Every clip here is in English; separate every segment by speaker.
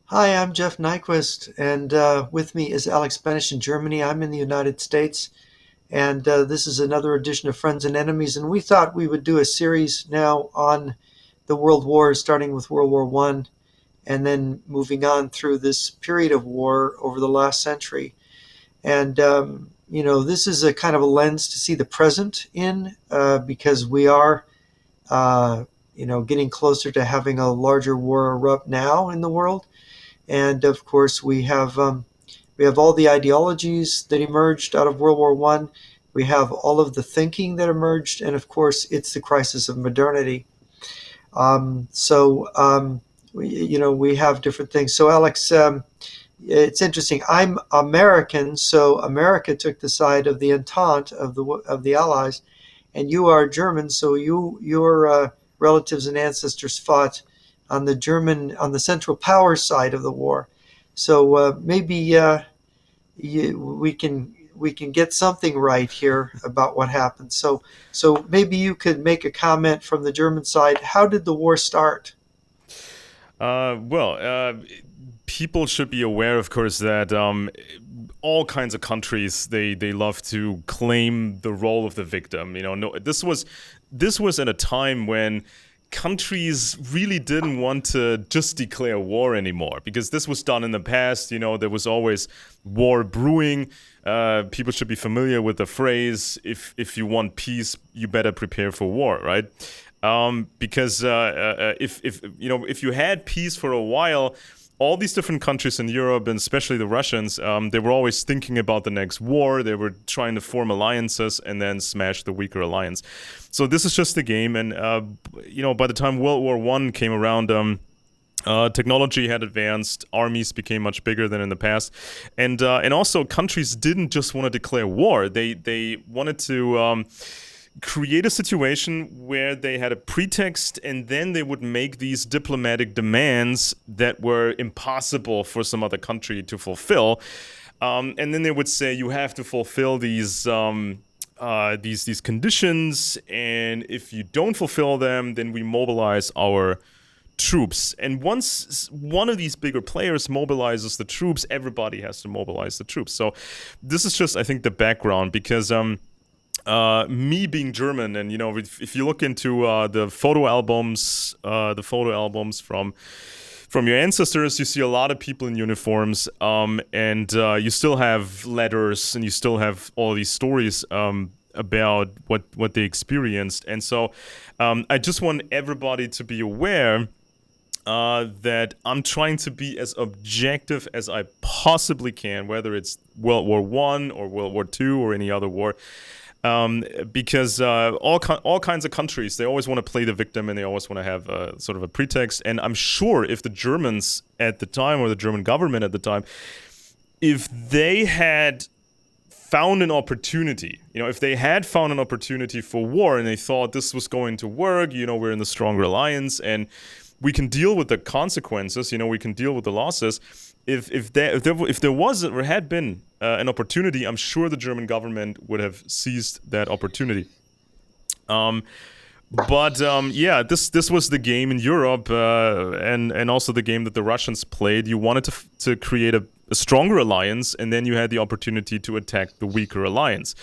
Speaker 1: Hi, I'm Jeff Nyquist, and with me is Alex Benesch in Germany. I'm in the United States, and this is another edition of Friends and Enemies. And we thought we would do a series now on the world wars, starting with World War One, and then moving on through this period of war over the last century. And this is a kind of a lens to see the present in, because we are, getting closer to having a larger war erupt now in the world. And of course, we have all the ideologies that emerged out of World War One. We have all of the thinking that emerged, and of course, it's the crisis of modernity. We have different things. So, Alex, it's interesting. I'm American, so America took the side of the Entente of the Allies, and you are German, so your relatives and ancestors fought on the Central Powers side of the war. So maybe we can get something right here about what happened. So maybe you could make a comment from the German side. How did the war start?
Speaker 2: Well, people should be aware, of course, that all kinds of countries they love to claim the role of the victim. No, this was at a time when countries really didn't want to just declare war anymore because this was done in the past. There was always war brewing. People should be familiar with the phrase: "If you want peace, you better prepare for war." Right? Because if you had peace for a while, all these different countries in Europe, and especially the Russians, they were always thinking about the next war. They were trying to form alliances and then smash the weaker alliance. So this is just the game. And by the time World War One came around, technology had advanced, armies became much bigger than in the past, and also countries didn't just want to declare war. They wanted to create a situation where they had a pretext and then they would make these diplomatic demands that were impossible for some other country to fulfill. And then they would say you have to fulfill these conditions, and if you don't fulfill them, then we mobilize our troops. And once one of these bigger players mobilizes the troops, everybody has to mobilize the troops. So this is just, I think, the background because me being German, and if you look into the photo albums from your ancestors, you see a lot of people in uniforms, and you still have letters, and you still have all these stories about what they experienced. And so I just want everybody to be aware that I'm trying to be as objective as I possibly can, whether it's World War One or World War Two or any other war. Because all kinds of countries, they always want to play the victim, and they always want to have sort of a pretext. And I'm sure if the Germans at the time, or the German government at the time, if they had found an opportunity, if they had found an opportunity for war and they thought this was going to work, we're in the stronger alliance and we can deal with the consequences, we can deal with the losses. If there was or had been an opportunity, I'm sure the German government would have seized that opportunity. This was the game in Europe, and also the game that the Russians played. You wanted to create a stronger alliance, and then you had the opportunity to attack the weaker alliance.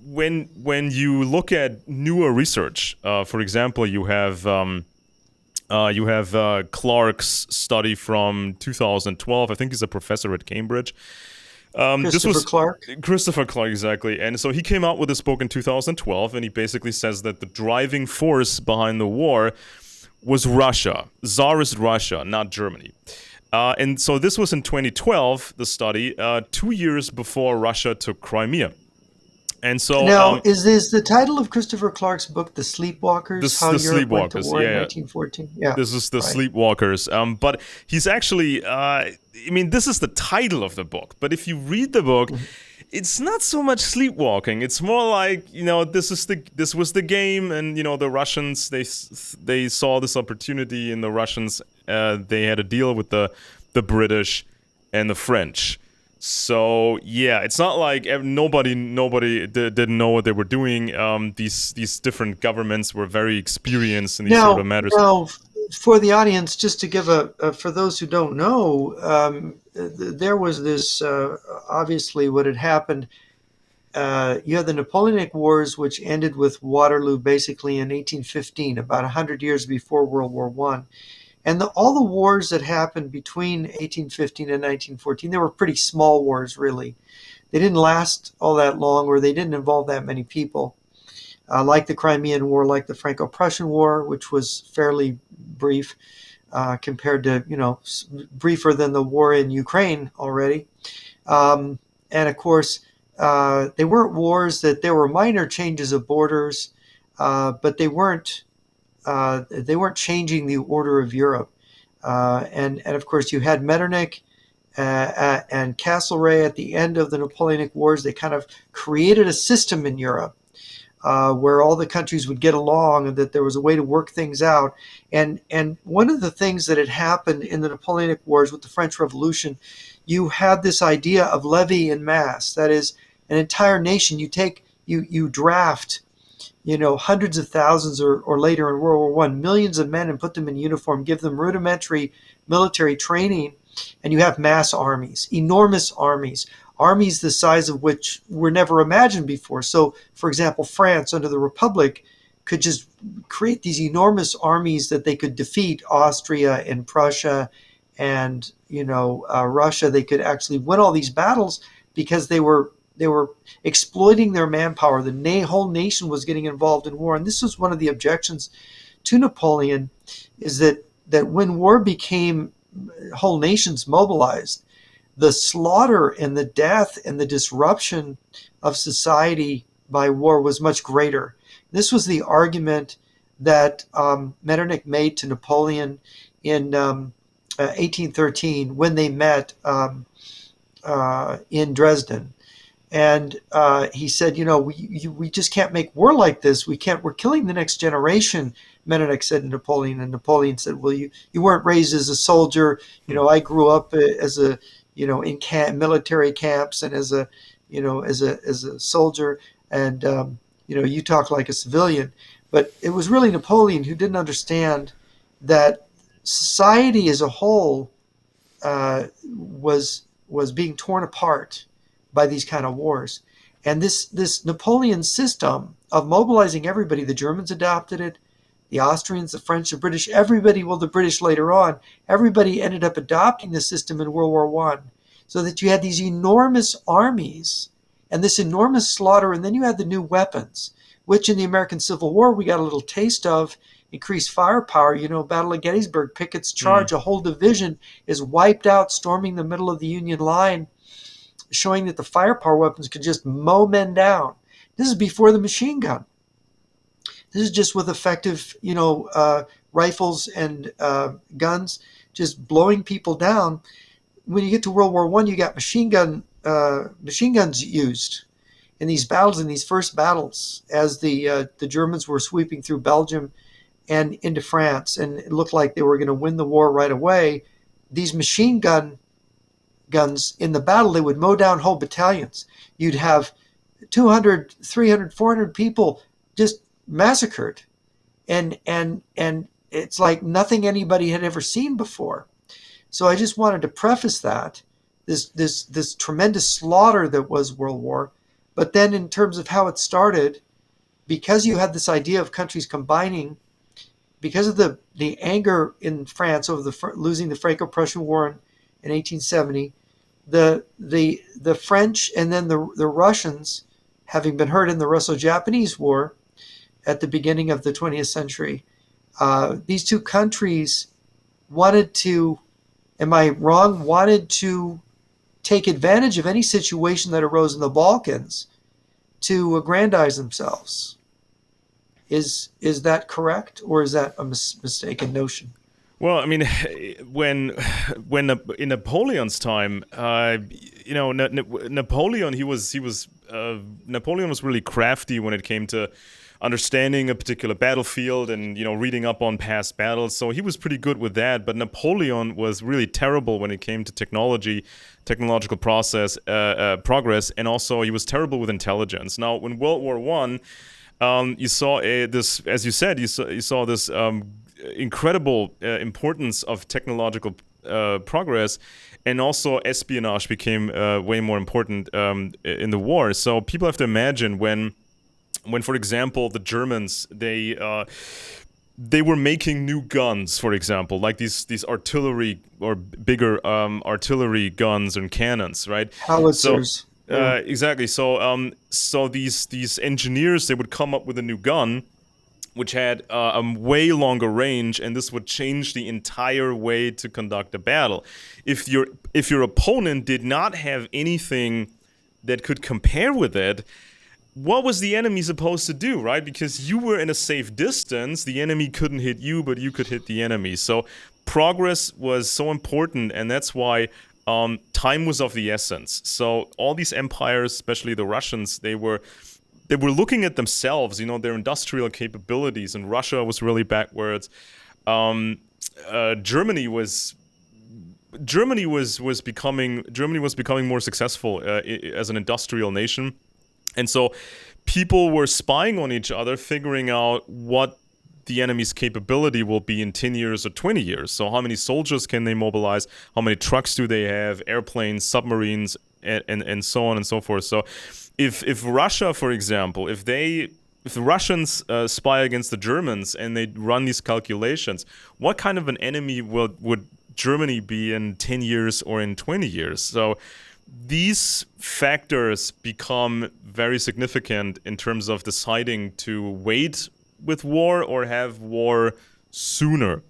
Speaker 2: When you look at newer research, for example, you have Clark's study from 2012. I think he's a professor at Cambridge. This
Speaker 1: Christopher
Speaker 2: was
Speaker 1: Clark?
Speaker 2: Christopher Clark, exactly. And so he came out with this book in 2012, and he basically says that the driving force behind the war was Russia, Tsarist Russia, not Germany. And so this was in 2012, the study, 2 years before Russia took Crimea. And so
Speaker 1: Now, is the title of Christopher Clark's book "The Sleepwalkers"?
Speaker 2: this
Speaker 1: How
Speaker 2: the
Speaker 1: Europe went to
Speaker 2: Sleepwalkers,
Speaker 1: war in
Speaker 2: yeah.
Speaker 1: 1914? Yeah,
Speaker 2: This is the
Speaker 1: right.
Speaker 2: Sleepwalkers. But he's actually, this is the title of the book. But if you read the book, it's not so much sleepwalking. It's more like, this was the game, and the Russians, they saw this opportunity, and the Russians, they had a deal with the British and the French. So yeah, it's not like nobody didn't know what they were doing. These different governments were very experienced in these sort
Speaker 1: Now,
Speaker 2: of matters.
Speaker 1: now, For the audience, just to give for those who don't know, there was this obviously what had happened. You had the Napoleonic Wars, which ended with Waterloo basically in 1815, about 100 years before World War One. And all the wars that happened between 1815 and 1914, they were pretty small wars, really. They didn't last all that long, or they didn't involve that many people, like the Crimean War, like the Franco-Prussian War, which was fairly brief compared to, briefer than the war in Ukraine already. And of course, they weren't wars that there were minor changes of borders, but they weren't changing the order of Europe. And of course, you had Metternich and Castlereagh at the end of the Napoleonic Wars. They kind of created a system in Europe where all the countries would get along and that there was a way to work things out. And one of the things that had happened in the Napoleonic Wars with the French Revolution, you had this idea of levy in masse. That is, an entire nation. You draft, hundreds of thousands, or later in World War One, millions of men, and put them in uniform, give them rudimentary military training, and you have mass armies, enormous armies, armies the size of which were never imagined before. So, for example, France under the Republic could just create these enormous armies that they could defeat Austria and Prussia and Russia. They could actually win all these battles because they were exploiting their manpower. The whole nation was getting involved in war, and this was one of the objections to Napoleon, is that when war became whole nations mobilized, the slaughter and the death and the disruption of society by war was much greater. This was the argument that Metternich made to Napoleon in 1813 when they met in Dresden. And he said, we just can't make war like this. We're killing the next generation, Metternich said to Napoleon. And Napoleon said, well, you weren't raised as a soldier. I grew up as in military camps and as a soldier. And, you talk like a civilian. But it was really Napoleon who didn't understand that society as a whole was being torn apart by these kind of wars. And this Napoleon system of mobilizing everybody, the Germans adopted it, the Austrians, the French, the British, everybody, well, the British later on, everybody ended up adopting the system in World War One, so that you had these enormous armies and this enormous slaughter, and then you had the new weapons, which in the American Civil War we got a little taste of. Increased firepower, Battle of Gettysburg, Pickett's charge, a whole division is wiped out, storming the middle of the Union line, showing that the firepower weapons could just mow men down. This is before the machine gun. This is just with effective, rifles and guns, just blowing people down. When you get to World War One, you got machine guns used in these battles, in these first battles, as the Germans were sweeping through Belgium and into France, and it looked like they were going to win the war right away. These machine guns in the battle, they would mow down whole battalions. You'd have 200, 300, 400 people just massacred. And it's like nothing anybody had ever seen before. So I just wanted to preface that, this tremendous slaughter that was World War. But then in terms of how it started, because you had this idea of countries combining, because of the anger in France over losing the Franco-Prussian War in 1870, the French and then the Russians, having been hurt in the Russo-Japanese War at the beginning of the 20th century, these two countries wanted to, am I wrong, wanted to take advantage of any situation that arose in the Balkans to aggrandize themselves. Is that correct, or is that a mistaken notion?
Speaker 2: Well, I mean, when in Napoleon's time, Napoleon Napoleon was really crafty when it came to understanding a particular battlefield and reading up on past battles. So he was pretty good with that. But Napoleon was really terrible when it came to technological progress, and also he was terrible with intelligence. Now, when World War One, you saw this, as you said, you saw this incredible importance of technological progress, and also espionage became way more important in the war. So people have to imagine when, for example, the Germans they were making new guns, for example, like these artillery or bigger artillery guns and cannons, right? So
Speaker 1: Howitzers. Yeah.
Speaker 2: exactly. So these engineers, they would come up with a new gun which had a way longer range, and this would change the entire way to conduct a battle. If your opponent did not have anything that could compare with it, what was the enemy supposed to do, right? Because you were in a safe distance, the enemy couldn't hit you, but you could hit the enemy. So progress was so important, and that's why time was of the essence. So all these empires, especially the Russians, they were looking at themselves, their industrial capabilities, and Russia was really backwards. Germany was becoming more successful as an industrial nation, and so people were spying on each other, figuring out what the enemy's capability will be in 10 years or 20 years. So how many soldiers can they mobilize? How many trucks do they have? Airplanes, submarines, and so on and so forth. So if Russia, for example, if the Russians spy against the Germans and they run these calculations, what kind of an enemy would Germany be in 10 years or in 20 years? So these factors become very significant in terms of deciding to wait with war or have war sooner.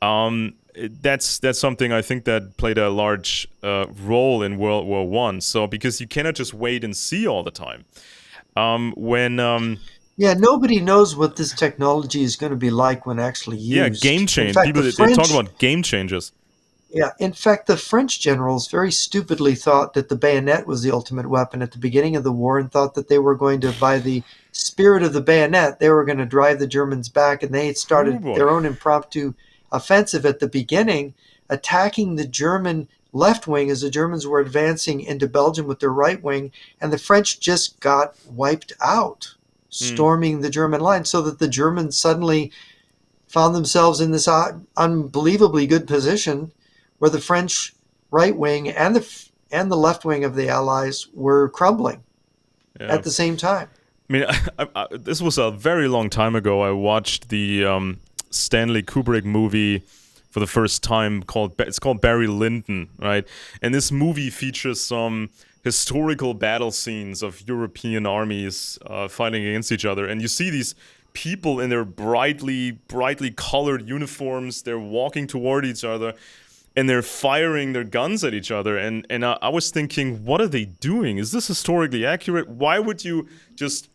Speaker 2: That's something I think that played a large role in World War One. So because you cannot just wait and see all the time.
Speaker 1: Yeah, nobody knows what this technology is going to be like when actually
Speaker 2: game
Speaker 1: used. In
Speaker 2: change.
Speaker 1: fact,
Speaker 2: People
Speaker 1: the
Speaker 2: they talk
Speaker 1: French,
Speaker 2: about game changes.
Speaker 1: yeah, in fact, the French generals very stupidly thought that the bayonet was the ultimate weapon at the beginning of the war, and thought that they were going to, by the spirit of the bayonet, they were going to drive the Germans back, and they had
Speaker 2: Oh
Speaker 1: started
Speaker 2: boy.
Speaker 1: their own impromptu offensive at the beginning, attacking the German left wing as the Germans were advancing into Belgium with their right wing, and the French just got wiped out,
Speaker 2: Hmm.
Speaker 1: storming the German line, so that the Germans suddenly found themselves in this unbelievably good position where the French right wing and the left wing of the Allies were crumbling
Speaker 2: Yeah.
Speaker 1: at the same time.
Speaker 2: I mean, this was a very long time ago. I watched the Stanley Kubrick movie for the first time. It's called Barry Lyndon, right? And this movie features some historical battle scenes of European armies fighting against each other, and you see these people in their brightly colored uniforms. They're walking toward each other, and they're firing their guns at each other. And I was thinking, what are they doing? Is this historically accurate? Why would you just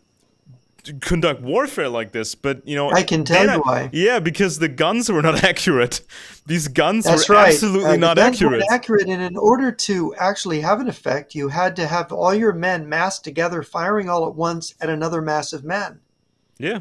Speaker 2: conduct warfare like this? But
Speaker 1: I can tell you why.
Speaker 2: yeah, because the guns were not accurate. These guns
Speaker 1: That's
Speaker 2: were
Speaker 1: right.
Speaker 2: absolutely
Speaker 1: The
Speaker 2: not
Speaker 1: guns weren't
Speaker 2: accurate.
Speaker 1: accurate, and in order to actually have an effect, you had to have all your men massed together, firing all at once at another mass of men.
Speaker 2: Yeah,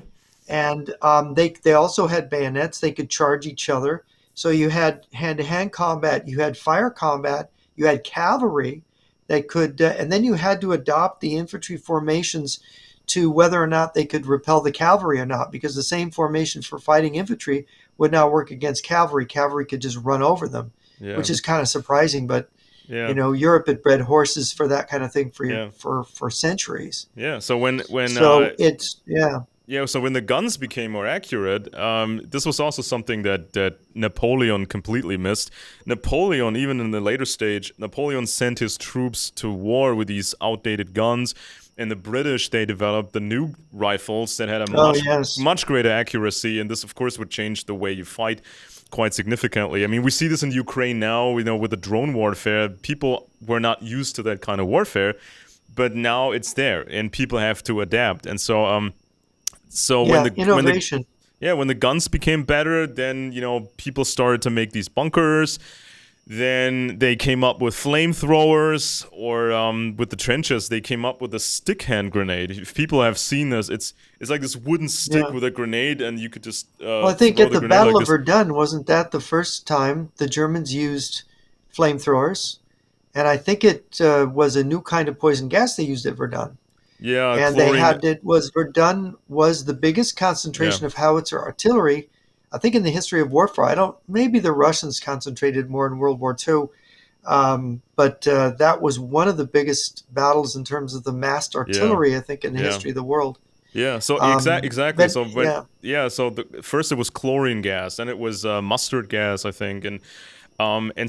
Speaker 1: And they also had bayonets. They could charge each other. So you had hand-to-hand combat, you had fire combat, you had cavalry that could, and then you had to adopt the infantry formations to whether or not they could repel the cavalry or not, because the same formation for fighting infantry would not work against cavalry. Cavalry could just run over them,
Speaker 2: yeah,
Speaker 1: which is kind of surprising. But
Speaker 2: yeah,
Speaker 1: Europe had bred horses for that kind of thing
Speaker 2: yeah,
Speaker 1: for centuries.
Speaker 2: yeah. So when
Speaker 1: So it's
Speaker 2: yeah, so when the guns became more accurate, this was also something that Napoleon completely missed. Napoleon, even in the later stage, Napoleon sent his troops to war with these outdated guns, and the British, they developed the new rifles that had a
Speaker 1: oh yes.
Speaker 2: much greater accuracy, and this, of course, would change the way you fight quite significantly. I mean, we see this in Ukraine now, with the drone warfare. People were not used to that kind of warfare, but now it's there, and people have to adapt. And so
Speaker 1: Yeah, innovation.
Speaker 2: when the guns became better, then people started to make these bunkers. Then they came up with flamethrowers, or with the trenches, they came up with a stick hand grenade. If people have seen this, it's like this wooden stick
Speaker 1: Yeah.
Speaker 2: with a grenade, and you could just
Speaker 1: Well, I think
Speaker 2: throw
Speaker 1: at
Speaker 2: the
Speaker 1: the
Speaker 2: grenade
Speaker 1: Battle
Speaker 2: like
Speaker 1: of
Speaker 2: this.
Speaker 1: Verdun, wasn't that the first time the Germans used flamethrowers? And I think it was a new kind of poison gas they used at Verdun.
Speaker 2: Yeah,
Speaker 1: And
Speaker 2: chlorine.
Speaker 1: Verdun was the biggest
Speaker 2: Yeah,
Speaker 1: concentration of howitzer artillery I think in the history of warfare, I don't. Maybe the Russians concentrated more in World War II, but that was one of the biggest battles in terms of the massed
Speaker 2: Yeah.
Speaker 1: artillery, I think, in the
Speaker 2: Yeah.
Speaker 1: history of the world.
Speaker 2: Yeah, so exactly.
Speaker 1: But
Speaker 2: So when
Speaker 1: yeah,
Speaker 2: yeah, so first it was chlorine gas, then it was mustard gas, I think, and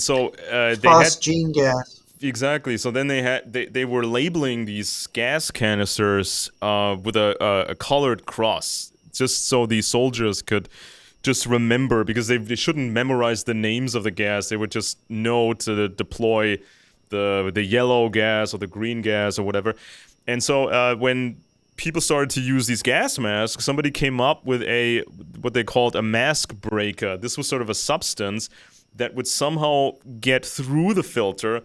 Speaker 2: so they had
Speaker 1: phosgene gas.
Speaker 2: exactly. So then they were labeling these gas canisters with a colored cross, just so the soldiers could just remember, because they shouldn't memorize the names of the gas. They would just know to deploy the yellow gas or the green gas or whatever. And so when people started to use these gas masks, somebody came up with a what they called a mask breaker. This was sort of a substance that would somehow get through the filter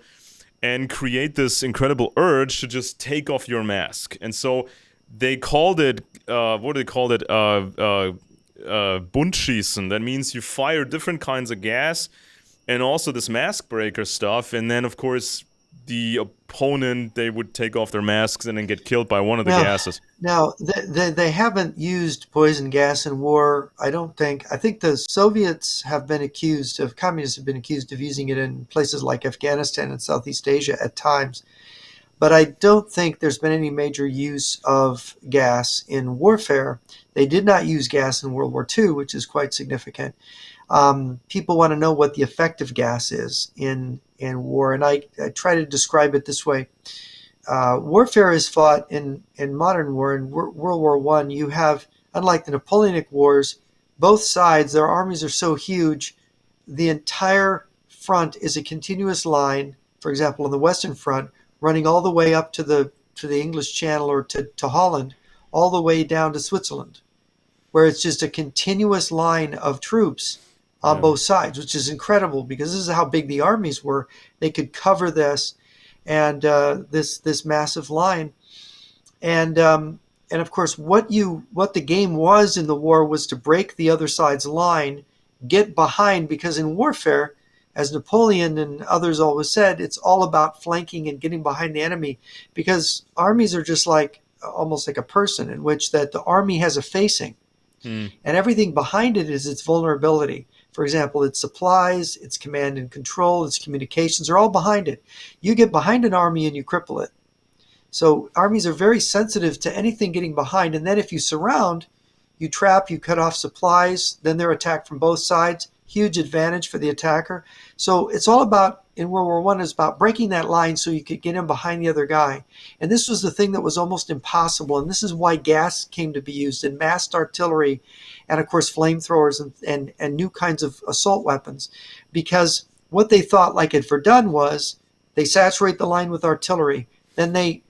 Speaker 2: and create this incredible urge to just take off your mask. And so they called it, what do they call it? Buntschießen. That means you fire different kinds of gas and also this mask breaker stuff. And then, of course, the opponent, they would take off their masks and then get killed by one of the
Speaker 1: Now,
Speaker 2: gases.
Speaker 1: now they haven't used poison gas in war. I don't think. I think the Soviets have been accused of, communists have been accused of using it in places like Afghanistan and Southeast Asia at times. But I don't think there's been any major use of gas in warfare. They did not use gas in World War II, which is quite significant. People want to know what the effective gas is in war, and I try to describe it this way. Warfare is fought in modern war. In World War One, you have, unlike the Napoleonic Wars, both sides, their armies are so huge, the entire front is a continuous line. For example, on the Western Front, running all the way up to the English Channel or to Holland, all the way down to Switzerland, where it's just a continuous line of troops on
Speaker 2: Yeah.
Speaker 1: both sides, which is incredible because this is how big the armies were. They could cover this and this massive line, and and of course, what the game was in the war was to break the other side's line, get behind, because in warfare, as Napoleon and others always said, it's all about flanking and getting behind the enemy, because armies are just like almost like a person, in which that the army has a facing
Speaker 2: Hmm.
Speaker 1: and everything behind it is its vulnerability. For example, its supplies, its command and control, its communications are all behind it. You get behind an army and you cripple it. So armies are very sensitive to anything getting behind. And then if you surround, you trap, you cut off supplies, then they're attacked from both sides. Huge advantage for the attacker. So it's all about, in World War One, is about breaking that line so you could get in behind the other guy. And this was the thing that was almost impossible. And this is why gas came to be used in massed artillery and, of course, flamethrowers and new kinds of assault weapons. Because what they thought, like at Verdun, was they saturate the line with artillery, then they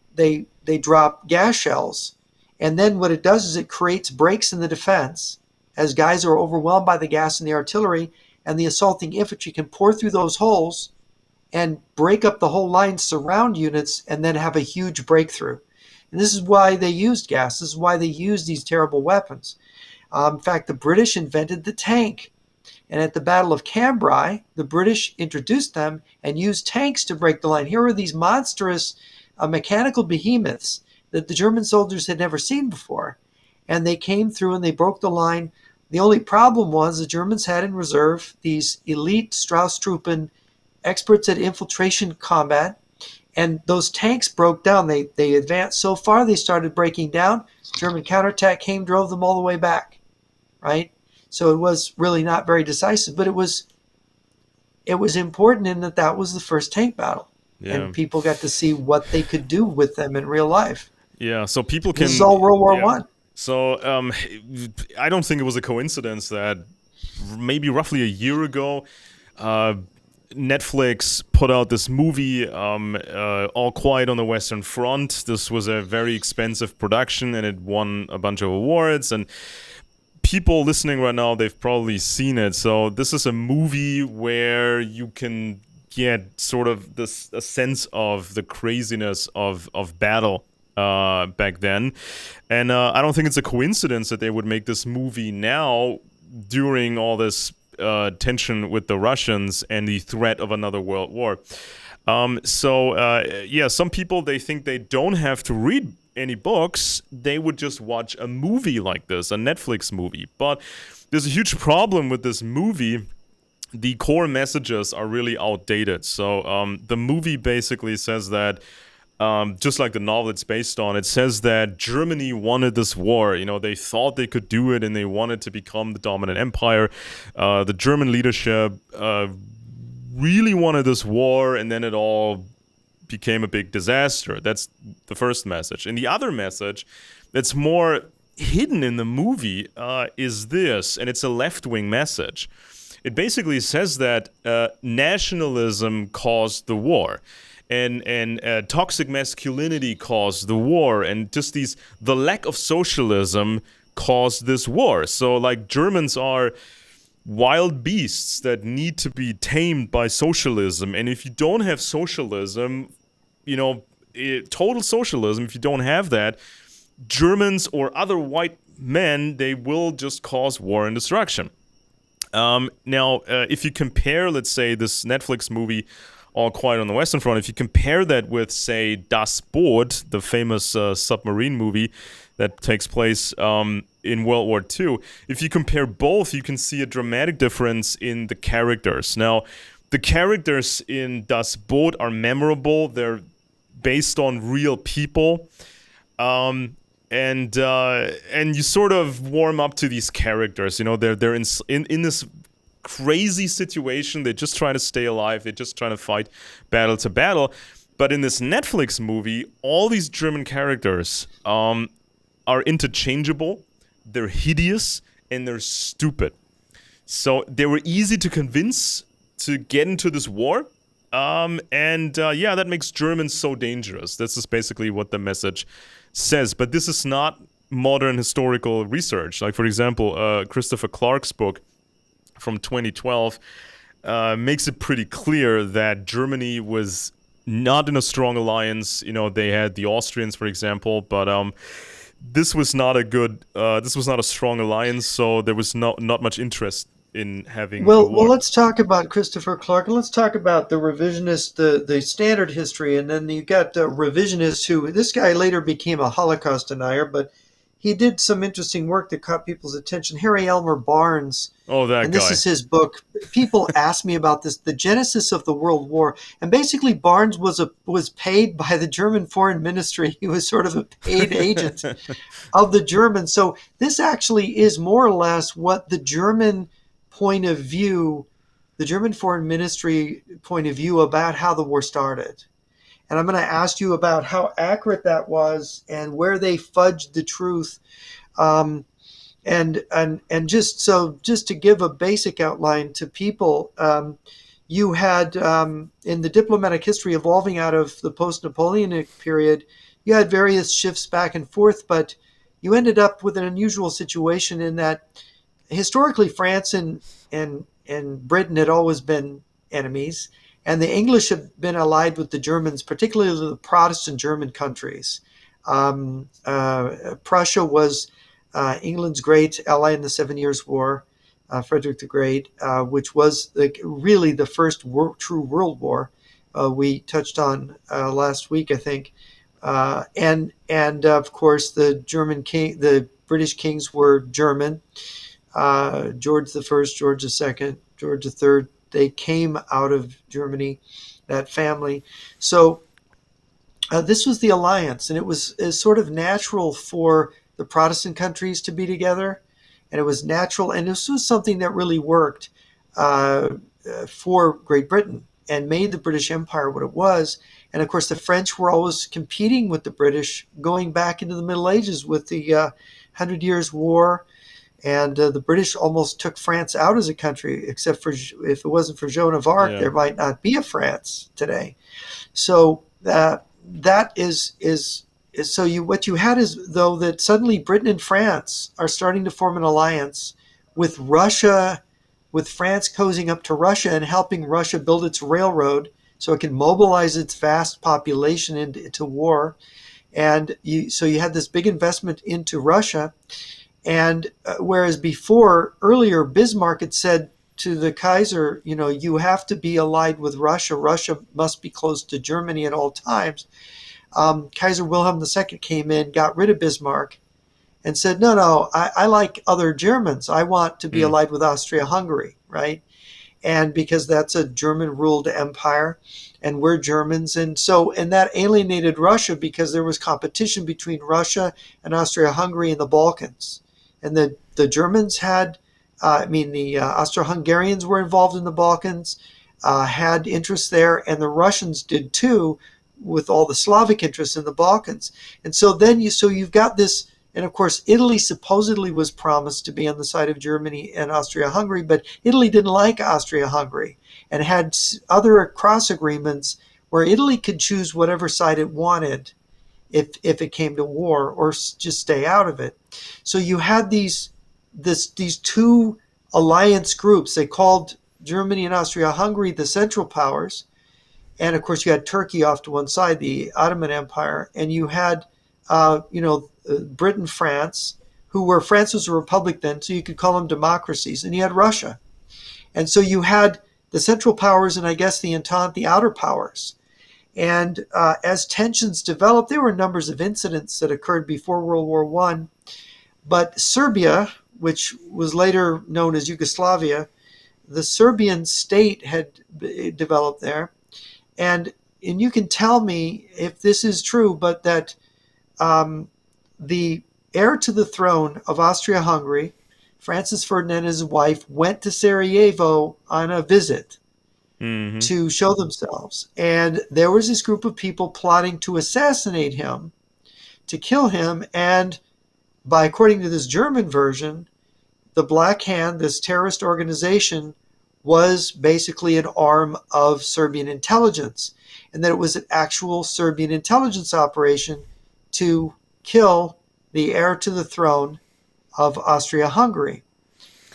Speaker 1: drop gas shells, and then what it does is it creates breaks in the defense as guys are overwhelmed by the gas and the artillery, and the assaulting infantry can pour through those holes and break up the whole line, surround units, and then have a huge breakthrough. And this is why they used gas. This is why they used these terrible weapons. In fact, the British invented the tank. And at the Battle of Cambrai, the British introduced them and used tanks to break the line. Here are these monstrous mechanical behemoths that the German soldiers had never seen before. And they came through and they broke the line. The only problem was the Germans had in reserve these elite Strauss-Truppen experts at infiltration combat, and those tanks broke down. They advanced so far they started breaking down. German counterattack came, drove them all the way back, right? So it was really not very decisive, but it was important in that that was the first tank battle,
Speaker 2: Yeah.
Speaker 1: and people got to see what they could do with them in real life.
Speaker 2: Yeah. So people
Speaker 1: This is
Speaker 2: can.
Speaker 1: all World War
Speaker 2: Yeah.
Speaker 1: One.
Speaker 2: So I don't think it was a coincidence that maybe roughly a year ago, uh, Netflix put out this movie, All Quiet on the Western Front. This was a very expensive production, and it won a bunch of awards. And people listening right now, they've probably seen it. So this is a movie where you can get sort of this a sense of the craziness of battle back then. And I don't think it's a coincidence that they would make this movie now during all this tension with the Russians and the threat of another world war. Yeah, some people, they think they don't have to read any books. They would just watch a movie like this, a Netflix movie. But there's a huge problem with this movie. The core messages are really outdated. So the movie basically says that, just like the novel it's based on, it says that Germany wanted this war. You know, they thought they could do it and they wanted to become the dominant empire. The German leadership really wanted this war, and then it all became a big disaster. That's the first message. And the other message that's more hidden in the movie is this, and it's a left-wing message. It basically says that nationalism caused the war, and toxic masculinity caused the war, and just the lack of socialism caused this war. So, like, Germans are wild beasts that need to be tamed by socialism, and if you don't have socialism, total socialism, if you don't have that, Germans or other white men, they will just cause war and destruction. Now, if you compare, let's say, this Netflix movie, All Quiet on the Western Front, if you compare that with, say, Das Boot, the famous submarine movie that takes place in World War II, if you compare both, you can see a dramatic difference in the characters. Now, the characters in Das Boot are memorable. They're based on real people. And you sort of warm up to these characters. You know, they're in this crazy situation. They're just trying to stay alive. They're just trying to fight battle to battle. But in this Netflix movie, all these German characters are interchangeable. They're hideous and they're stupid. So they were easy to convince to get into this war. That makes Germans so dangerous. This is basically what the message says. But this is not modern historical research. Like, for example, Christopher Clark's book from 2012 makes it pretty clear that Germany was not in a strong alliance. You know, they had the Austrians, for example, but this was not a strong alliance, so there was not much interest in having a war.
Speaker 1: Well, let's talk about Christopher Clark, and let's talk about the revisionist, the standard history, and then you got revisionists who, this guy later became a Holocaust denier, but he did some interesting work that caught people's attention. Harry Elmer Barnes,
Speaker 2: Oh, that
Speaker 1: and
Speaker 2: guy.
Speaker 1: this is his book. People ask me about this, The Genesis of the World War, and basically Barnes was paid by the German Foreign Ministry. He was sort of a paid agent of the Germans. So this actually is more or less what the German point of view, the German Foreign Ministry point of view about how the war started. And I'm going to ask you about how accurate that was and where they fudged the truth. And just to give a basic outline to people, you had in the diplomatic history evolving out of the post-Napoleonic period, you had various shifts back and forth, but you ended up with an unusual situation in that historically, France and Britain had always been enemies, and the English had been allied with the Germans, particularly the Protestant German countries. Prussia was England's great ally in the 7 Years' War, Frederick the Great, which was really the first true world war we touched on last week, I think. And of course, the British kings were German. George the First, George the Second, George the Third. They came out of Germany, that family. So this was the alliance, and it was sort of natural for the Protestant countries to be together, and it was natural, and this was something that really worked for Great Britain and made the British Empire what it was. And of course, the French were always competing with the British, going back into the Middle Ages with the 100 Years' War. And the British almost took France out as a country, except for if it wasn't for Joan of Arc, there might not be a France today. So that is so what you had is, though, that suddenly Britain and France are starting to form an alliance with Russia, with France cozying up to Russia and helping Russia build its railroad so it can mobilize its vast population into war. And so you had this big investment into Russia. And whereas earlier, Bismarck had said to the Kaiser, you have to be allied with Russia. Russia must be close to Germany at all times. Kaiser Wilhelm II came in, got rid of Bismarck, and said, no, no, I like other Germans. I want to be
Speaker 2: Mm.
Speaker 1: allied with Austria-Hungary, right? And because that's a German-ruled empire, and we're Germans, and that alienated Russia because there was competition between Russia and Austria-Hungary in the Balkans, and the Germans had, the Austro-Hungarians were involved in the Balkans, had interests there, and the Russians did too, with all the Slavic interests in the Balkans. And so then you've got this, and of course Italy supposedly was promised to be on the side of Germany and Austria-Hungary, but Italy didn't like Austria-Hungary and had other cross agreements where Italy could choose whatever side it wanted if it came to war, or just stay out of it. So you had these two alliance groups. They called Germany and Austria-Hungary the Central Powers, and of course you had Turkey off to one side, the Ottoman Empire, and you had Britain, France, France was a republic then, so you could call them democracies, and you had Russia, and so you had the Central Powers and I guess the Entente, the outer powers. And as tensions developed, there were numbers of incidents that occurred before World War One. But Serbia, which was later known as Yugoslavia, the Serbian state had developed there. And you can tell me if this is true, but that the heir to the throne of Austria-Hungary, Francis Ferdinand and his wife, went to Sarajevo on a visit
Speaker 2: Hmm.
Speaker 1: to show themselves. And there was this group of people plotting to assassinate him, to kill him. And according to this German version, the Black Hand, this terrorist organization, was basically an arm of Serbian intelligence, and that it was an actual Serbian intelligence operation to kill the heir to the throne of Austria-Hungary.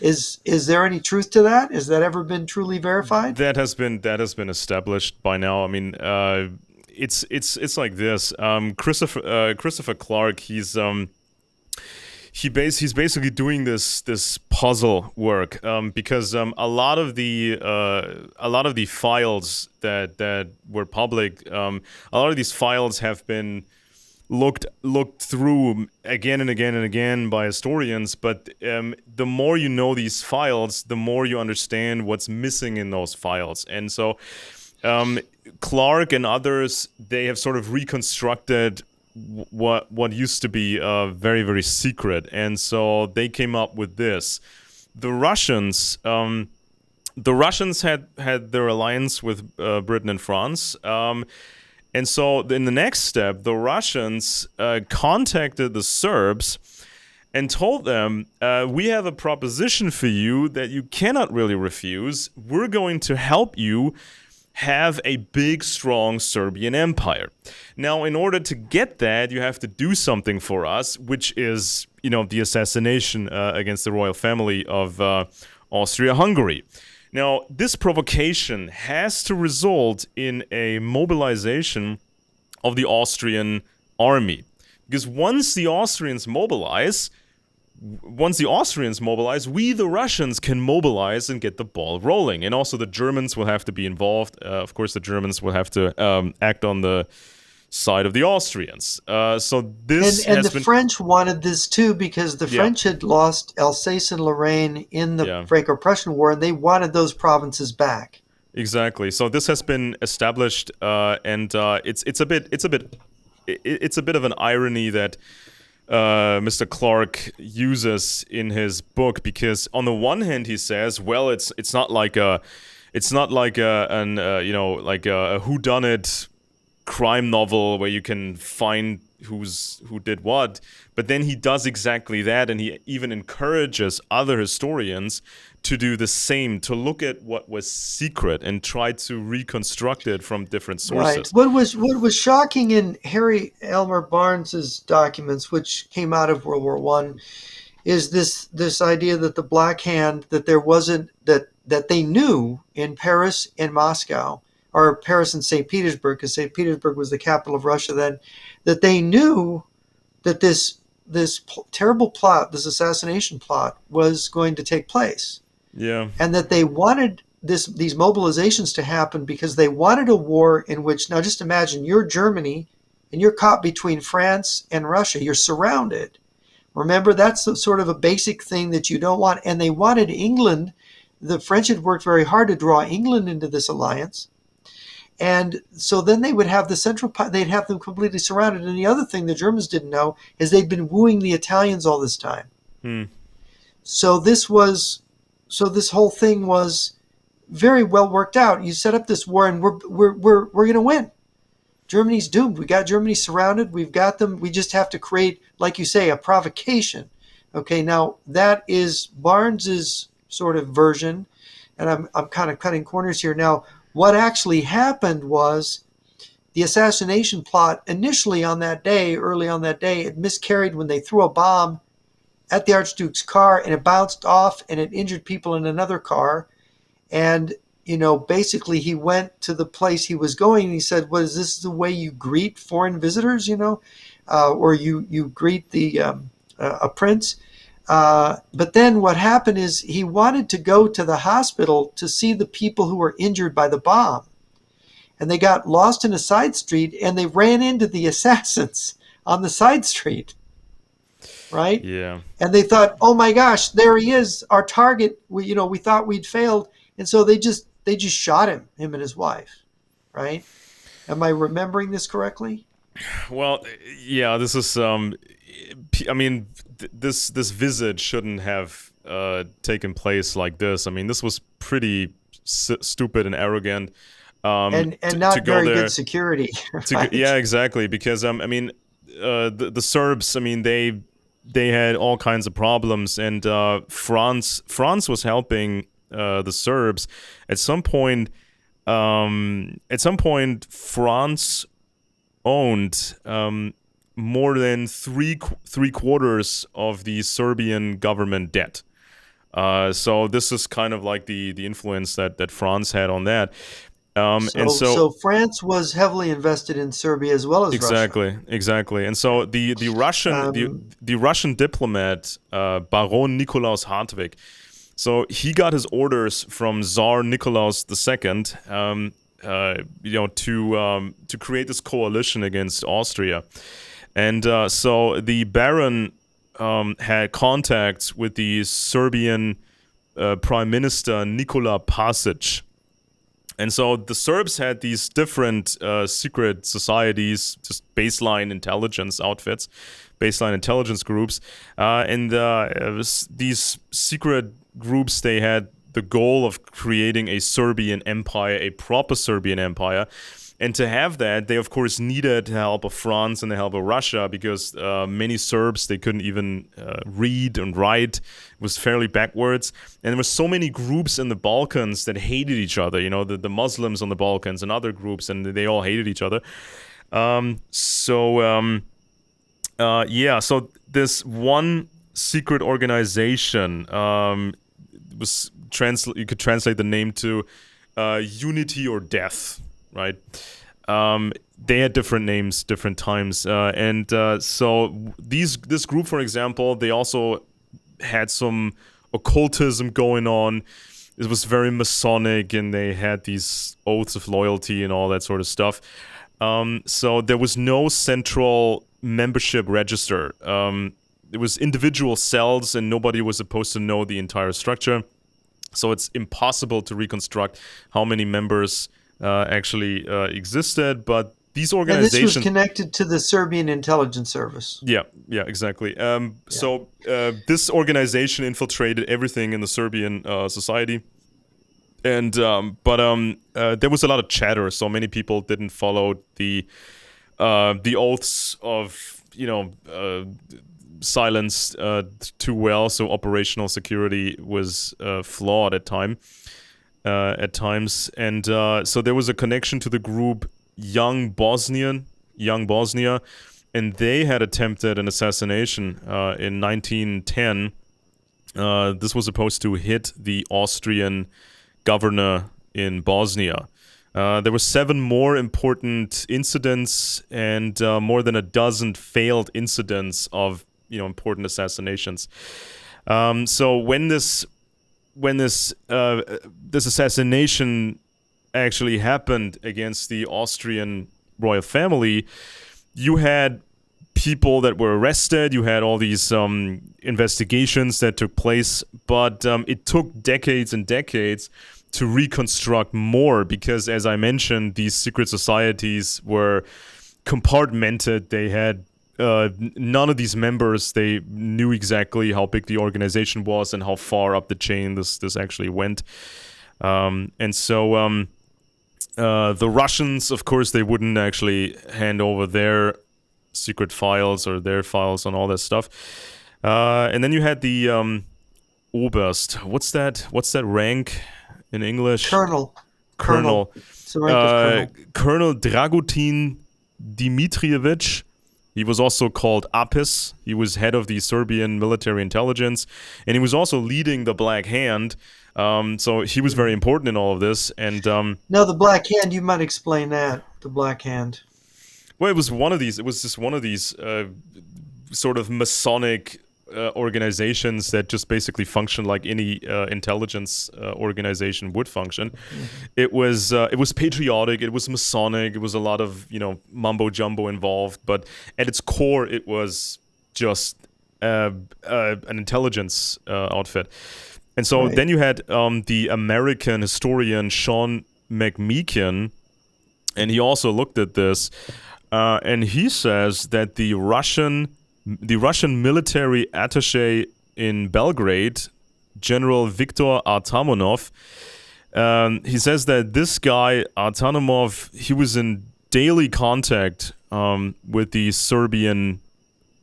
Speaker 1: Is there any truth to that? Has that ever been truly verified?
Speaker 2: That has been established by now. I mean, it's like this. Christopher Clark. He's basically doing this puzzle work, because a lot of the files that were public, a lot of these files have been looked through again and again and again by historians. But the more you know these files, the more you understand what's missing in those files. And so um, Clark and others, they have sort of reconstructed what used to be very, very secret. And so they came up with this. The Russians. The Russians had their alliance with Britain and France. And so in the next step, the Russians contacted the Serbs and told them, we have a proposition for you that you cannot really refuse. We're going to help you have a big, strong Serbian empire. Now, in order to get that, you have to do something for us, which is, the assassination against the royal family of Austria-Hungary. Now, this provocation has to result in a mobilization of the Austrian army. Because once the Austrians mobilize, we, the Russians, can mobilize and get the ball rolling. And also the Germans will have to be involved. Of course, the Germans will have to act on the side of the Austrians. So this
Speaker 1: And
Speaker 2: has
Speaker 1: the
Speaker 2: been...
Speaker 1: French wanted this too because the
Speaker 2: Yeah,
Speaker 1: French had lost Alsace and Lorraine in the
Speaker 2: yeah.
Speaker 1: Franco-Prussian War, and they wanted those provinces back.
Speaker 2: Exactly. So this has been established, and it's a bit of an irony that Mr. Clark uses in his book, because on the one hand he says, well, it's not like a whodunit crime novel where you can find who did what, but then he does exactly that, and he even encourages other historians to do the same, to look at what was secret and try to reconstruct it from different
Speaker 1: Right.
Speaker 2: sources.
Speaker 1: What was shocking in Harry Elmer Barnes's documents, which came out of World War One, is this idea that the Black Hand, that there wasn't that they knew in Paris and Moscow, or Paris and St. Petersburg, because St. Petersburg was the capital of Russia then, that they knew that this terrible plot, this assassination plot, was going to take place,
Speaker 2: Yeah.
Speaker 1: and that they wanted these mobilizations to happen because they wanted a war in which, now just imagine, you're Germany and you're caught between France and Russia. You're surrounded. Remember, that's sort of a basic thing that you don't want. And they wanted England. The French had worked very hard to draw England into this alliance. And so then they would have the they'd have them completely surrounded. And the other thing the Germans didn't know is they'd been wooing the Italians all this time.
Speaker 2: Hmm.
Speaker 1: So this whole thing was very well worked out. You set up this war, and we're going to win. Germany's doomed. We got Germany surrounded. We've got them. We just have to create, like you say, a provocation. Okay, now that is Barnes's sort of version, and I'm kind of cutting corners here. Now, what actually happened was the assassination plot initially on that day, early on that day, it miscarried when they threw a bomb at the Archduke's car, and it bounced off and it injured people in another car. And basically he went to the place he was going and he said, "What is this the way you greet foreign visitors, or you greet a prince?" But then what happened is he wanted to go to the hospital to see the people who were injured by the bomb. And they got lost in a side street and they ran into the assassins on the side street, right?
Speaker 2: Yeah.
Speaker 1: And they thought, "Oh my gosh, there he is, our target. We thought we'd failed." And so they just shot him and his wife, right? Am I remembering this correctly?
Speaker 2: Well, yeah, this is I mean, this visit shouldn't have taken place like this. I mean, this was pretty stupid and arrogant.
Speaker 1: And
Speaker 2: To
Speaker 1: not
Speaker 2: go
Speaker 1: very
Speaker 2: there,
Speaker 1: good security, right?
Speaker 2: yeah, exactly. Because I mean, the Serbs. I mean, they had all kinds of problems, and France was helping the Serbs. At some point, France owned more than three quarters of the Serbian government debt. So this is kind of like the influence that France had on that. And
Speaker 1: So France was heavily invested in Serbia as well as Russia.
Speaker 2: exactly. And so the Russian diplomat Baron Nikolaus Hartwig, so he got his orders from Tsar Nikolaus II, to create this coalition against Austria. And so the Baron had contacts with the Serbian Prime Minister Nikola Pasic. And so the Serbs had these different secret societies, just baseline intelligence outfits, baseline intelligence groups. And these secret groups, they had the goal of creating a Serbian empire, a proper Serbian empire. And to have that, they of course needed the help of France and the help of Russia, because many Serbs, they couldn't even read and write. It was fairly backwards. And there were so many groups in the Balkans that hated each other, the Muslims on the Balkans and other groups, and they all hated each other. So this one secret organization was you could translate the name to Unity or Death. Right, they had different names, different times, so this group, for example, they also had some occultism going on. It was very Masonic, and they had these oaths of loyalty and all that sort of stuff. So there was no central membership register. It was individual cells, and nobody was supposed to know the entire structure. So it's impossible to reconstruct how many members actually existed, but these organizations...
Speaker 1: And this was connected to the Serbian intelligence service.
Speaker 2: Yeah, exactly. So this organization infiltrated everything in the Serbian society, and there was a lot of chatter. So many people didn't follow the oaths of silence too well. So operational security was flawed at times, and so there was a connection to the group Young Bosnia, and they had attempted an assassination in 1910. This was supposed to hit the Austrian governor in Bosnia. There were 7 more important incidents and more than a dozen failed incidents of important assassinations. So when this assassination actually happened against the Austrian royal family, you had people that were arrested. You had all these investigations that took place, but it took decades and decades to reconstruct more because, as I mentioned, these secret societies were compartmented. They had none of these members, they knew exactly how big the organization was and how far up the chain this actually went. And so the Russians, of course, they wouldn't actually hand over their secret files or their files on all that stuff. And then you had the Oberst. What's that rank in English?
Speaker 1: Colonel.
Speaker 2: Colonel.
Speaker 1: It's the rank of colonel.
Speaker 2: Colonel Dragutin Dimitrievich. He was also called Apis. He was head of the Serbian military intelligence, and he was also leading the Black Hand. So he was very important in all of this. And
Speaker 1: now the Black Hand, you might explain that. The Black Hand.
Speaker 2: Well, it was one of these. It was just one of these sort of Masonic organizations that just basically functioned like any intelligence organization would function. Mm-hmm. It was patriotic. It was Masonic. It was a lot of mumbo jumbo involved, but at its core, it was just an intelligence outfit. And so then you had the American historian Sean McMeekin, and he also looked at this, and he says that the Russian military attaché in Belgrade, General Viktor Artamonov, he says that this guy, Artamonov, he was in daily contact with the Serbian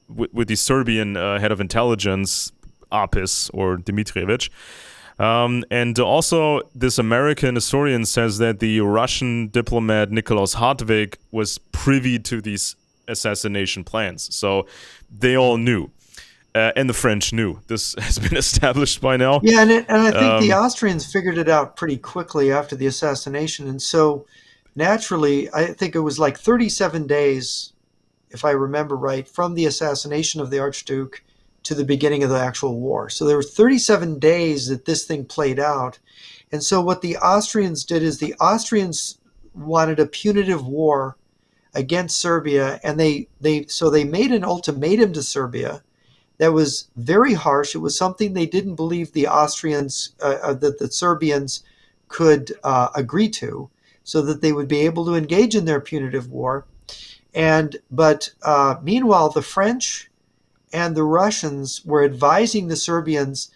Speaker 2: head of intelligence, Apis or Dimitrievich. And also, this American historian says that the Russian diplomat Nikolaus Hartwig was privy to these assassination plans. So they all knew. And the French knew. This has been established by now.
Speaker 1: Yeah, and I think the Austrians figured it out pretty quickly after the assassination. And so, naturally, I think it was like 37 days, if I remember right, from the assassination of the Archduke to the beginning of the actual war. So there were 37 days that this thing played out. And so what the Austrians did is the Austrians wanted a punitive war against Serbia, and they made an ultimatum to Serbia that was very harsh. It was something they didn't believe the Austrians, that the Serbians could agree to, so that they would be able to engage in their punitive war. But meanwhile, the French and the Russians were advising the Serbians,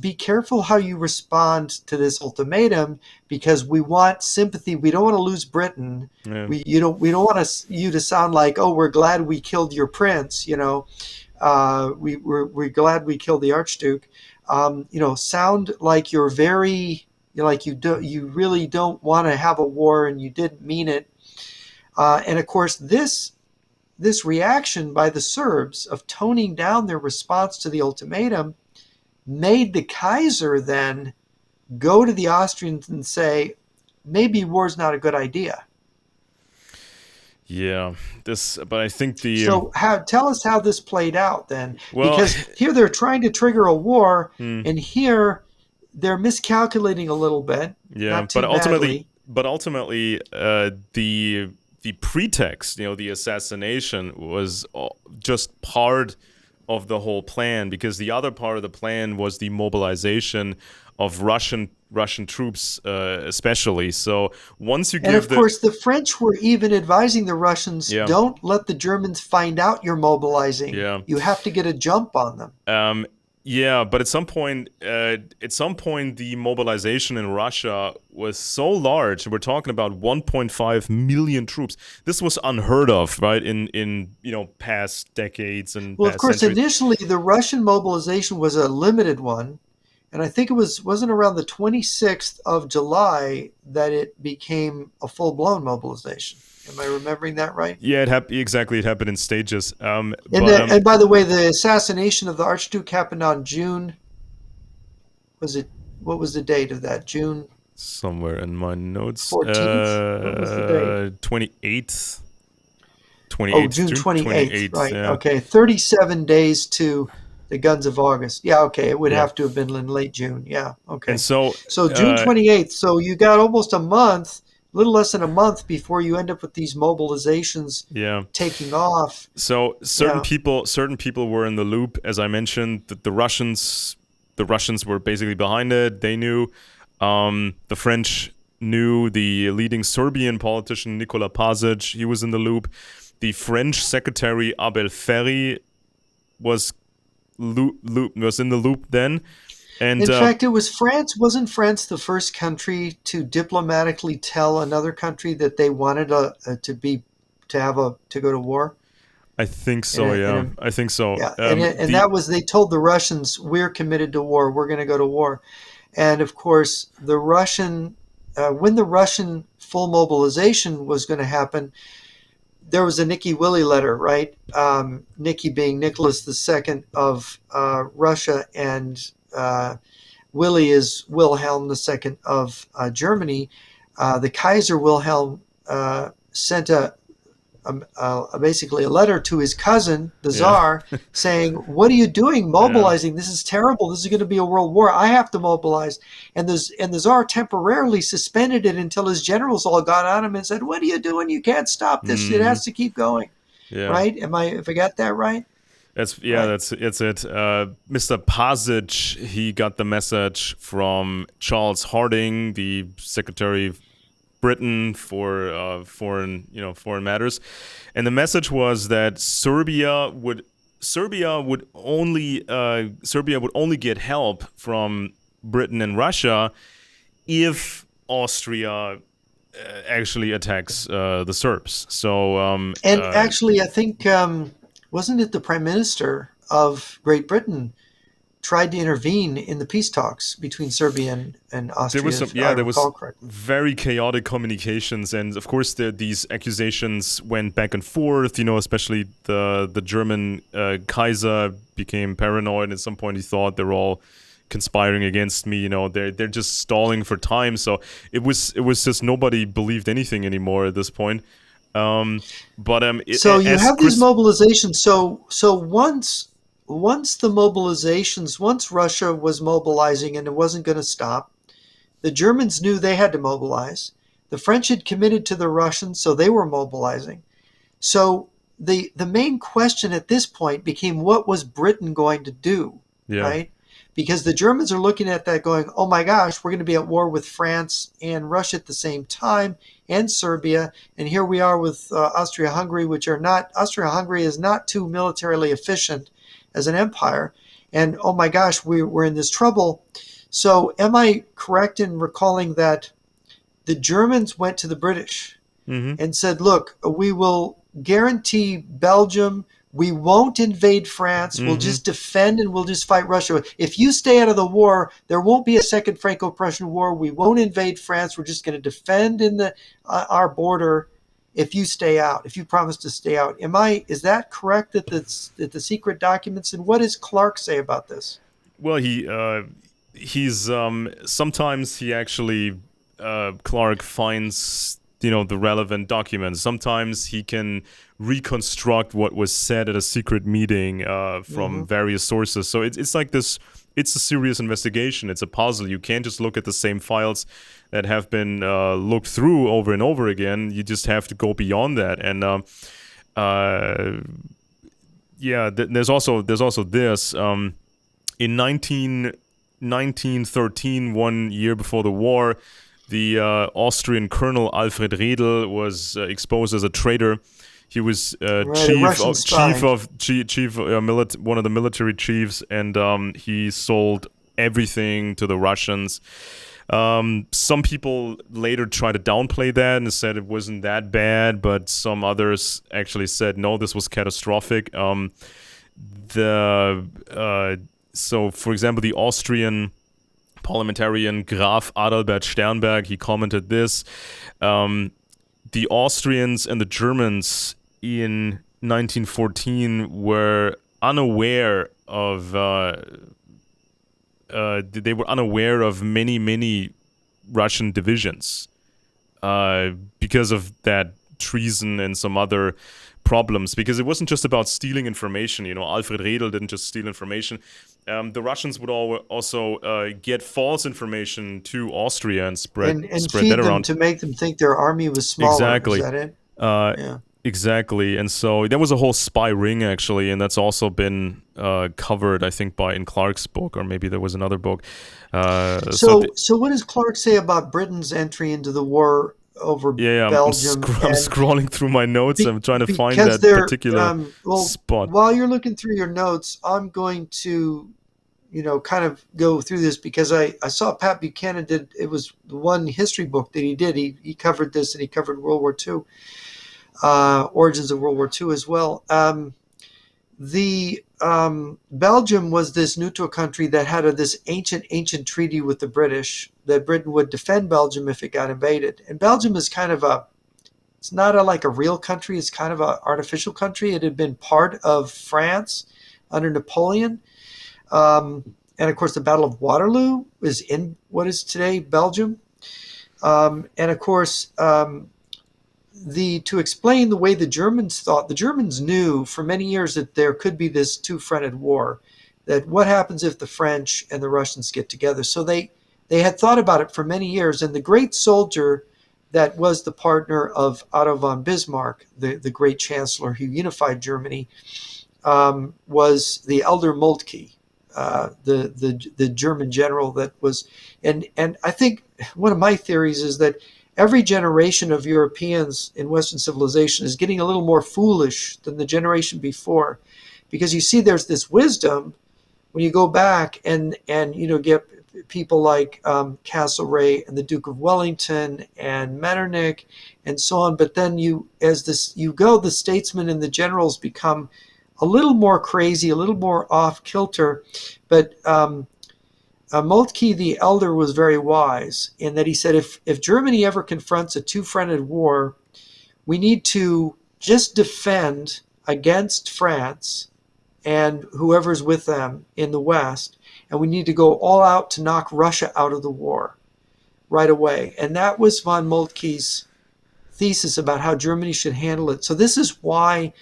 Speaker 1: be careful how you respond to this ultimatum, because we want sympathy. We don't want to lose Britain. Yeah. We don't want you to sound like, oh, we're glad we killed your prince. We're glad we killed the Archduke. Sound like you're very, you really don't want to have a war and you didn't mean it. And of course, this reaction by the Serbs of toning down their response to the ultimatum made the Kaiser then go to the Austrians and say, maybe war's not a good idea.
Speaker 2: Yeah, but I think
Speaker 1: So tell us how this played out then. Well, because here they're trying to trigger a war, and here they're miscalculating a little bit.
Speaker 2: Yeah, but ultimately, the pretext, the assassination was just part of the whole plan, because the other part of the plan was the mobilization of Russian troops, especially. So once you give,
Speaker 1: and of course the French were even advising the Russians, don't let the Germans find out you're mobilizing. Yeah. You have to get a jump on them.
Speaker 2: Yeah, but at some point, the mobilization in Russia was so large. We're talking about 1.5 million troops. This was unheard of, right? In past decades and
Speaker 1: well,
Speaker 2: past
Speaker 1: of course,
Speaker 2: centuries.
Speaker 1: Initially the Russian mobilization was a limited one, and I think it wasn't around the 26th of July that it became a full-blown mobilization. Am I remembering that right?
Speaker 2: Yeah, exactly. It happened in stages.
Speaker 1: And by the way, the assassination of the Archduke happened on June. What was the date of that? June?
Speaker 2: Somewhere in my notes.
Speaker 1: 14th? What was the date?
Speaker 2: 28th.
Speaker 1: Oh, June 28th. Right. Yeah. Okay. 37 days to the Guns of August. Yeah. Okay. It would have to have been in late June. Yeah. Okay.
Speaker 2: And so
Speaker 1: June 28th. So you got almost a month little less than a month before you end up with these mobilizations
Speaker 2: Yeah.
Speaker 1: taking off.
Speaker 2: So
Speaker 1: Yeah.
Speaker 2: certain people were in the loop, as I mentioned. The Russians were basically behind it. They knew. The French knew. The leading Serbian politician Nikola Pasic, he was in the loop. The French secretary Abel Ferry was was in the loop then, and
Speaker 1: In fact, it was France. Wasn't France the first country to diplomatically tell another country that they wanted to go to war?
Speaker 2: I think
Speaker 1: In
Speaker 2: so.
Speaker 1: a, in
Speaker 2: Yeah,
Speaker 1: a,
Speaker 2: I think so.
Speaker 1: yeah, and
Speaker 2: The
Speaker 1: that was they told the Russians, "We're committed to war. We're going to go to war." And of course, when the Russian full mobilization was going to happen, there was a Nicky Willy letter, right? Nicky being Nicholas II of Russia, and Willy is Wilhelm II of Germany. The Kaiser Wilhelm sent basically a letter to his cousin, the
Speaker 2: yeah,
Speaker 1: Tsar, saying, "What are you doing,
Speaker 2: yeah.
Speaker 1: mobilizing? This is terrible. This is going to be a world war. I have to mobilize." And the Tsar temporarily suspended it until his generals all got on him and said, "What are you doing? You can't stop this. It
Speaker 2: Hmm.
Speaker 1: has to keep going."
Speaker 2: Yeah.
Speaker 1: Right? If I got that right? Right.
Speaker 2: That's it. Mr. Pasic, he got the message from Charles Harding, the Secretary of Britain for foreign matters, and the message was that Serbia would only get help from Britain and Russia if Austria actually attacks the Serbs. So
Speaker 1: And actually, I think wasn't it the Prime Minister of Great Britain tried to intervene in the peace talks between Serbia and
Speaker 2: there was
Speaker 1: Austria,
Speaker 2: some
Speaker 1: if I
Speaker 2: yeah there was
Speaker 1: recall correctly.
Speaker 2: very chaotic communications, and of course these accusations went back and forth, especially the German Kaiser became paranoid. At some point he thought they're all conspiring against me. They're just stalling for time. So it was just nobody believed anything anymore at this point. um but
Speaker 1: So you
Speaker 2: as
Speaker 1: have these
Speaker 2: Chris.
Speaker 1: mobilizations. So once Russia was mobilizing and it wasn't going to stop, the Germans knew they had to mobilize. The French had committed to the Russians, so they were mobilizing. So the main question at this point became, what was Britain going to do,
Speaker 2: Yeah.
Speaker 1: right? Because the Germans are looking at that going, oh my gosh, we're going to be at war with France and Russia at the same time, and Serbia, and here we are with Austria-Hungary, which are not Austria-Hungary is not too militarily efficient as an empire, and oh my gosh, we're in this trouble. So am I correct in recalling that the Germans went to the British
Speaker 2: Mm-hmm.
Speaker 1: and said, look, we will guarantee Belgium. We won't invade France. We'll
Speaker 2: Mm-hmm.
Speaker 1: just defend and we'll just fight Russia. If you stay out of the war, there won't be a second Franco-Prussian war. We won't invade France. We're just going to defend in our border if you stay out, if you promise to stay out. Is that correct that the secret documents, and what does Clark say about this?
Speaker 2: Well, he's sometimes he actually Clark finds the relevant documents. Sometimes he can reconstruct what was said at a secret meeting from
Speaker 1: Mm-hmm.
Speaker 2: various sources. So it's like this. It's a serious investigation. It's a puzzle. You can't just look at the same files that have been looked through over and over again. You just have to go beyond that. And uh, yeah, there's also this. In 1913, 1 year before the war, the Austrian Colonel Alfred Riedel was exposed as a traitor. He was
Speaker 1: Right, a Russian spy.
Speaker 2: one of the military chiefs, and he sold everything to the Russians. Some people later tried to downplay that and said it wasn't that bad, but some others actually said no, this was catastrophic. The So, for example, the Austrian parliamentarian Graf Adalbert Sternberg, he commented this: the Austrians and the Germans in 1914 were unaware of many Russian divisions because of that treason and some other problems. Because it wasn't just about stealing information. Alfred Riedel didn't just steal information. the Russians would also get false information to Austria and
Speaker 1: and
Speaker 2: spread that
Speaker 1: feed them
Speaker 2: around.
Speaker 1: to make them think their army was smaller. Is
Speaker 2: Exactly.
Speaker 1: that it?
Speaker 2: Uh,
Speaker 1: Yeah.
Speaker 2: exactly. And so there was a whole spy ring actually, and that's also been covered, I think, by in Clark's book, or maybe there was another book.
Speaker 1: So what does Clark say about Britain's entry into the war over
Speaker 2: Yeah, yeah,
Speaker 1: Belgium
Speaker 2: I'm
Speaker 1: and
Speaker 2: scrolling through my notes. I'm trying to find
Speaker 1: because
Speaker 2: that
Speaker 1: they're
Speaker 2: particular
Speaker 1: well,
Speaker 2: spot.
Speaker 1: while you're looking through your notes, I'm going to kind of go through this because I saw Pat Buchanan did it was the one history book that he did. He covered this and he covered World War II, origins of World War II as well. The Belgium was this neutral country that had this ancient treaty with the British that Britain would defend Belgium if it got invaded. And Belgium is kind of it's not like a real country. It's kind of an artificial country. It had been part of France under Napoleon. And of course, the Battle of Waterloo is in what is today Belgium. And of course, to explain the way the Germans thought, the Germans knew for many years that there could be this two-fronted war. That what happens if the French and the Russians get together? So they had thought about it for many years. And the great soldier that was the partner of Otto von Bismarck, the great chancellor who unified Germany, was the elder Moltke, the German general that was, and I think one of my theories is that every generation of Europeans in Western civilization is getting a little more foolish than the generation before, because you see there's this wisdom when you go back and get people like Castlereagh and the Duke of Wellington and Metternich and so on. But then the statesmen and the generals become a little more crazy, a little more off kilter. But Moltke the Elder was very wise in that he said, if Germany ever confronts a two-fronted war, we need to just defend against France and whoever's with them in the West, and we need to go all out to knock Russia out of the war right away. And that was von Moltke's thesis about how Germany should handle it. So this is why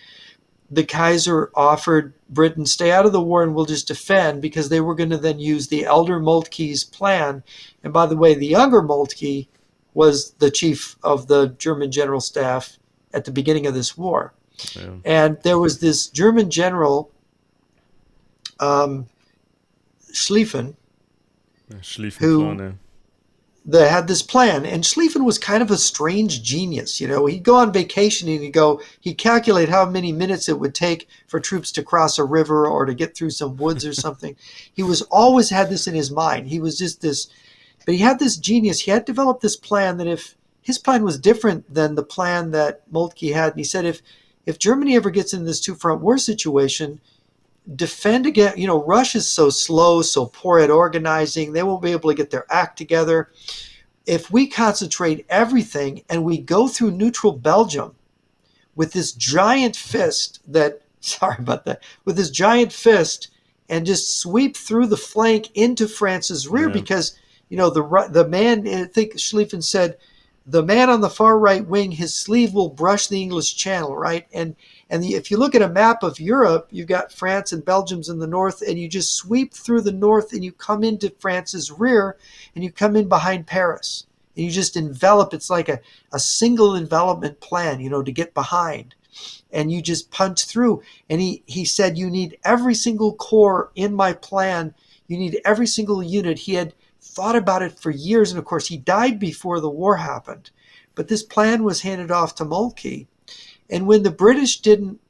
Speaker 1: the Kaiser offered Britain, stay out of the war and we'll just defend, because they were going to then use the elder Moltke's plan. And by the way, the younger Moltke was the chief of the German general staff at the beginning of this war.
Speaker 2: Yeah.
Speaker 1: And there was this German general, Schlieffen, who
Speaker 2: Schlieffen.
Speaker 1: that had this plan. And Schlieffen was kind of a strange genius. He'd go on vacation and he'd calculate how many minutes it would take for troops to cross a river or to get through some woods or something. He was always had this in his mind. He was just this, but he had this genius. He had developed this plan that if his plan was different than the plan that Moltke had. And he said, if Germany ever gets in this two-front war situation, defend again. Russia's so slow, so poor at organizing. They won't be able to get their act together. If we concentrate everything and we go through neutral Belgium with this giant fist with this giant fist and just sweep through the flank into France's rear, because, the man, I think Schlieffen said, the man on the far right wing, his sleeve will brush the English Channel, right? And if you look at a map of Europe, you've got France and Belgium's in the north, and you just sweep through the north and you come into France's rear and you come in behind Paris. And you just envelop. It's like a single envelopment plan, to get behind. And you just punch through. And he said, you need every single corps in my plan. You need every single unit. He had thought about it for years. And of course, he died before the war happened. But this plan was handed off to Moltke. And when the British didn't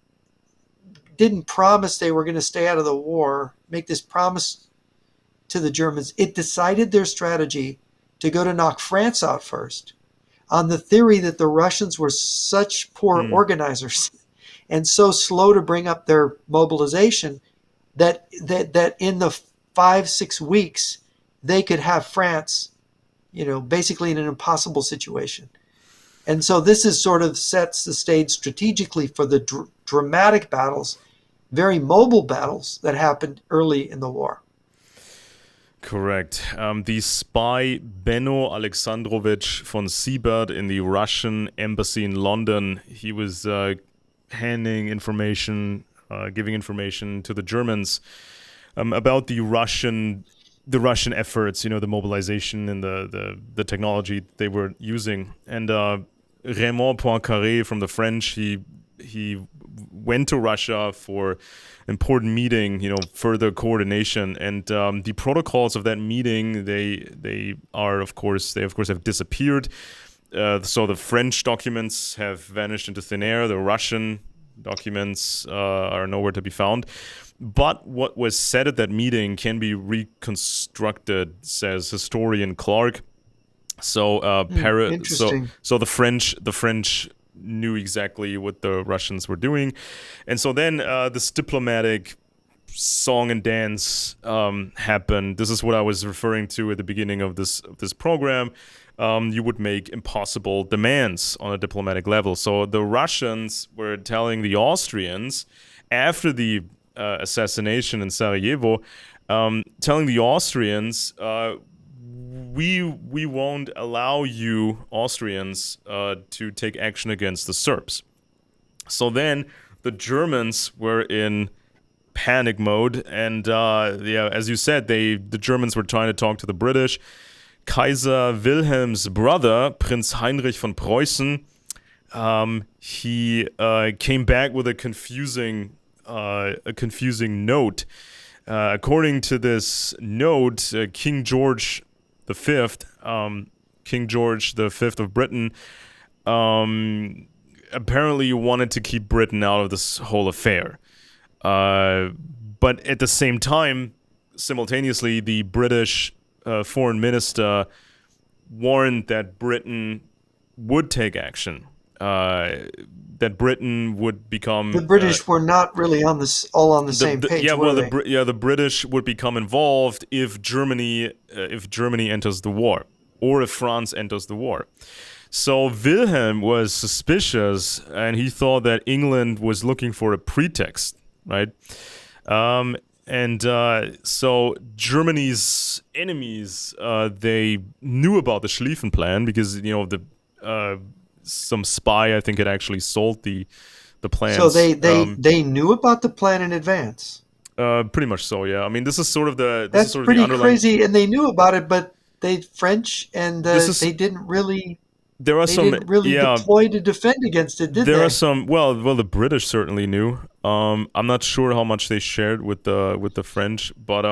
Speaker 1: promise they were going to stay out of the war, make this promise to the Germans, it decided their strategy to go to knock France out first, on the theory that the Russians were such poor organizers and so slow to bring up their mobilization that in the 5-6 weeks they could have France, basically in an impossible situation. And so this is sort of sets the stage strategically for the dramatic battles, very mobile battles that happened early in the war.
Speaker 2: Correct. The spy Benno Alexandrovich von Siebert in the Russian embassy in London, he was handing information, giving information to the Germans about the Russian efforts, the mobilization and the technology they were using. And Raymond Poincaré from the French, he went to Russia for important meeting, further coordination, and the protocols of that meeting they have disappeared. So the French documents have vanished into thin air. The Russian documents are nowhere to be found. But what was said at that meeting can be reconstructed, says historian Clark. So,
Speaker 1: Interesting.
Speaker 2: so the French knew exactly what the Russians were doing, and so then this diplomatic song and dance happened. This is what I was referring to at the beginning of this program. You would make impossible demands on a diplomatic level. So the Russians were telling the Austrians after the assassination in Sarajevo, telling the Austrians, we won't allow you Austrians to take action against the Serbs. So then the Germans were in panic mode, and as you said, the Germans were trying to talk to the British. Kaiser Wilhelm's brother, Prince Heinrich von Preußen, he came back with a confusing note. According to this note, King George V, King George V of Britain, apparently wanted to keep Britain out of this whole affair. But at the same time, simultaneously, the British foreign minister warned that Britain would take action. That Britain would become
Speaker 1: The British were not really all on the same page, were they?
Speaker 2: the British would become involved if Germany enters the war, or if France enters the war. So Wilhelm was suspicious, and he thought that England was looking for a pretext, right? So Germany's enemies, they knew about the Schlieffen Plan because some spy, I think, had actually sold the plans.
Speaker 1: So they knew about the plan in advance.
Speaker 2: Pretty much so, yeah. I mean, this is sort of the
Speaker 1: That's pretty crazy, and they knew about it, but French and they didn't really.
Speaker 2: There are
Speaker 1: didn't really deploy to defend against it, did they?
Speaker 2: There are some. Well, the British certainly knew. I'm not sure how much they shared with the French, but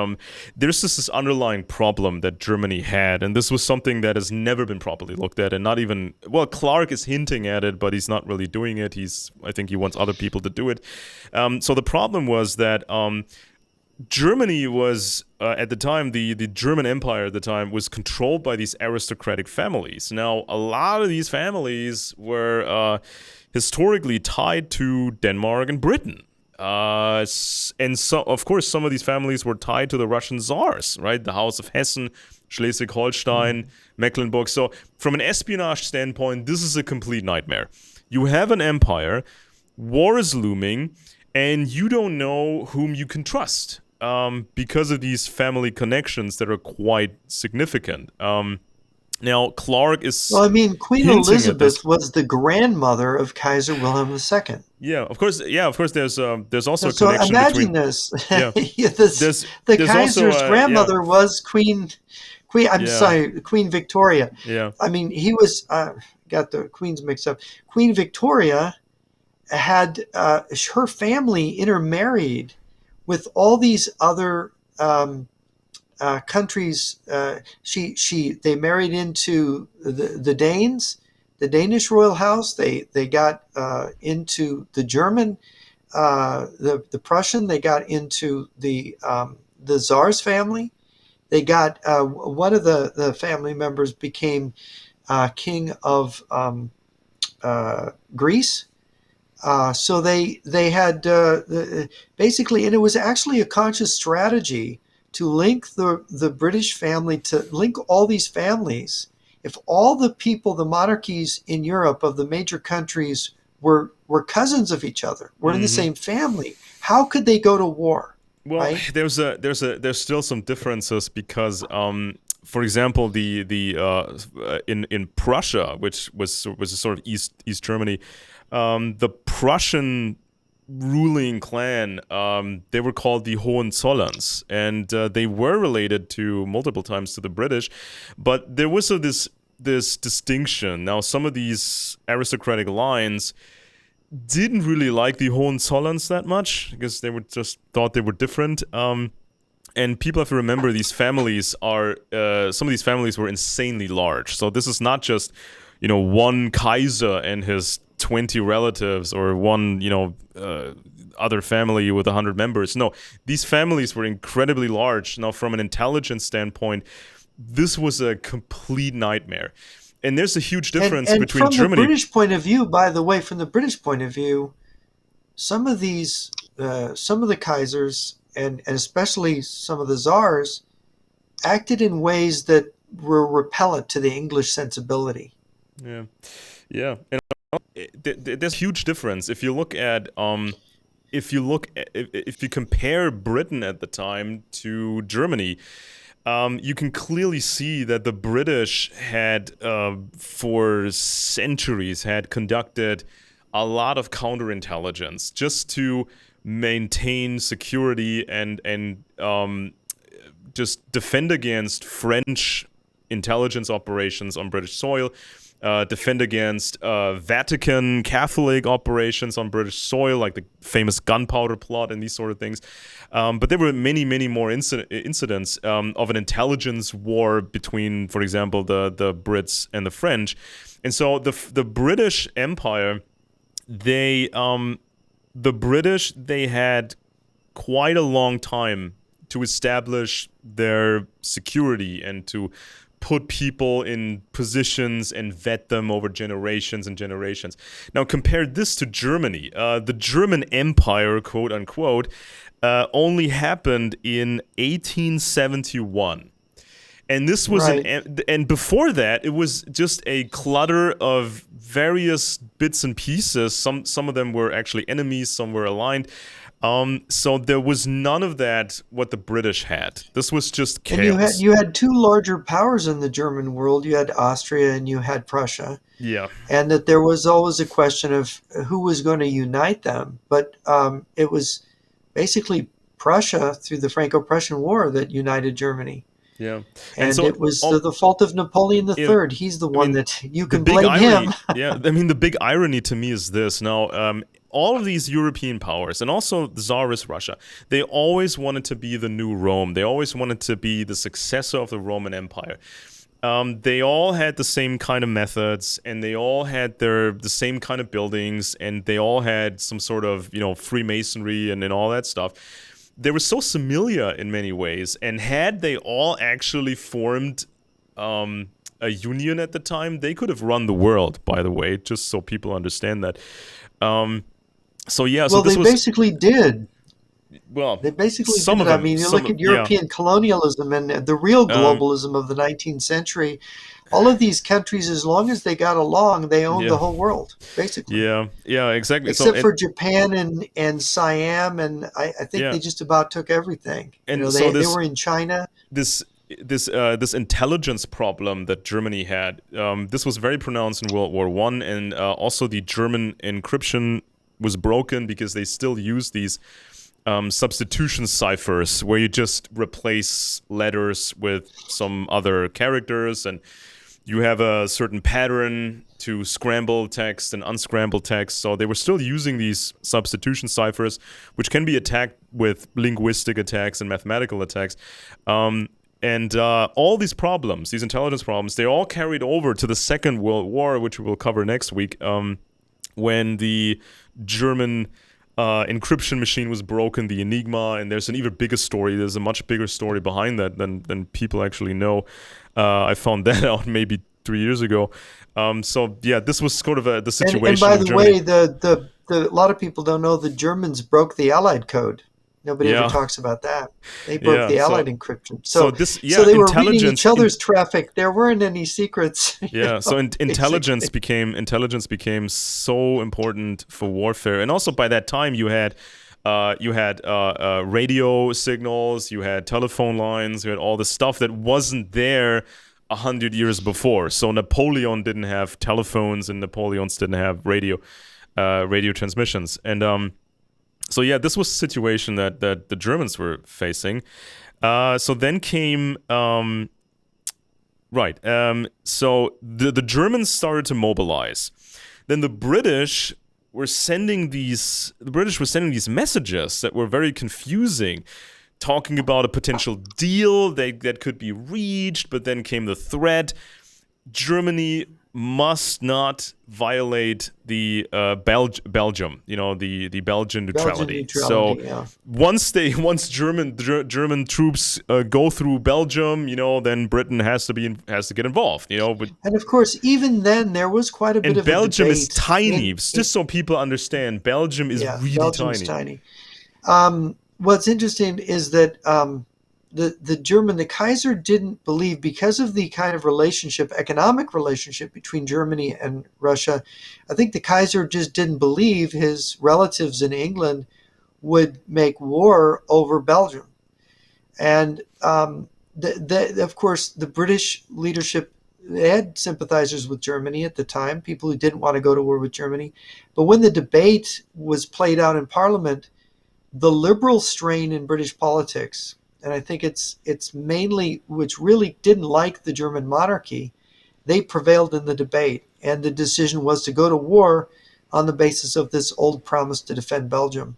Speaker 2: there's just this underlying problem that Germany had, and this was something that has never been properly looked at, and not even. Well, Clark is hinting at it, but he's not really doing it. I think he wants other people to do it. So the problem was that. Germany was, at the time, the German Empire at the time was controlled by these aristocratic families. Now, a lot of these families were historically tied to Denmark and Britain. And so, of course, some of these families were tied to the Russian Tsars, right? The House of Hessen, Schleswig-Holstein, Mecklenburg. So, from an espionage standpoint, this is a complete nightmare. You have an empire, war is looming, and you don't know whom you can trust. Because of these family connections that are quite significant. Now, Clark is.
Speaker 1: Well, I mean, Queen Elizabeth was the grandmother of Kaiser Wilhelm II.
Speaker 2: Yeah, of course. Yeah, of course. There's also a
Speaker 1: so
Speaker 2: connection
Speaker 1: imagine
Speaker 2: between.
Speaker 1: this.
Speaker 2: Yeah.
Speaker 1: The Kaiser's grandmother was Queen. I'm sorry, Queen Victoria.
Speaker 2: Yeah.
Speaker 1: I mean, he was got the queens mixed up. Queen Victoria had her family intermarried with all these other countries. They married into the Danes, the Danish royal house. They got into the German, the Prussian. They got into the Tsar's family. They got one of the family members became king of Greece. So they had basically, and it was actually a conscious strategy to link the British family, to link all these families. If all the people, the monarchies in Europe of the major countries were cousins of each other, were in the same family, how could they go to war?
Speaker 2: Well,
Speaker 1: right?
Speaker 2: there's still some differences because. For example, in Prussia, which was sort of East Germany, the Prussian ruling clan. They were called the Hohenzollerns, and they were related to multiple times to the British, but there was this distinction. Now, some of these aristocratic lines didn't really like the Hohenzollerns that much because they were just thought they were different. And people have to remember these families are some of these families were insanely large. So this is not just one Kaiser and his 20 relatives or one other family with 100 members. No, these families were incredibly large. Now, from an intelligence standpoint, this was a complete nightmare. And there's a huge difference
Speaker 1: And
Speaker 2: between
Speaker 1: from the
Speaker 2: Germany.
Speaker 1: British point of view, by the way, from the British point of view, some of these, some of the Kaisers, and especially some of the czars, acted in ways that were repellent to the English sensibility.
Speaker 2: Yeah, yeah, and there's a huge difference if you look at if you compare Britain at the time to Germany. You can clearly see that the British had, for centuries, had conducted a lot of counterintelligence just to maintain security and just defend against French intelligence operations on British soil, defend against Vatican Catholic operations on British soil, like the famous gunpowder plot and these sort of things. But there were many, many more incidents of an intelligence war between, for example, the Brits and the French. And so the British Empire, they had quite a long time to establish their security and to put people in positions and vet them over generations and generations. Now, compare this to Germany. The German Empire, quote unquote, only happened in 1871. And this was
Speaker 1: Right.
Speaker 2: and before that, it was just a clutter of various bits and pieces. Some of them were actually enemies, some were aligned. So there was none of that what the British had. This was just
Speaker 1: And
Speaker 2: chaos.
Speaker 1: you had two larger powers in the German world. You had Austria and you had Prussia,
Speaker 2: Yeah.
Speaker 1: and that there was always a question of who was going to unite them. But it was basically Prussia through the Franco-Prussian War that united Germany.
Speaker 2: Yeah. And
Speaker 1: And
Speaker 2: so
Speaker 1: it was
Speaker 2: all
Speaker 1: the fault of Napoleon
Speaker 2: yeah,
Speaker 1: III. He's the
Speaker 2: I
Speaker 1: one
Speaker 2: mean,
Speaker 1: that you
Speaker 2: the
Speaker 1: can
Speaker 2: big
Speaker 1: blame him.
Speaker 2: irony, yeah, I mean, the big irony to me is this. Now, all of these European powers, and also Tsarist Russia, they always wanted to be the new Rome. They always wanted to be the successor of the Roman Empire. They all had the same kind of methods, and they all had the same kind of buildings, and they all had some sort of Freemasonry and all that stuff. They were so similar in many ways, and had they all actually formed a union at the time, they could have run the world, by the way, just so people understand that. So yeah, so
Speaker 1: Well,
Speaker 2: this
Speaker 1: they
Speaker 2: was,
Speaker 1: basically did.
Speaker 2: well,
Speaker 1: They basically
Speaker 2: some
Speaker 1: did.
Speaker 2: of
Speaker 1: I
Speaker 2: them,
Speaker 1: mean, you look at
Speaker 2: yeah.
Speaker 1: European colonialism and the real
Speaker 2: um,
Speaker 1: globalism of the 19th century. All of these countries, as long as they got along, they owned
Speaker 2: yeah,
Speaker 1: the whole world, basically.
Speaker 2: yeah, exactly. So,
Speaker 1: Except for Japan and Siam, and I think
Speaker 2: yeah,
Speaker 1: they just about took everything.
Speaker 2: and so
Speaker 1: They were in China.
Speaker 2: this this intelligence problem that Germany had. This was very pronounced in World War I, and also the German encryption was broken because they still use these substitution ciphers where you just replace letters with some other characters, and you have a certain pattern to scramble text and unscramble text. So they were still using these substitution ciphers, which can be attacked with linguistic attacks and mathematical attacks. And all these problems, these intelligence problems, they all carried over to the Second World War, which we will cover next week, when the German encryption machine was broken, the Enigma, and there's an even bigger story. There's a much bigger story behind that than people actually know. I found that out maybe 3 years ago. So yeah, this was sort of the situation
Speaker 1: And by
Speaker 2: of
Speaker 1: the
Speaker 2: Germany.
Speaker 1: way, a lot of people don't know the Germans broke the Allied code. Nobody ever
Speaker 2: Yeah,
Speaker 1: talks about that. They broke
Speaker 2: yeah.
Speaker 1: the Allied
Speaker 2: So
Speaker 1: encryption.
Speaker 2: so
Speaker 1: So
Speaker 2: this
Speaker 1: so
Speaker 2: yeah
Speaker 1: they were reading each
Speaker 2: intelligence
Speaker 1: other's traffic. There weren't any secrets,
Speaker 2: Yeah, so
Speaker 1: basically.
Speaker 2: intelligence became so important for warfare, and also by that time you had radio signals, you had telephone lines, you had all the stuff that wasn't there 100 years before. So Napoleon didn't have telephones, and Napoleons didn't have radio transmissions, and So yeah, this was the situation that the Germans were facing. So then came right. So the Germans started to mobilize. Then the British were sending these messages that were very confusing, talking about a potential deal that could be reached, but then came the threat: Germany must not violate the Belgium, the Belgian
Speaker 1: Belgian
Speaker 2: neutrality. So
Speaker 1: neutrality, yeah.
Speaker 2: once German troops go through Belgium, then Britain has to get involved. But
Speaker 1: And of course, even then, there was quite a bit
Speaker 2: and
Speaker 1: of a
Speaker 2: Belgium is
Speaker 1: debate
Speaker 2: tiny. Just so people understand, Belgium is
Speaker 1: yeah,
Speaker 2: really
Speaker 1: Belgium's
Speaker 2: tiny.
Speaker 1: tiny. What's interesting is that the Kaiser didn't believe, because of the kind of economic relationship between Germany and Russia. I think the Kaiser just didn't believe his relatives in England would make war over Belgium. And of course, the British leadership, they had sympathizers with Germany at the time, people who didn't want to go to war with Germany. But when the debate was played out in Parliament, the liberal strain in British politics, and I think it's mainly which really didn't like the German monarchy, they prevailed in the debate, and the decision was to go to war on the basis of this old promise to defend Belgium.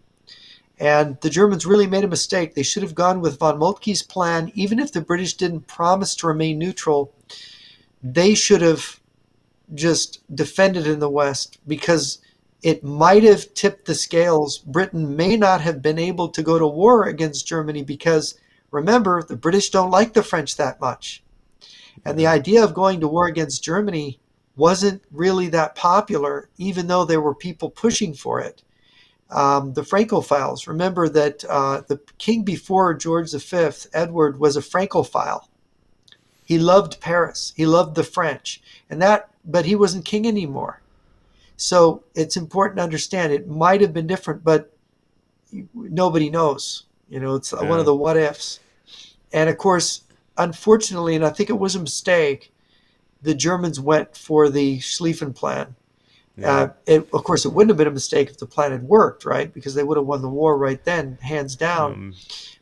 Speaker 1: And the Germans really made a mistake. They should have gone with von Moltke's plan. Even if the British didn't promise to remain neutral, they should have just defended in the West, because it might have tipped the scales. Britain may not have been able to go to war against Germany because, remember, the British don't like the French that much. And the
Speaker 2: Yeah.
Speaker 1: idea of going to war against Germany wasn't really that popular, even though there were people pushing for it. The Francophiles, remember that the king before George V, Edward, was a Francophile. He loved Paris. He loved the French, but he wasn't king anymore. So it's important to understand it might have been different, but nobody knows. It's one of
Speaker 2: Yeah.
Speaker 1: the what ifs. And of course, unfortunately, and I think it was a mistake, the Germans went for the Schlieffen Plan.
Speaker 2: Yeah.
Speaker 1: Of course, it wouldn't have been a mistake if the plan had worked, right? Because they would have won the war right then, hands down.
Speaker 2: Um,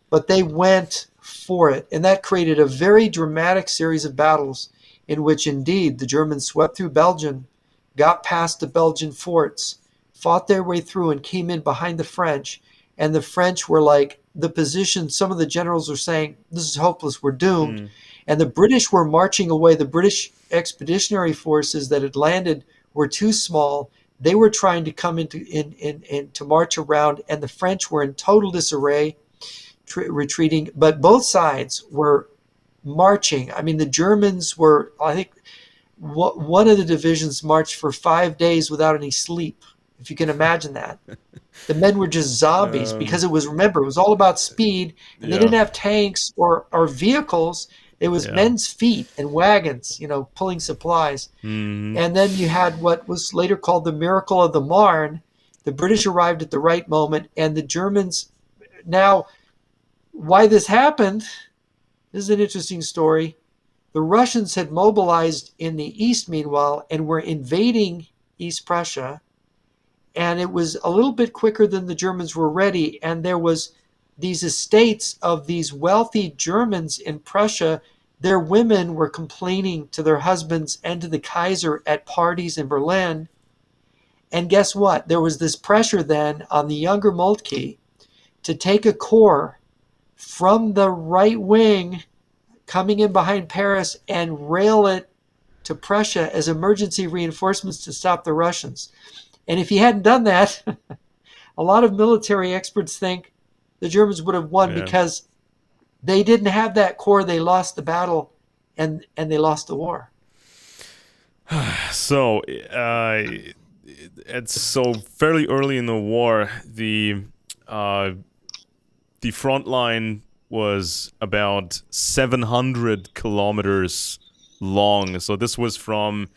Speaker 1: But they went for it. And that created a very dramatic series of battles in which, indeed, the Germans swept through Belgium, got past the Belgian forts, fought their way through, and came in behind the French. And the French were like, the position, some of the generals were saying, this is hopeless, we're doomed.
Speaker 2: mm,
Speaker 1: And the British were marching away. The British expeditionary forces that had landed were too small. They were trying to come in to march around, and the French were in total disarray, retreating. But both sides were marching. I mean, the Germans were, I think, one of the divisions marched for 5 days without any sleep, if you can imagine that. The men were just zombies because
Speaker 2: um,
Speaker 1: remember, it was all about speed, and they
Speaker 2: yeah.
Speaker 1: didn't have tanks or vehicles. It was
Speaker 2: Yeah.
Speaker 1: men's feet and wagons, pulling supplies.
Speaker 2: Mm,
Speaker 1: And then you had what was later called the Miracle of the Marne. The British arrived at the right moment, and the Germans. Now, why this happened, this is an interesting story. The Russians had mobilized in the east, meanwhile, and were invading East Prussia. And it was a little bit quicker than the Germans were ready. And there was these estates of these wealthy Germans in Prussia. Their women were complaining to their husbands and to the Kaiser at parties in Berlin. And guess what? There was this pressure then on the younger Moltke to take a corps from the right wing coming in behind Paris and rail it to Prussia as emergency reinforcements to stop the Russians. And if he hadn't done that, a lot of military experts think the Germans would have won,
Speaker 2: yeah.
Speaker 1: because they didn't have that corps. They lost the battle, and they lost the war.
Speaker 2: So, it's so fairly early in the war, uh, the front line was about 700 kilometers long. So this was from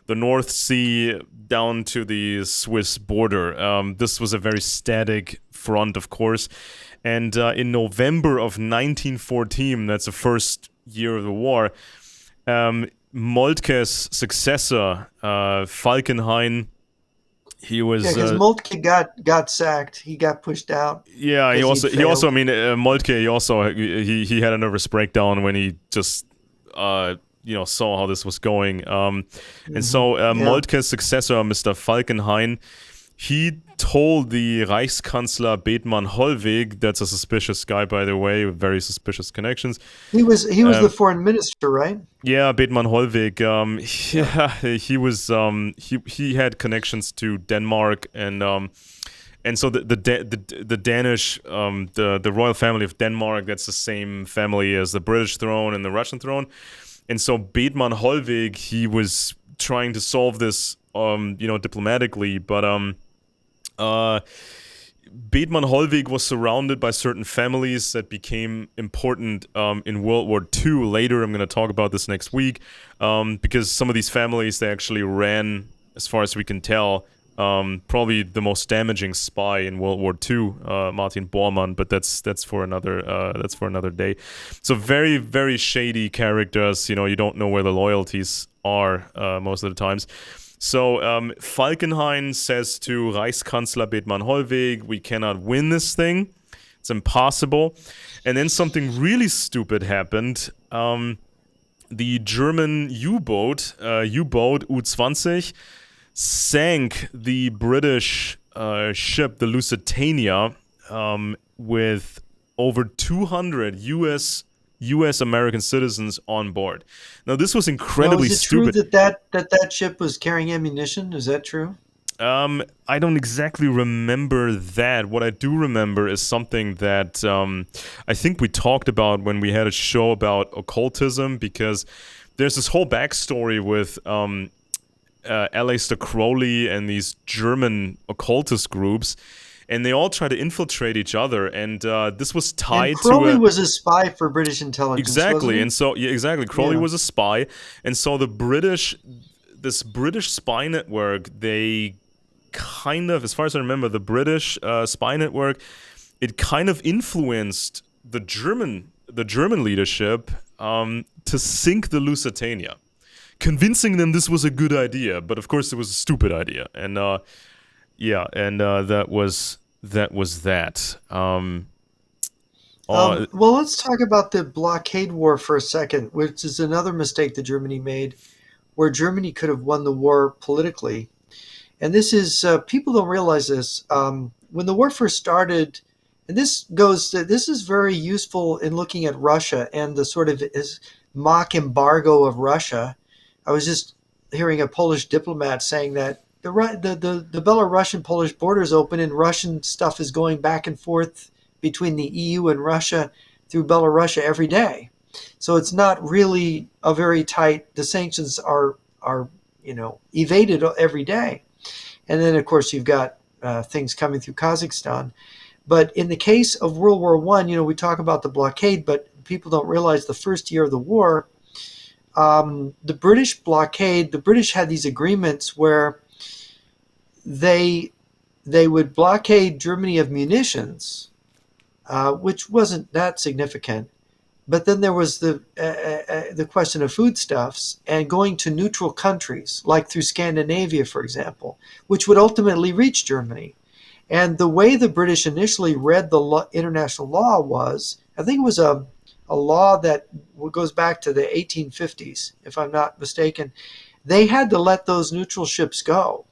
Speaker 2: the North Sea down to the Swiss border. This was a very static front, of course. And in November of 1914, that's the first year of the war, Moltke's successor, Falkenhayn, He
Speaker 1: Yeah,
Speaker 2: was
Speaker 1: because Moltke got sacked. He got pushed out
Speaker 2: yeah.
Speaker 1: because he'd
Speaker 2: He also I
Speaker 1: failed.
Speaker 2: mean Moltke. He also he had a nervous breakdown when he just saw how this was going. And so
Speaker 1: Yeah.
Speaker 2: Moltke's successor, Mr. Falkenhayn, he told the Reichskanzler Bethmann Hollweg, that's a suspicious guy, by the way, with very suspicious connections.
Speaker 1: He was the
Speaker 2: Um,
Speaker 1: foreign minister, right?
Speaker 2: yeah, Bethmann Hollweg.
Speaker 1: Yeah.
Speaker 2: Yeah, he was. He had connections to Denmark, and so the Danish, the royal family of Denmark. That's the same family as the British throne and the Russian throne. And so Bethmann Hollweg, he was trying to solve this, diplomatically, but uh, Bethmann Hollweg was surrounded by certain families that became important in World War II. Later, I'm going to talk about this next week, because some of these families, they actually ran, as far as we can tell, probably the most damaging spy in World War II, Martin Bormann. But that's for another day. So very, very shady characters. You don't know where the loyalties are most of the times. So Falkenhayn says to Reichskanzler Bethmann Hollweg, "We cannot win this thing. It's impossible." And then something really stupid happened. The German U-boat U-20, sank the British ship, the Lusitania, with over 200 U.S. American citizens on board. Now, this was
Speaker 1: Now,
Speaker 2: incredibly
Speaker 1: is it true
Speaker 2: stupid.
Speaker 1: that ship was carrying ammunition? Is that true?
Speaker 2: I don't exactly remember that. What I do remember is something that I think we talked about when we had a show about occultism, because there's this whole backstory with Aleister Crowley and these German occultist groups, and they all try to infiltrate each other. And this was
Speaker 1: And
Speaker 2: tied to
Speaker 1: Crowley
Speaker 2: a
Speaker 1: was a spy for British intelligence, wasn't
Speaker 2: exactly,
Speaker 1: he?
Speaker 2: and so yeah, exactly. Crowley
Speaker 1: Yeah.
Speaker 2: was a spy, and so this British spy network, they kind of, as far as I remember, the British spy network, it kind of influenced the German leadership to sink the Lusitania, convincing them this was a good idea, but of course it was a stupid idea, and that was that. Uh,
Speaker 1: Well, let's talk about the blockade war for a second, which is another mistake that Germany made, where Germany could have won the war politically. And this is people don't realize this. When the war first started, and this is very useful in looking at Russia and the sort of mock embargo of Russia. I was just hearing a Polish diplomat saying that the Belarusian Polish border is open and Russian stuff is going back and forth between the EU and Russia through Belarus every day. So it's not really a very tight. The sanctions are evaded every day. And then, of course, you've got things coming through Kazakhstan. But in the case of World War One, we talk about the blockade, but people don't realize the first year of the war, the British blockade. The British had these agreements where they they would blockade Germany of munitions, which wasn't that significant. But then there was the question of foodstuffs and going to neutral countries, like through Scandinavia, for example, which would ultimately reach Germany. And the way the British initially read the international law was, I think it was a law that goes back to the 1850s, if I'm not mistaken. They had to let those neutral ships go.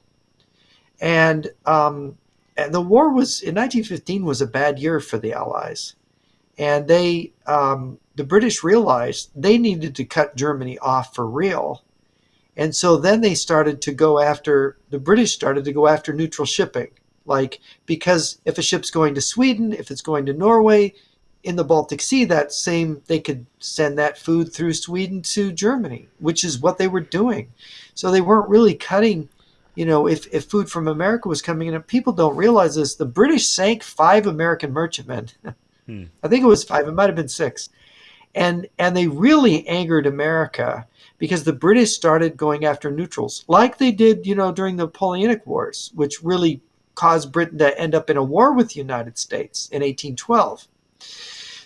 Speaker 1: And the war was in 1915 was a bad year for the Allies, and the British realized they needed to cut Germany off for real. And so then the British started to go after neutral shipping. Like, because if a ship's going to Sweden, if it's going to Norway, in the Baltic Sea, they could send that food through Sweden to Germany, which is what they were doing. So they weren't really cutting, if food from America was coming in. People don't realize this. The British sank 5 American merchantmen.
Speaker 2: hmm.
Speaker 1: I think it was 5. It might have been 6, and they really angered America because the British started going after neutrals, like they did, during the Napoleonic Wars, which really caused Britain to end up in a war with the United States in 1812.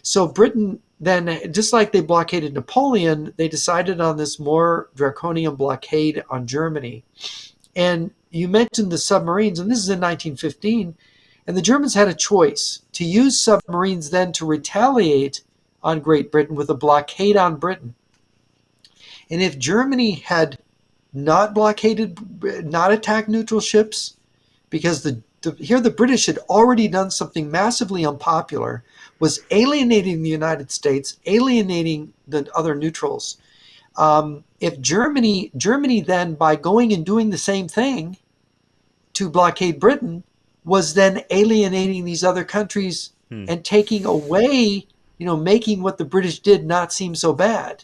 Speaker 1: So Britain then, just like they blockaded Napoleon, they decided on this more draconian blockade on Germany. And you mentioned the submarines, and this is in 1915, and the Germans had a choice to use submarines then to retaliate on Great Britain with a blockade on Britain. And if Germany had not blockaded, not attacked neutral ships, because here the British had already done something massively unpopular, was alienating the United States, alienating the other neutrals. If Germany then, by going and doing the same thing to blockade Britain, was then alienating these other countries
Speaker 2: Hmm.
Speaker 1: and taking away, making what the British did not seem so bad,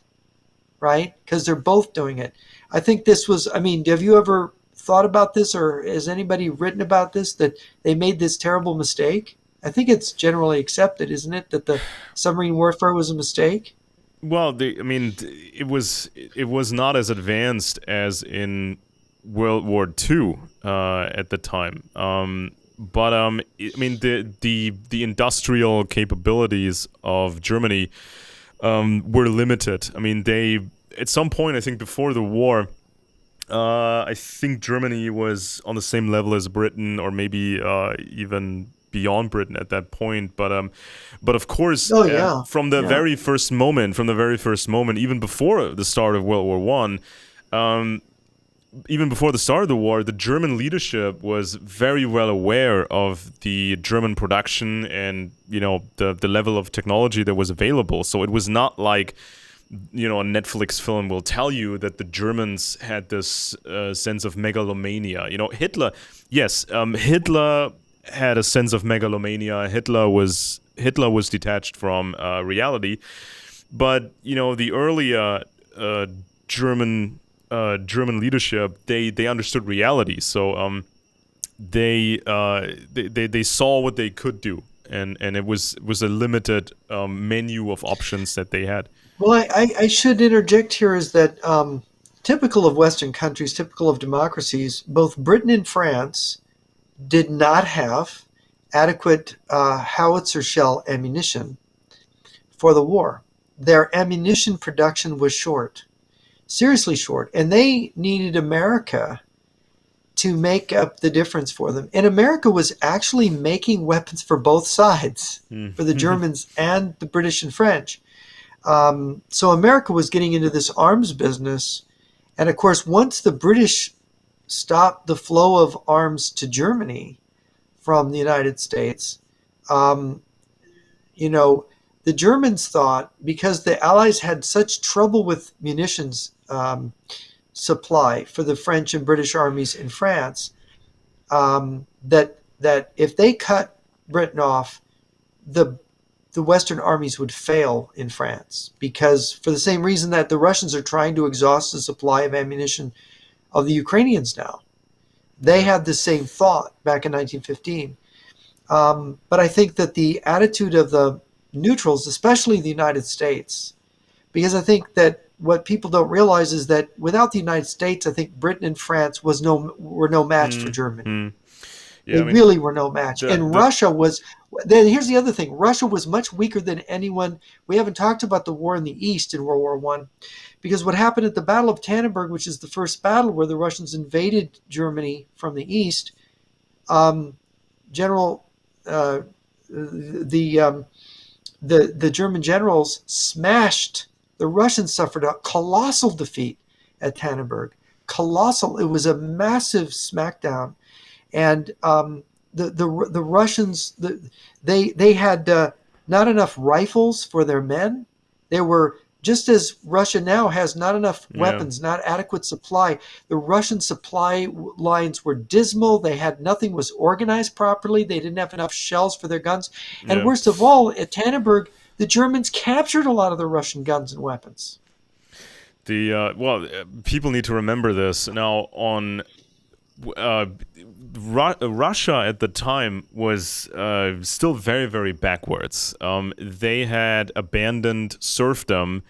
Speaker 1: right? Because they're both doing it. I think this was, I mean, have you ever thought about this, or has anybody written about this, that they made this terrible mistake? I think it's generally accepted, isn't it, that the submarine warfare was a mistake?
Speaker 2: Well, it was not as advanced as in World War II at the time. But I mean, the industrial capabilities of Germany were limited. I mean, they at some point, I think before the war, I think Germany was on the same level as Britain, or maybe even beyond Britain at that point. But of course,
Speaker 1: Oh yeah, yeah.
Speaker 2: from the very first moment, even before the start of World War One, um, even before the start of the war, the German leadership was very well aware of the German production and the level of technology that was available. So it was not like a Netflix film will tell you that the Germans had this sense of megalomania. Hitler had a sense of megalomania. Hitler was detached from reality, but the earlier German German leadership, they understood reality. So they saw what they could do, and it was a limited menu of options that they had.
Speaker 1: Well, I should interject here is that typical of Western countries, typical of democracies, both Britain and France did not have adequate howitzer shell ammunition for the war. Their ammunition production was short, seriously short, and they needed America to make up the difference for them. And America was actually making weapons for both sides,
Speaker 2: Mm.
Speaker 1: for the Germans and the British and French. So America was getting into this arms business. And of course, once the British stopped the flow of arms to Germany from the United States, um, you know, the Germans thought, because the Allies had such trouble with munitions supply for the French and British armies in France, that if they cut Britain off, the Western armies would fail in France, because for the same reason that the Russians are trying to exhaust the supply of ammunition of the Ukrainians now. They
Speaker 2: Yeah.
Speaker 1: had the same thought back in 1915. But I think that the attitude of the neutrals, especially the United States, because I think that what people don't realize is that without the United States, I think Britain and France were no match for
Speaker 2: Mm.
Speaker 1: Germany.
Speaker 2: Mm. Yeah.
Speaker 1: They
Speaker 2: I mean,
Speaker 1: really were no match. And
Speaker 2: the
Speaker 1: Russia was, then here's the other thing, Russia was much weaker than anyone. We haven't talked about the war in the East in World War One, because what happened at the Battle of Tannenberg, which is the first battle where the Russians invaded Germany from the East, um, General, uh, the, the German generals smashed, the Russians suffered a colossal defeat at Tannenberg. Colossal. It was a massive smackdown. And the Russians, they had not enough rifles for their men. They were, just as Russia now has not enough
Speaker 2: yeah.
Speaker 1: weapons, not adequate supply. The Russian supply lines were dismal. They had nothing was organized properly. They didn't have enough shells for their guns. And
Speaker 2: Yeah.
Speaker 1: worst of all, at Tannenberg, the Germans captured a lot of the Russian guns and weapons.
Speaker 2: People need to remember this now. On uh, Russia at the time was still very, very backwards. They had abandoned serfdom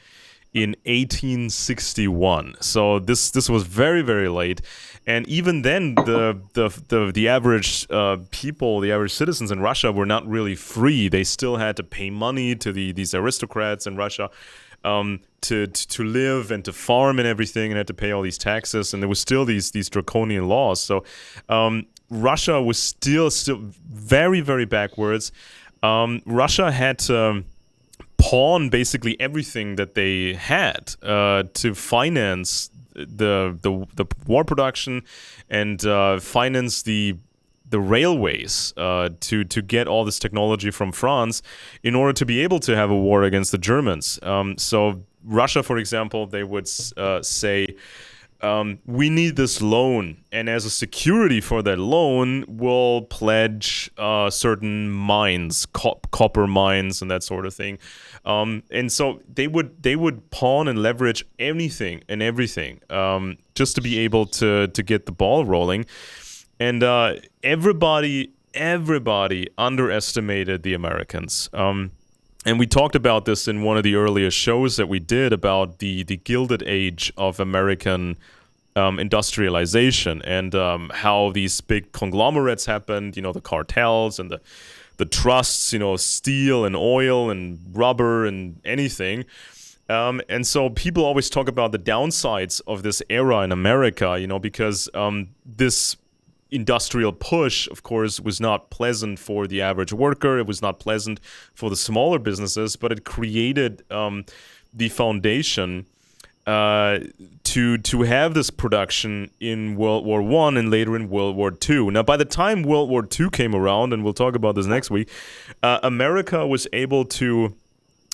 Speaker 2: in 1861, so this was very, very late. And even then, the average people, the average citizens in Russia were not really free. They still had to pay money to these aristocrats in Russia. to live and to farm and everything, and had to pay all these taxes, and there was still these draconian laws. So Russia was still very, very backwards. Russia had to pawn basically everything that they had to finance the war production and finance the railways to get all this technology from France in order to be able to have a war against the Germans. So Russia, for example, they would say, we need this loan, and as a security for that loan, we'll pledge certain mines, copper mines, and that sort of thing. And so they would pawn and leverage anything and everything just to be able to get the ball rolling. And everybody underestimated the Americans. And we talked about this in one of the earlier shows that we did about the Gilded Age of American industrialization, and how these big conglomerates happened, the cartels and the trusts, steel and oil and rubber and anything. And so people always talk about the downsides of this era in America, because this industrial push, of course, was not pleasant for the average worker. It was not pleasant for the smaller businesses, but it created the foundation to have this production in World War I and later in World War II. Now, by the time World War II came around, and we'll talk about this next week, America was able to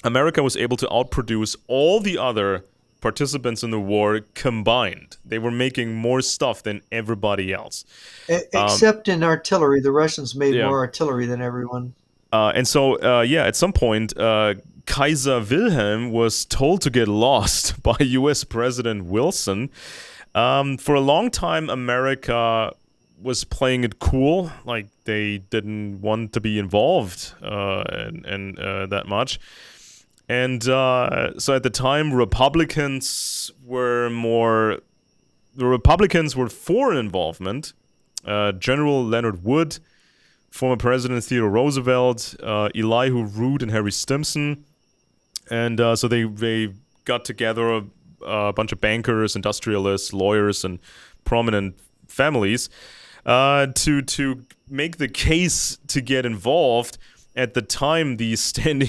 Speaker 2: outproduce all the other participants in the war combined. They were making more stuff than everybody else.
Speaker 1: Except in artillery. The Russians made more artillery than everyone.
Speaker 2: And so, at some point, Kaiser Wilhelm was told to get lost by U.S. President Wilson. For a long time, America was playing it cool, like they didn't want to be involved and that much. And so at the time, Republicans were for involvement. General Leonard Wood, former President Theodore Roosevelt, Elihu Root, and Harry Stimson. And so they got together a bunch of bankers, industrialists, lawyers, and prominent families to make the case to get involved. At the time, the standing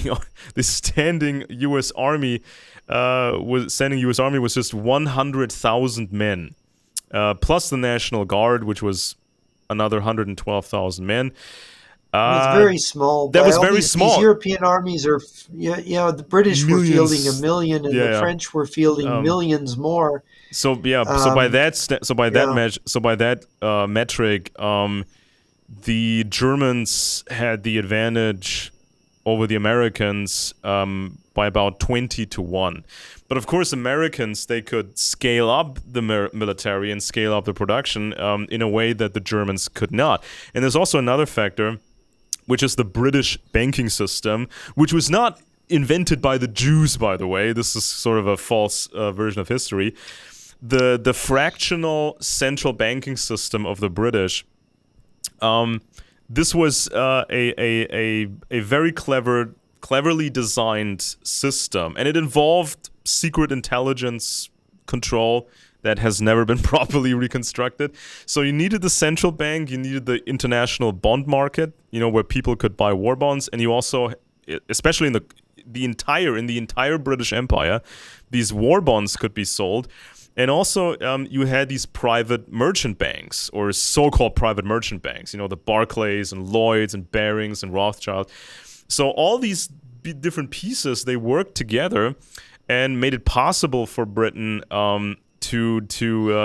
Speaker 2: U.S. Army was just 100,000 men, plus the National Guard, which was another 112,000 men.
Speaker 1: It was very small.
Speaker 2: That was very small.
Speaker 1: These European armies are, the British were fielding 1 million, and the French were fielding millions more.
Speaker 2: So by that metric, the Germans had the advantage over the Americans by about 20-1. But of course, Americans, they could scale up the military and scale up the production in a way that the Germans could not. And there's also another factor, which is the British banking system, which was not invented by the Jews, by the way. This is sort of a false version of history. The fractional central banking system of the British, this was a very cleverly designed system, and it involved secret intelligence control that has never been properly reconstructed. So you needed the central bank, you needed the international bond market, where people could buy war bonds, and you also, especially in the entire British Empire, these war bonds could be sold. And also, you had these private merchant banks, or so-called private merchant banks, the Barclays and Lloyds and Barings and Rothschild. So all these different pieces, they worked together and made it possible for Britain to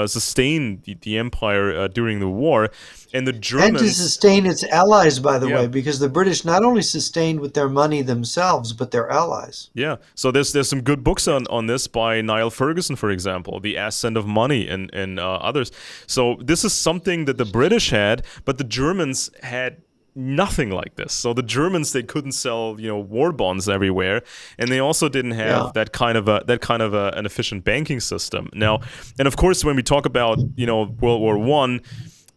Speaker 2: sustain the empire during the war. And the Germans...
Speaker 1: And to sustain its allies, by the way, because the British not only sustained with their money themselves, but their allies.
Speaker 2: Yeah, so there's some good books on this by Niall Ferguson, for example, The Ascent of Money, and others. So this is something that the British had, but the Germans had nothing like this. So the Germans, they couldn't sell war bonds everywhere, and they also didn't have that kind of an efficient banking system. Now, and of course, when we talk about World War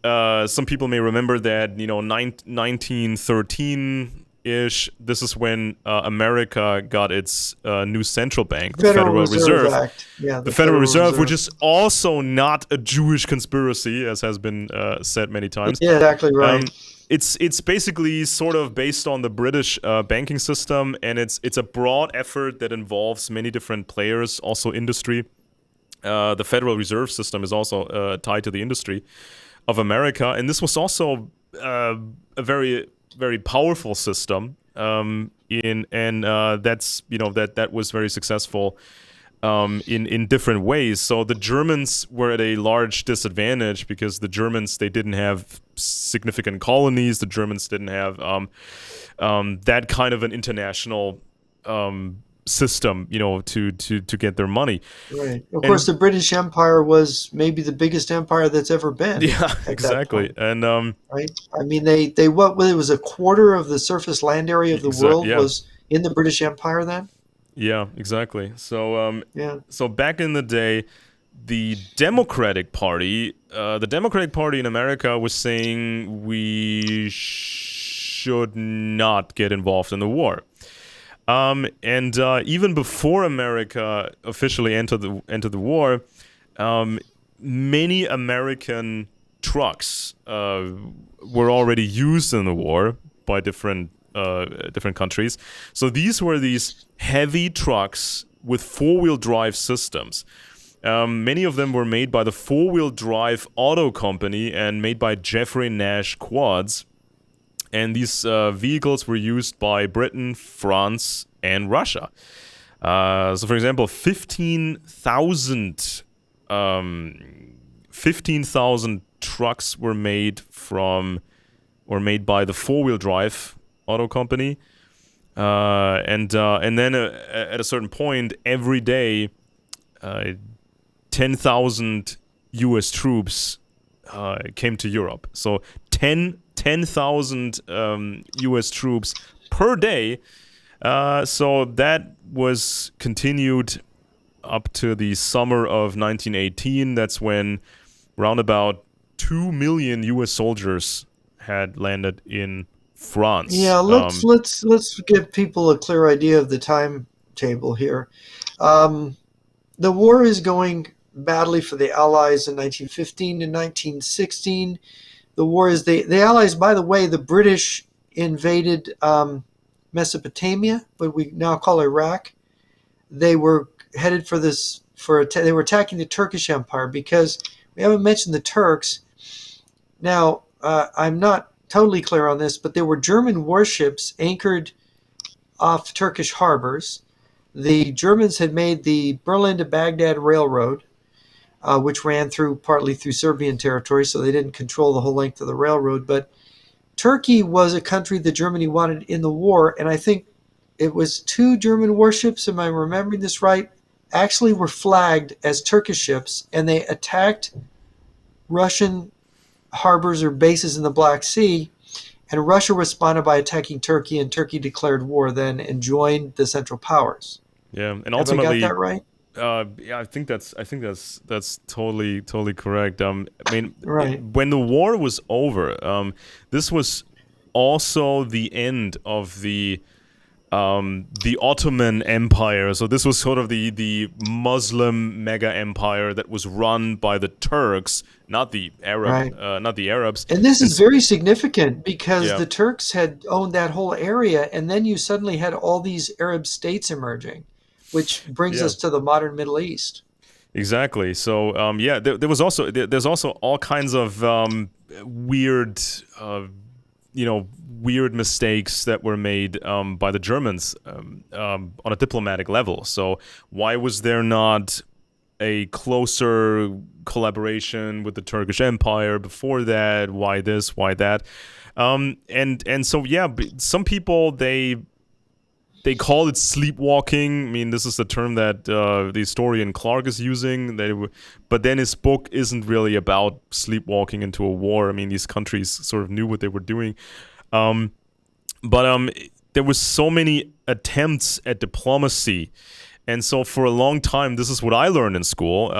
Speaker 2: I, some people may remember that 1913 ish, this is when America got its new central bank, the
Speaker 1: Federal
Speaker 2: Federal
Speaker 1: Reserve
Speaker 2: Reserve.
Speaker 1: Act. Yeah,
Speaker 2: The
Speaker 1: the
Speaker 2: Federal
Speaker 1: Federal
Speaker 2: Reserve, which
Speaker 1: Reserve.
Speaker 2: is also not a Jewish conspiracy, as has been said many times.
Speaker 1: Yeah, exactly right.
Speaker 2: Um, it's basically sort of based on the British banking system, and it's a broad effort that involves many different players, also industry. The Federal Reserve System is also tied to the industry of America, and this was also a very powerful system. That's that was very successful in different ways. So the Germans were at a large disadvantage because the Germans, they didn't have significant colonies. The Germans didn't have that kind of an international system, to get their money.
Speaker 1: Right. Of course,
Speaker 2: And
Speaker 1: the British Empire was maybe the biggest empire that's ever been
Speaker 2: yeah,
Speaker 1: at that
Speaker 2: exactly.
Speaker 1: point,
Speaker 2: And
Speaker 1: right? I mean, they what it was a quarter of the surface land area of the world
Speaker 2: yeah,
Speaker 1: was in the British Empire then.
Speaker 2: yeah, exactly.
Speaker 1: Yeah.
Speaker 2: So back in the day, the Democratic Party in America was saying we should not get involved in the war. And even before America officially entered the war, many American trucks were already used in the war by different countries. So these heavy trucks with four-wheel drive systems. Many of them were made by the Four-Wheel Drive Auto Company and made by Jeffrey Nash Quads. And these vehicles were used by Britain, France, and Russia. So, for example, 15,000 trucks were made by the Four-Wheel Drive Auto Company. And then at a certain point, every day, 10,000 U.S. troops came to Europe. So 10,000 U.S. troops per day. So that was continued up to the summer of 1918. That's when round about 2 million U.S. soldiers had landed in France.
Speaker 1: Yeah, let's give people a clear idea of the timetable here. Um, the war is going badly for the Allies in 1915 and 1916. The war is the Allies. By the way, the British invaded Mesopotamia, what we now call Iraq. They were headed for this they were attacking the Turkish Empire because we haven't mentioned the Turks. Now, I'm not totally clear on this, but there were German warships anchored off Turkish harbors. The Germans had made the Berlin to Baghdad Railroad, which ran partly through Serbian territory, so they didn't control the whole length of the railroad. But Turkey was a country that Germany wanted in the war, and I think it was 2 German warships, am I remembering this right, actually were flagged as Turkish ships, and they attacked Russian harbors or bases in the Black Sea, and Russia responded by attacking Turkey, and Turkey declared war then and joined the Central Powers.
Speaker 2: Yeah, and
Speaker 1: Have I got
Speaker 2: ultimately,
Speaker 1: that right?
Speaker 2: yeah, I think that's totally correct. I mean,
Speaker 1: Right.
Speaker 2: when the war was over, this was also the end of the Ottoman Empire. So this was sort of the Muslim mega empire that was run by the Turks, not the
Speaker 1: Right.
Speaker 2: Arabs.
Speaker 1: And this
Speaker 2: And
Speaker 1: is very significant because
Speaker 2: yeah,
Speaker 1: the Turks had owned that whole area, and then you suddenly had all these Arab states emerging, which brings
Speaker 2: yeah.
Speaker 1: us to the modern Middle East.
Speaker 2: Exactly. So, yeah, there's also all kinds of weird, weird mistakes that were made by the Germans on a diplomatic level. So, why was there not a closer collaboration with the Turkish Empire before that? Why this? Why that? And so yeah, some people they call it sleepwalking. I mean, this is the term that the historian Clark is using. But then his book isn't really about sleepwalking into a war. I mean, these countries sort of knew what they were doing. Um, but there was so many attempts at diplomacy. And so for a long time, this is what I learned in school.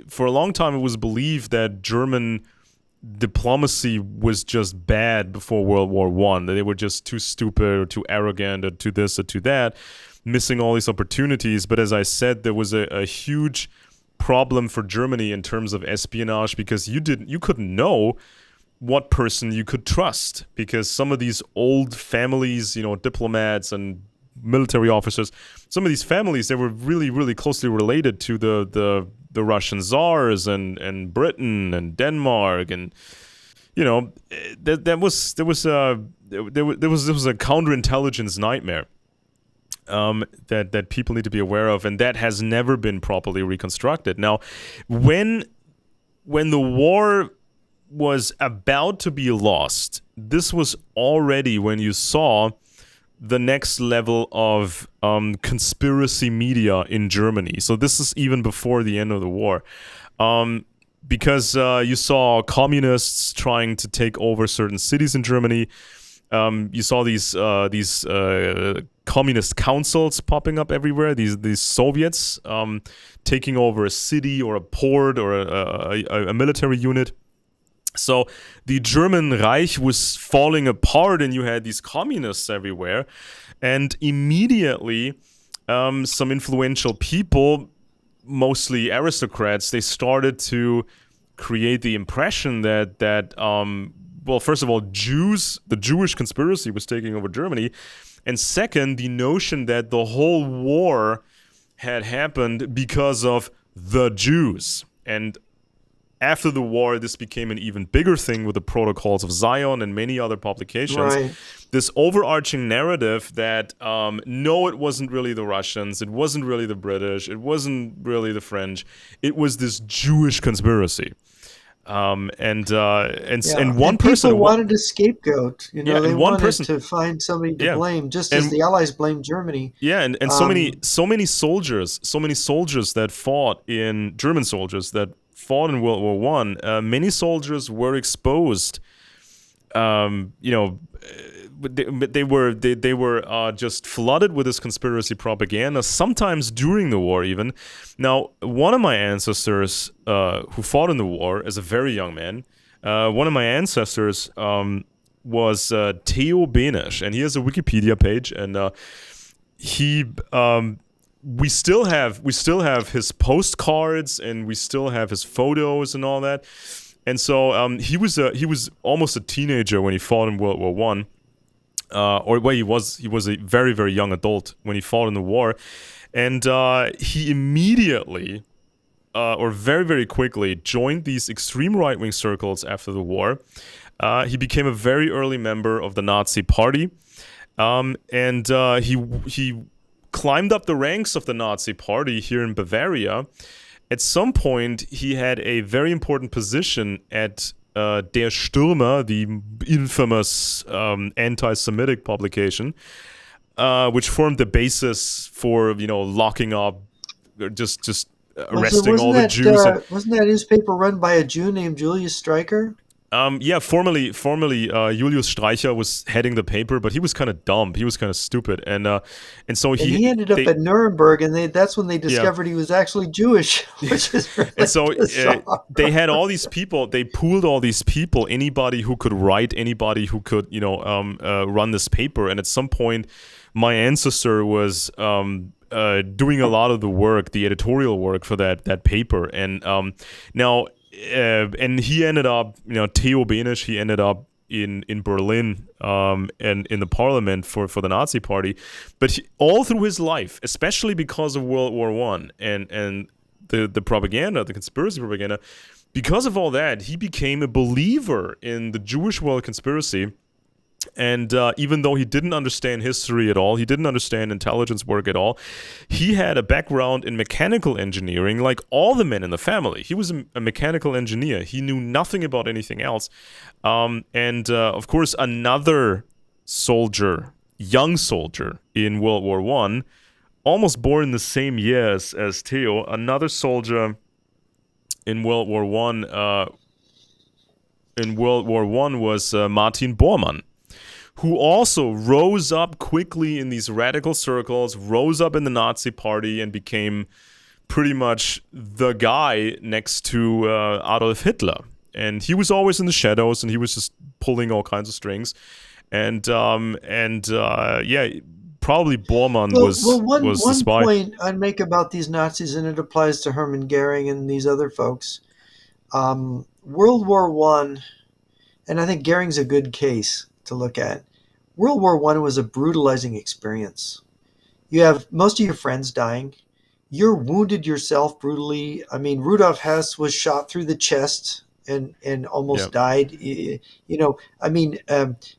Speaker 2: For a long time, it was believed that German diplomacy was just bad before World War One. They were just too stupid or too arrogant or to this or to that, missing all these opportunities. But as I said, there was a huge problem for Germany in terms of espionage, because you couldn't know what person you could trust, because some of these old families, diplomats and military officers, some of these families, they were really, really closely related to the Russian czars and Britain and Denmark, and there was a counterintelligence nightmare that people need to be aware of, and that has never been properly reconstructed. Now, when the war was about to be lost, this was already when you saw the next level of conspiracy media in Germany. So this is even before the end of the war. Because you saw communists trying to take over certain cities in Germany. You saw these communist councils popping up everywhere. These Soviets taking over a city or a port or a military unit. So the German Reich was falling apart, and you had these communists everywhere. And immediately, some influential people, mostly aristocrats, they started to create the impression that well, first of all, the Jewish conspiracy was taking over Germany, and second, the notion that the whole war had happened because of the Jews. And after the war, this became an even bigger thing with the Protocols of Zion and many other publications.
Speaker 1: Right.
Speaker 2: This overarching narrative that, no, it wasn't really the Russians, it wasn't really the British, it wasn't really the French, it was this Jewish conspiracy. And one person
Speaker 1: people wanted a scapegoat. They wanted to find somebody to
Speaker 2: Yeah.
Speaker 1: blame, just as the Allies blamed Germany.
Speaker 2: Yeah, and so many soldiers that fought in German soldiers that fought in World War One. Many soldiers were exposed. They were just flooded with this conspiracy propaganda. Sometimes during the war, even. Now, one of my ancestors who fought in the war as a very young man, one of my ancestors was Theo Benesch, and he has a Wikipedia page, and we still have his postcards, and we still have his photos and all that. And so he was almost a teenager when he fought in World War One, he was a very, very young adult when he fought in the war, and he immediately or very, very quickly joined these extreme right-wing circles after the war. He became a very early member of the Nazi Party, and he climbed up the ranks of the Nazi Party here in Bavaria. At some point, he had a very important position at Der Stürmer, the infamous anti-Semitic publication, which formed the basis for locking up, just arresting all the Jews.
Speaker 1: Wasn't that newspaper run by a Jew named Julius Streicher?
Speaker 2: Formerly, Julius Streicher was heading the paper, but he was kind of dumb. He was kind of stupid, and so he
Speaker 1: ended up at Nuremberg, and that's when they discovered he was actually Jewish, which is really
Speaker 2: and so
Speaker 1: bizarre.
Speaker 2: They had all these people. They pooled all these people. Anybody who could write, anybody who could run this paper. And at some point, my ancestor was doing a lot of the work, the editorial work for that paper, and now. And he ended up, Theo Benesch, he ended up in Berlin and in the parliament for the Nazi Party. But all through his life, especially because of World War One and the propaganda, the conspiracy propaganda, because of all that, he became a believer in the Jewish world conspiracy. And even though he didn't understand history at all, he didn't understand intelligence work at all, he had a background in mechanical engineering like all the men in the family. He was a mechanical engineer. He knew nothing about anything else. Of course, another soldier, young soldier in World War One, almost born the same year as Theo, another soldier in World War One was Martin Bormann, who also rose up quickly in these radical circles, rose up in the Nazi Party, and became pretty much the guy next to Adolf Hitler. and he was always in the shadows, and he was just pulling all kinds of strings, and yeah, probably Bormann
Speaker 1: Well,
Speaker 2: was the
Speaker 1: one
Speaker 2: spy.
Speaker 1: point I'd make about these Nazis, and it applies to Hermann Goering and these other folks. World War I, and I think Goering's a good case to look at. World War I was a brutalizing experience. You have most of your friends dying. You're wounded yourself brutally. I mean, Rudolf Hess was shot through the chest and
Speaker 2: Yeah,
Speaker 1: almost died. I mean,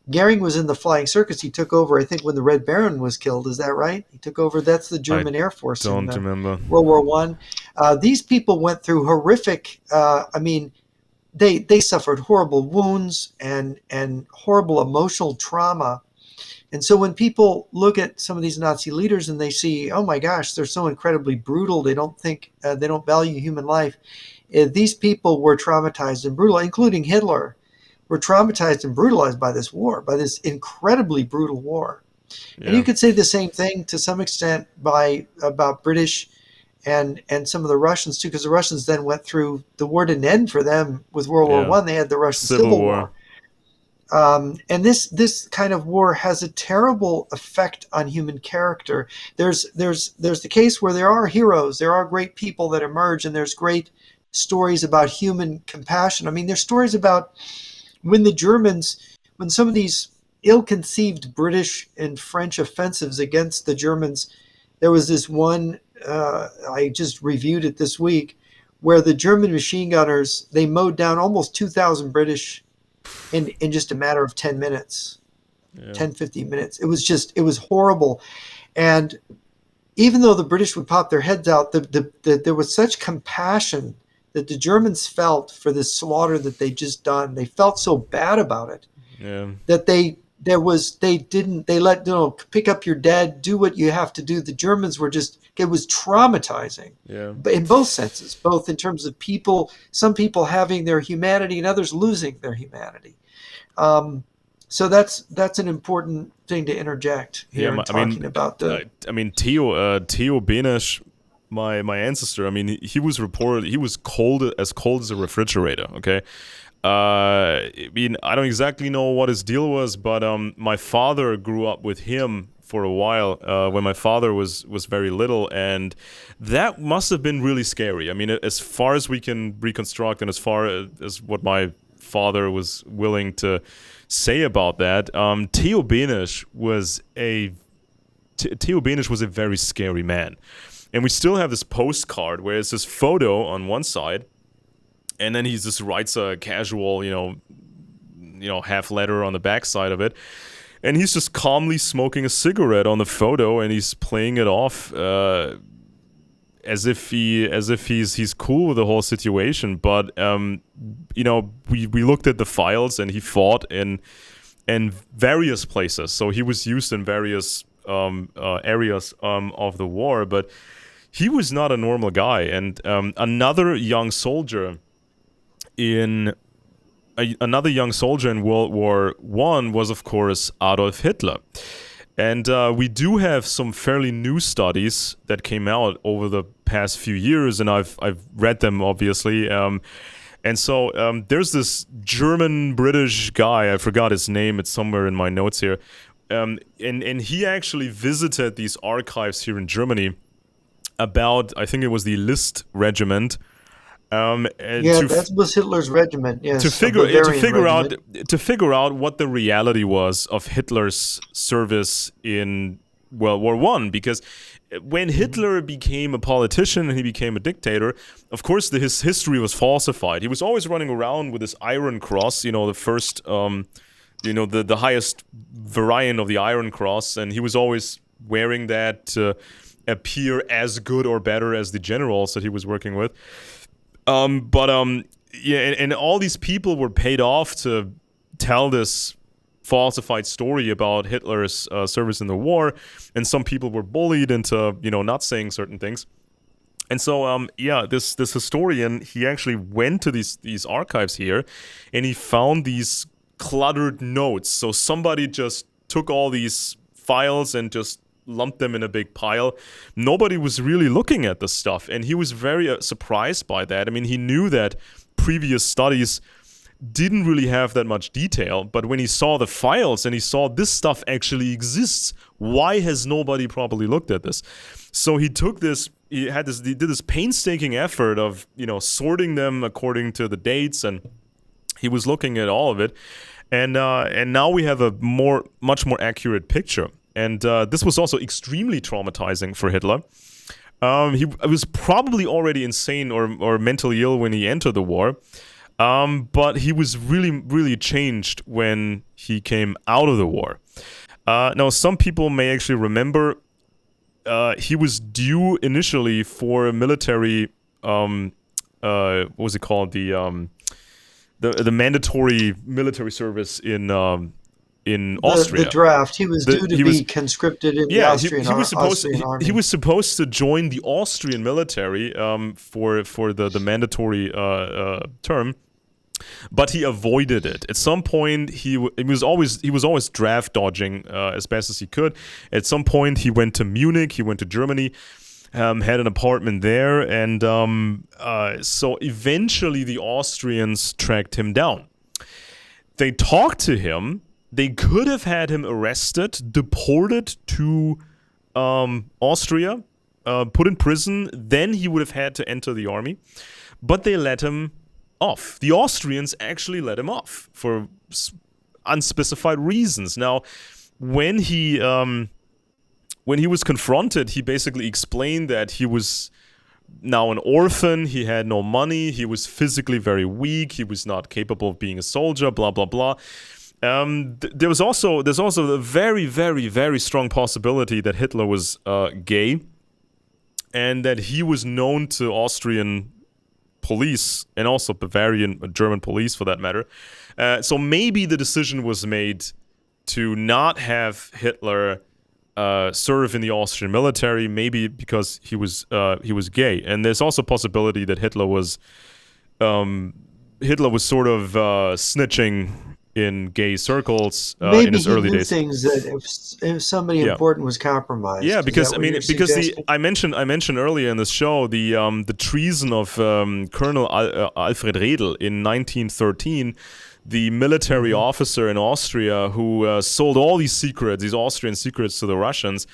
Speaker 1: Goering was in the Flying Circus. He took over, I think, when the Red Baron was killed. Is that right? He took over. That's the
Speaker 2: I
Speaker 1: German Air Force in
Speaker 2: don't remember.
Speaker 1: World War One. These people went through horrific. I mean, they suffered horrible wounds and horrible emotional trauma. And so when people look at some of these Nazi leaders and they see, oh my gosh, they're so incredibly brutal, they don't think they don't value human life. These people were traumatized and brutal, including Hitler, were traumatized and brutalized by this war, by this incredibly brutal war. And you
Speaker 2: Yeah,
Speaker 1: could say the same thing to some extent by about British and some of the Russians too, because the Russians then went through the war didn't end for them with World War
Speaker 2: yeah.
Speaker 1: One. They had the Russian
Speaker 2: Civil
Speaker 1: Civil
Speaker 2: War.
Speaker 1: War. And this kind of war has a terrible effect on human character. There's the case where there are heroes, there are great people that emerge, and there's great stories about human compassion. I mean, there's stories about when the Germans, when some of these ill-conceived British and French offensives against the Germans, there was this one I just reviewed it this week, where the German machine gunners they mowed down almost 2,000 British in just a matter of 10 minutes,
Speaker 2: Yeah,
Speaker 1: 10, 15 minutes. It was horrible. And even though the British would pop their heads out, there was such compassion that the Germans felt for this slaughter that they just done. They felt so bad about it
Speaker 2: yeah,
Speaker 1: that they let pick up your dead, do what you have to do. The Germans were just it was traumatizing,
Speaker 2: yeah.
Speaker 1: but in both senses, both in terms of people, some people having their humanity and others losing their humanity. Um, so that's an important thing to interject
Speaker 2: Yeah,
Speaker 1: here in
Speaker 2: I mean,
Speaker 1: talking about the.
Speaker 2: Theo Benesch, my ancestor. I mean, he was reported he was cold as a refrigerator. Okay, I mean, I don't exactly know what his deal was, but my father grew up with him for a while when my father was very little, and that must have been really scary. I mean, as far as we can reconstruct, and as far as what my father was willing to say about that, Theo Benesch was a very scary man, and we still have this postcard where it's this photo on one side, and then he just writes a casual, half letter on the back side of it, and he's just calmly smoking a cigarette on the photo, and he's playing it off as if he's cool with the whole situation. But we looked at the files, and he fought in various places, so he was used in various areas of the war, but he was not a normal guy. And another young soldier in World War One was, of course, Adolf Hitler. And we do have some fairly new studies that came out over the past few years, and I've read them, obviously. And so there's this German-British guy, I forgot his name, it's somewhere in my notes here, and he actually visited these archives here in Germany about, I think it was the List Regiment, and
Speaker 1: Yeah, that was Hitler's regiment.
Speaker 2: to
Speaker 1: Yes, a
Speaker 2: figure to
Speaker 1: Bavarian
Speaker 2: figure out
Speaker 1: regiment.
Speaker 2: to figure out what the reality was of Hitler's service in World War One, because when Hitler became a politician and he became a dictator, of course his history was falsified. He was always running around with this Iron Cross, the first, the highest variant of the Iron Cross, and he was always wearing that to appear as good or better as the generals that he was working with. Yeah, and all these people were paid off to tell this falsified story about Hitler's service in the war, and some people were bullied into, not saying certain things. And so, this historian, he actually went to these archives here, and he found these cluttered notes. So somebody just took all these files and just lumped them in a big pile. Nobody was really looking at this stuff, and he was very surprised by that. I mean, he knew that previous studies didn't really have that much detail, but when he saw the files and he saw this stuff actually exists, why has nobody properly looked at this? So he took this, he did this painstaking effort of, sorting them according to the dates, and he was looking at all of it, and now we have a much more accurate picture. And this was also extremely traumatizing for Hitler. He was probably already insane or mentally ill when he entered the war. But he was really, really changed when he came out of the war. Now, some people may actually remember he was due initially for a military, what was it called? The mandatory military service in Austria.
Speaker 1: The draft. He was due to be conscripted in the Austrian army.
Speaker 2: He was supposed to join the Austrian military for the mandatory term. But he avoided it. At some point, he was always draft dodging as best as he could. At some point, he went to Munich. He went to Germany, had an apartment there, and so eventually the Austrians tracked him down. They talked to him. They could have had him arrested, deported to Austria, put in prison. Then he would have had to enter the army, but they let him off. The Austrians actually let him off for unspecified reasons. Now, when he was confronted, he basically explained that he was now an orphan. He had no money. He was physically very weak. He was not capable of being a soldier. Blah blah blah. There's also a very, very, very strong possibility that Hitler was gay, and that he was known to Austrian police and also Bavarian, German police for that matter. So maybe the decision was made to not have Hitler serve in the Austrian military, maybe because he was gay. And there's also a possibility that Hitler was sort of snitching in gay circles in his early days.
Speaker 1: Maybe he knew things that if somebody important was compromised.
Speaker 2: Yeah, because I mentioned earlier in this show the treason of Colonel Alfred Redl in 1913, the military officer in Austria who sold all these Austrian secrets to the Russians.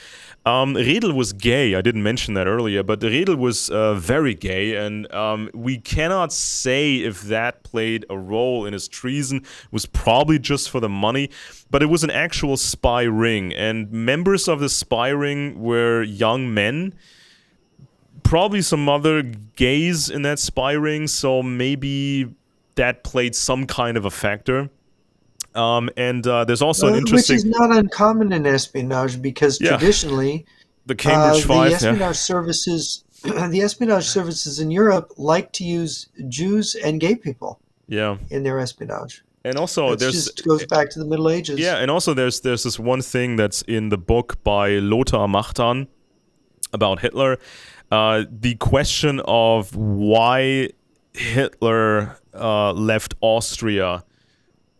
Speaker 2: Redl was gay. I didn't mention that earlier, but Redl was very gay, and we cannot say if that played a role in his treason. It was probably just for the money, but it was an actual spy ring, and members of the spy ring were young men, probably some other gays in that spy ring, so maybe that played some kind of a factor. And there's also an interesting...
Speaker 1: Which is not uncommon in espionage, because traditionally
Speaker 2: the Cambridge Five,
Speaker 1: the espionage services in Europe like to use Jews and gay people in their espionage.
Speaker 2: And also
Speaker 1: it just goes back to the Middle Ages.
Speaker 2: Yeah, and also there's this one thing that's in the book by Lothar Machtan about Hitler. The question of why Hitler left Austria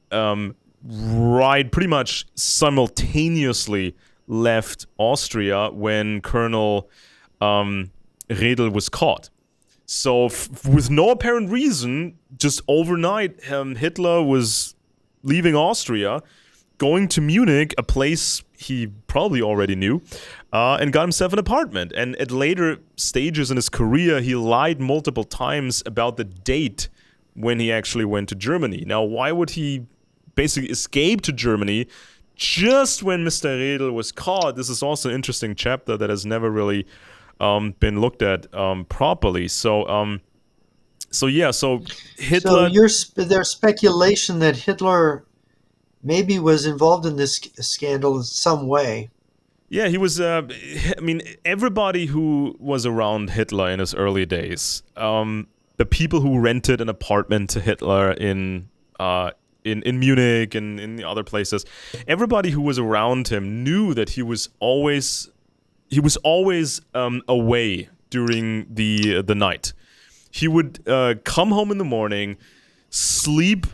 Speaker 2: pretty much simultaneously left Austria when Colonel Redl was caught. So with no apparent reason, just overnight, Hitler was leaving Austria, going to Munich, a place he probably already knew, and got himself an apartment. And at later stages in his career, he lied multiple times about the date when he actually went to Germany. Now, why would he basically escape to Germany just when Mr. Redl was caught? This is also an interesting chapter that has never really been looked at properly. So Hitler... So
Speaker 1: there's speculation that Hitler maybe was involved in this scandal in some way.
Speaker 2: Yeah, he was... everybody who was around Hitler in his early days, the people who rented an apartment to Hitler in Munich and in the other places, everybody who was around him knew that he was always away during the night. He would come home in the morning, sleep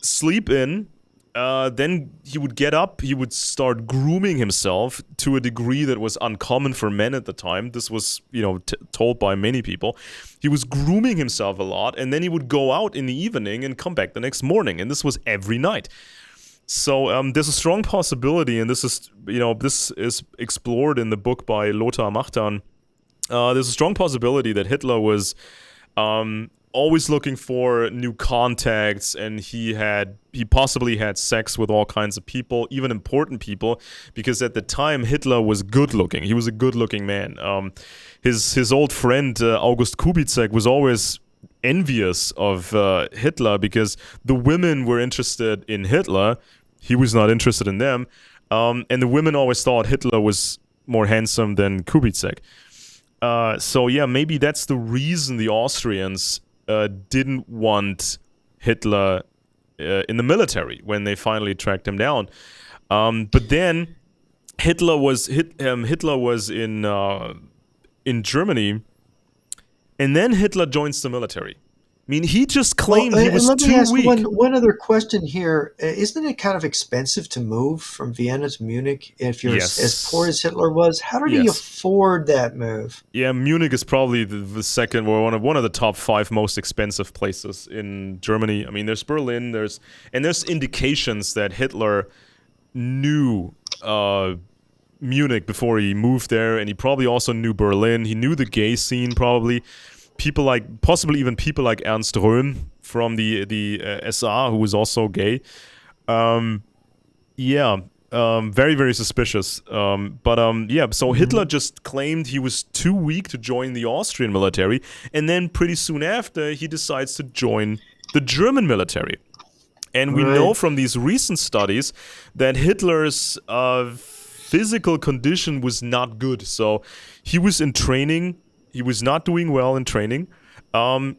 Speaker 2: in, then he would get up, he would start grooming himself to a degree that was uncommon for men at the time. This was, told by many people. He was grooming himself a lot, and then he would go out in the evening and come back the next morning, and this was every night. So there's a strong possibility, and this is explored in the book by Lothar Machtan. There's a strong possibility that Hitler was always looking for new contacts, and he possibly had sex with all kinds of people, even important people, because at the time Hitler was good looking. He was a good looking man. His old friend August Kubitschek was always envious of Hitler because the women were interested in Hitler. He was not interested in them, and the women always thought Hitler was more handsome than Kubitschek. So yeah, maybe that's the reason the Austrians didn't want Hitler in the military when they finally tracked him down. But then Hitler was in Germany, and then Hitler joins the military. I mean, he just claimed he was too weak.
Speaker 1: Let me ask one other question here. Isn't it kind of expensive to move from Vienna to Munich if you're as poor as Hitler was? How did he afford that move?
Speaker 2: Yeah, Munich is probably the second or one of the top 5 most expensive places in Germany. I mean, there's Berlin, there's indications that Hitler knew Munich before he moved there, and he probably also knew Berlin. He knew the gay scene probably. Possibly even people like Ernst Röhm from the SA, who was also gay. Very, very suspicious. So Hitler just claimed he was too weak to join the Austrian military, and then pretty soon after, he decides to join the German military. And we know from these recent studies that Hitler's physical condition was not good. So he was in training. He was not doing well in training.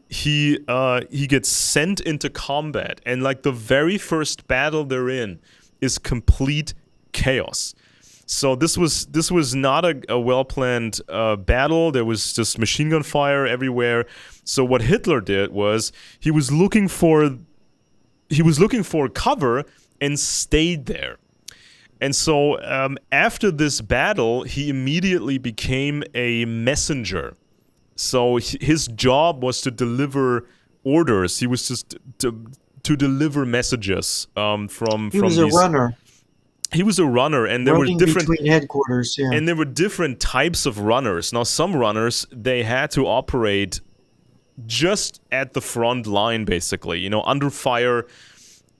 Speaker 2: He gets sent into combat, and like the very first battle they're in is complete chaos. So this was not a well-planned battle. There was just machine gun fire everywhere. So what Hitler did was he was looking for cover and stayed there. And so after this battle, he immediately became a messenger. So his job was to deliver orders. He was just to deliver messages from. He was
Speaker 1: a runner.
Speaker 2: He was a runner, and there were different
Speaker 1: between headquarters. Yeah,
Speaker 2: and there were different types of runners. Now, some runners they had to operate just at the front line, basically, under fire,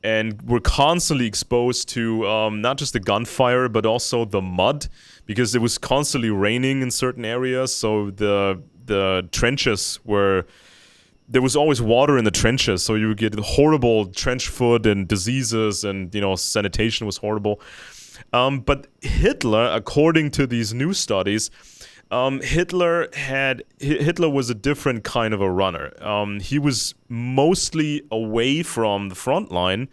Speaker 2: and were constantly exposed to not just the gunfire but also the mud, because it was constantly raining in certain areas. So the trenches there was always water in the trenches, so you would get horrible trench foot and diseases, and sanitation was horrible. But Hitler, according to these new studies, Hitler was a different kind of a runner. He was mostly away from the front line.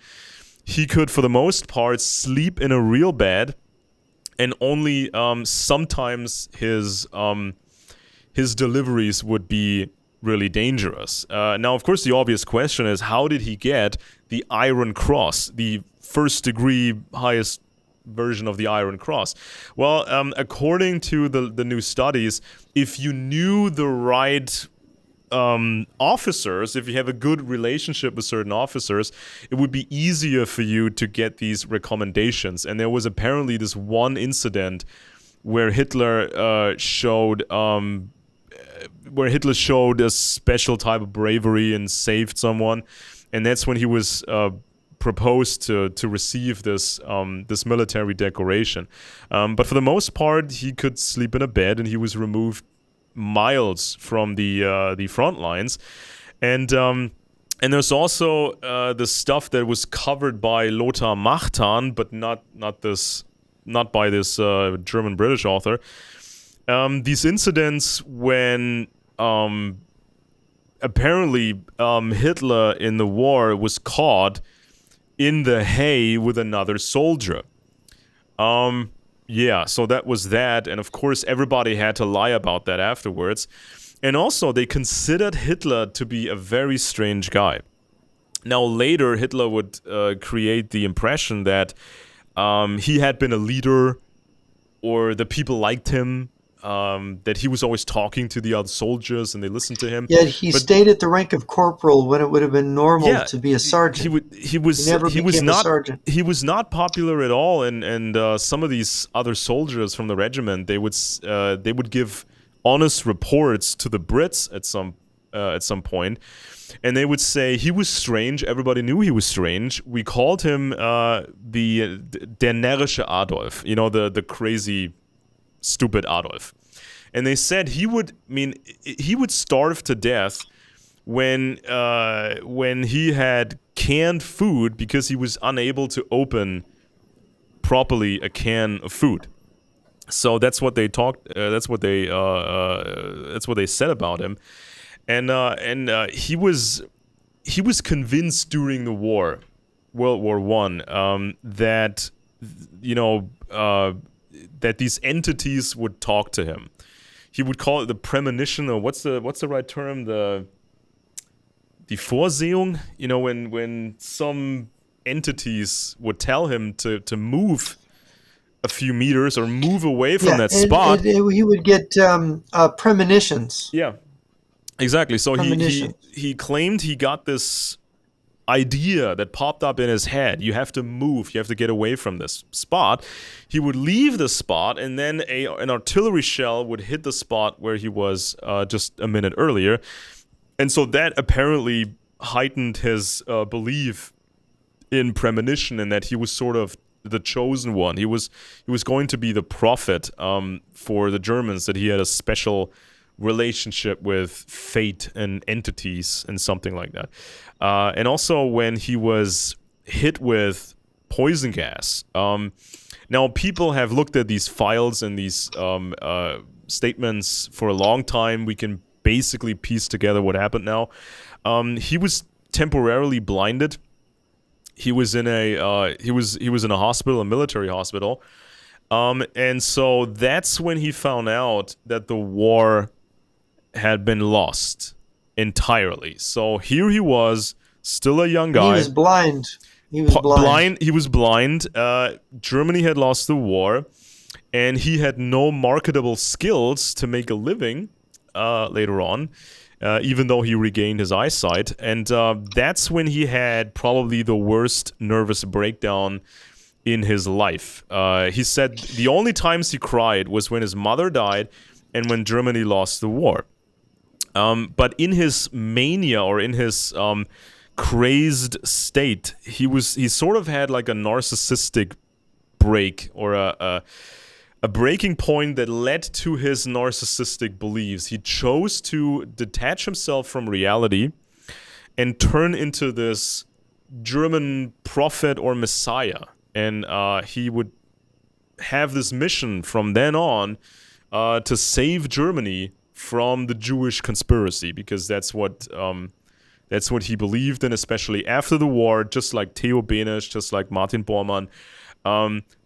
Speaker 2: He could, for the most part, sleep in a real bed, and only sometimes his deliveries would be really dangerous. Now, of course, the obvious question is, how did he get the Iron Cross, the first degree highest version of the Iron Cross? Well, according to the new studies, if you knew the right officers, if you have a good relationship with certain officers, it would be easier for you to get these recommendations. And there was apparently this one incident where Hitler showed a special type of bravery and saved someone, and that's when he was proposed to receive this military decoration. But for the most part, he could sleep in a bed, and he was removed miles from the front lines, and there's also the stuff that was covered by Lothar Machtan, but not by this German British author. These incidents when apparently Hitler in the war was caught in the hay with another soldier. So that was that, and of course everybody had to lie about that afterwards. And also they considered Hitler to be a very strange guy. Now, later, Hitler would create the impression that he had been a leader, or the people liked him, that he was always talking to the other soldiers and they listened to him.
Speaker 1: Yet he
Speaker 2: But
Speaker 1: stayed at the rank of corporal when it would have been normal
Speaker 2: yeah,
Speaker 1: to be a
Speaker 2: he
Speaker 1: sergeant.
Speaker 2: would he
Speaker 1: He
Speaker 2: was
Speaker 1: never
Speaker 2: he was
Speaker 1: became a
Speaker 2: not
Speaker 1: sergeant.
Speaker 2: he was not popular at all, and some of these other soldiers from the regiment, they would give honest reports to the Brits at some point, and they would say he was strange. Everybody knew he was strange. We called him the der närrische Adolf, the crazy, stupid Adolf. And they said he would starve to death when he had canned food because he was unable to open properly a can of food. So that's what they talked. That's what they said about him, and he was convinced during the war, World War One, that you know that these entities would talk to him. He would call it the premonition, or what's the right term? Die Vorsehung. When some entities would tell him to move a few meters or move away from
Speaker 1: Yeah,
Speaker 2: that spot.
Speaker 1: he would get premonitions.
Speaker 2: Yeah, exactly. So
Speaker 1: Premonitions.
Speaker 2: he claimed he got this idea that popped up in his head. You have to move. You have to get away from this spot. He would leave the spot, and then an artillery shell would hit the spot where he was just a minute earlier. And so that apparently heightened his belief in premonition, and that he was sort of the chosen one. He was going to be the prophet for the Germans, that he had a special relationship with fate and entities and something like that. And also when he was hit with poison gas. Now, people have looked at these files and these statements for a long time. We can basically piece together what happened now. He was temporarily blinded. He was in a hospital, a military hospital. And so that's when he found out that the war had been lost entirely. So here he was, still a young
Speaker 1: And he
Speaker 2: guy.
Speaker 1: was blind. He was blind.
Speaker 2: He was blind. Germany had lost the war, and he had no marketable skills to make a living later on, even though he regained his eyesight. And that's when he had probably the worst nervous breakdown in his life. He said the only times he cried was when his mother died and when Germany lost the war. But in his mania, or in his crazed state, he sort of had like a narcissistic break, or a breaking point that led to his narcissistic beliefs. He chose to detach himself from reality and turn into this German prophet or messiah. And he would have this mission from then on to save Germany from the Jewish conspiracy, because that's what he believed in, especially after the war. Just like Theo Benesch, just like Martin Bormann,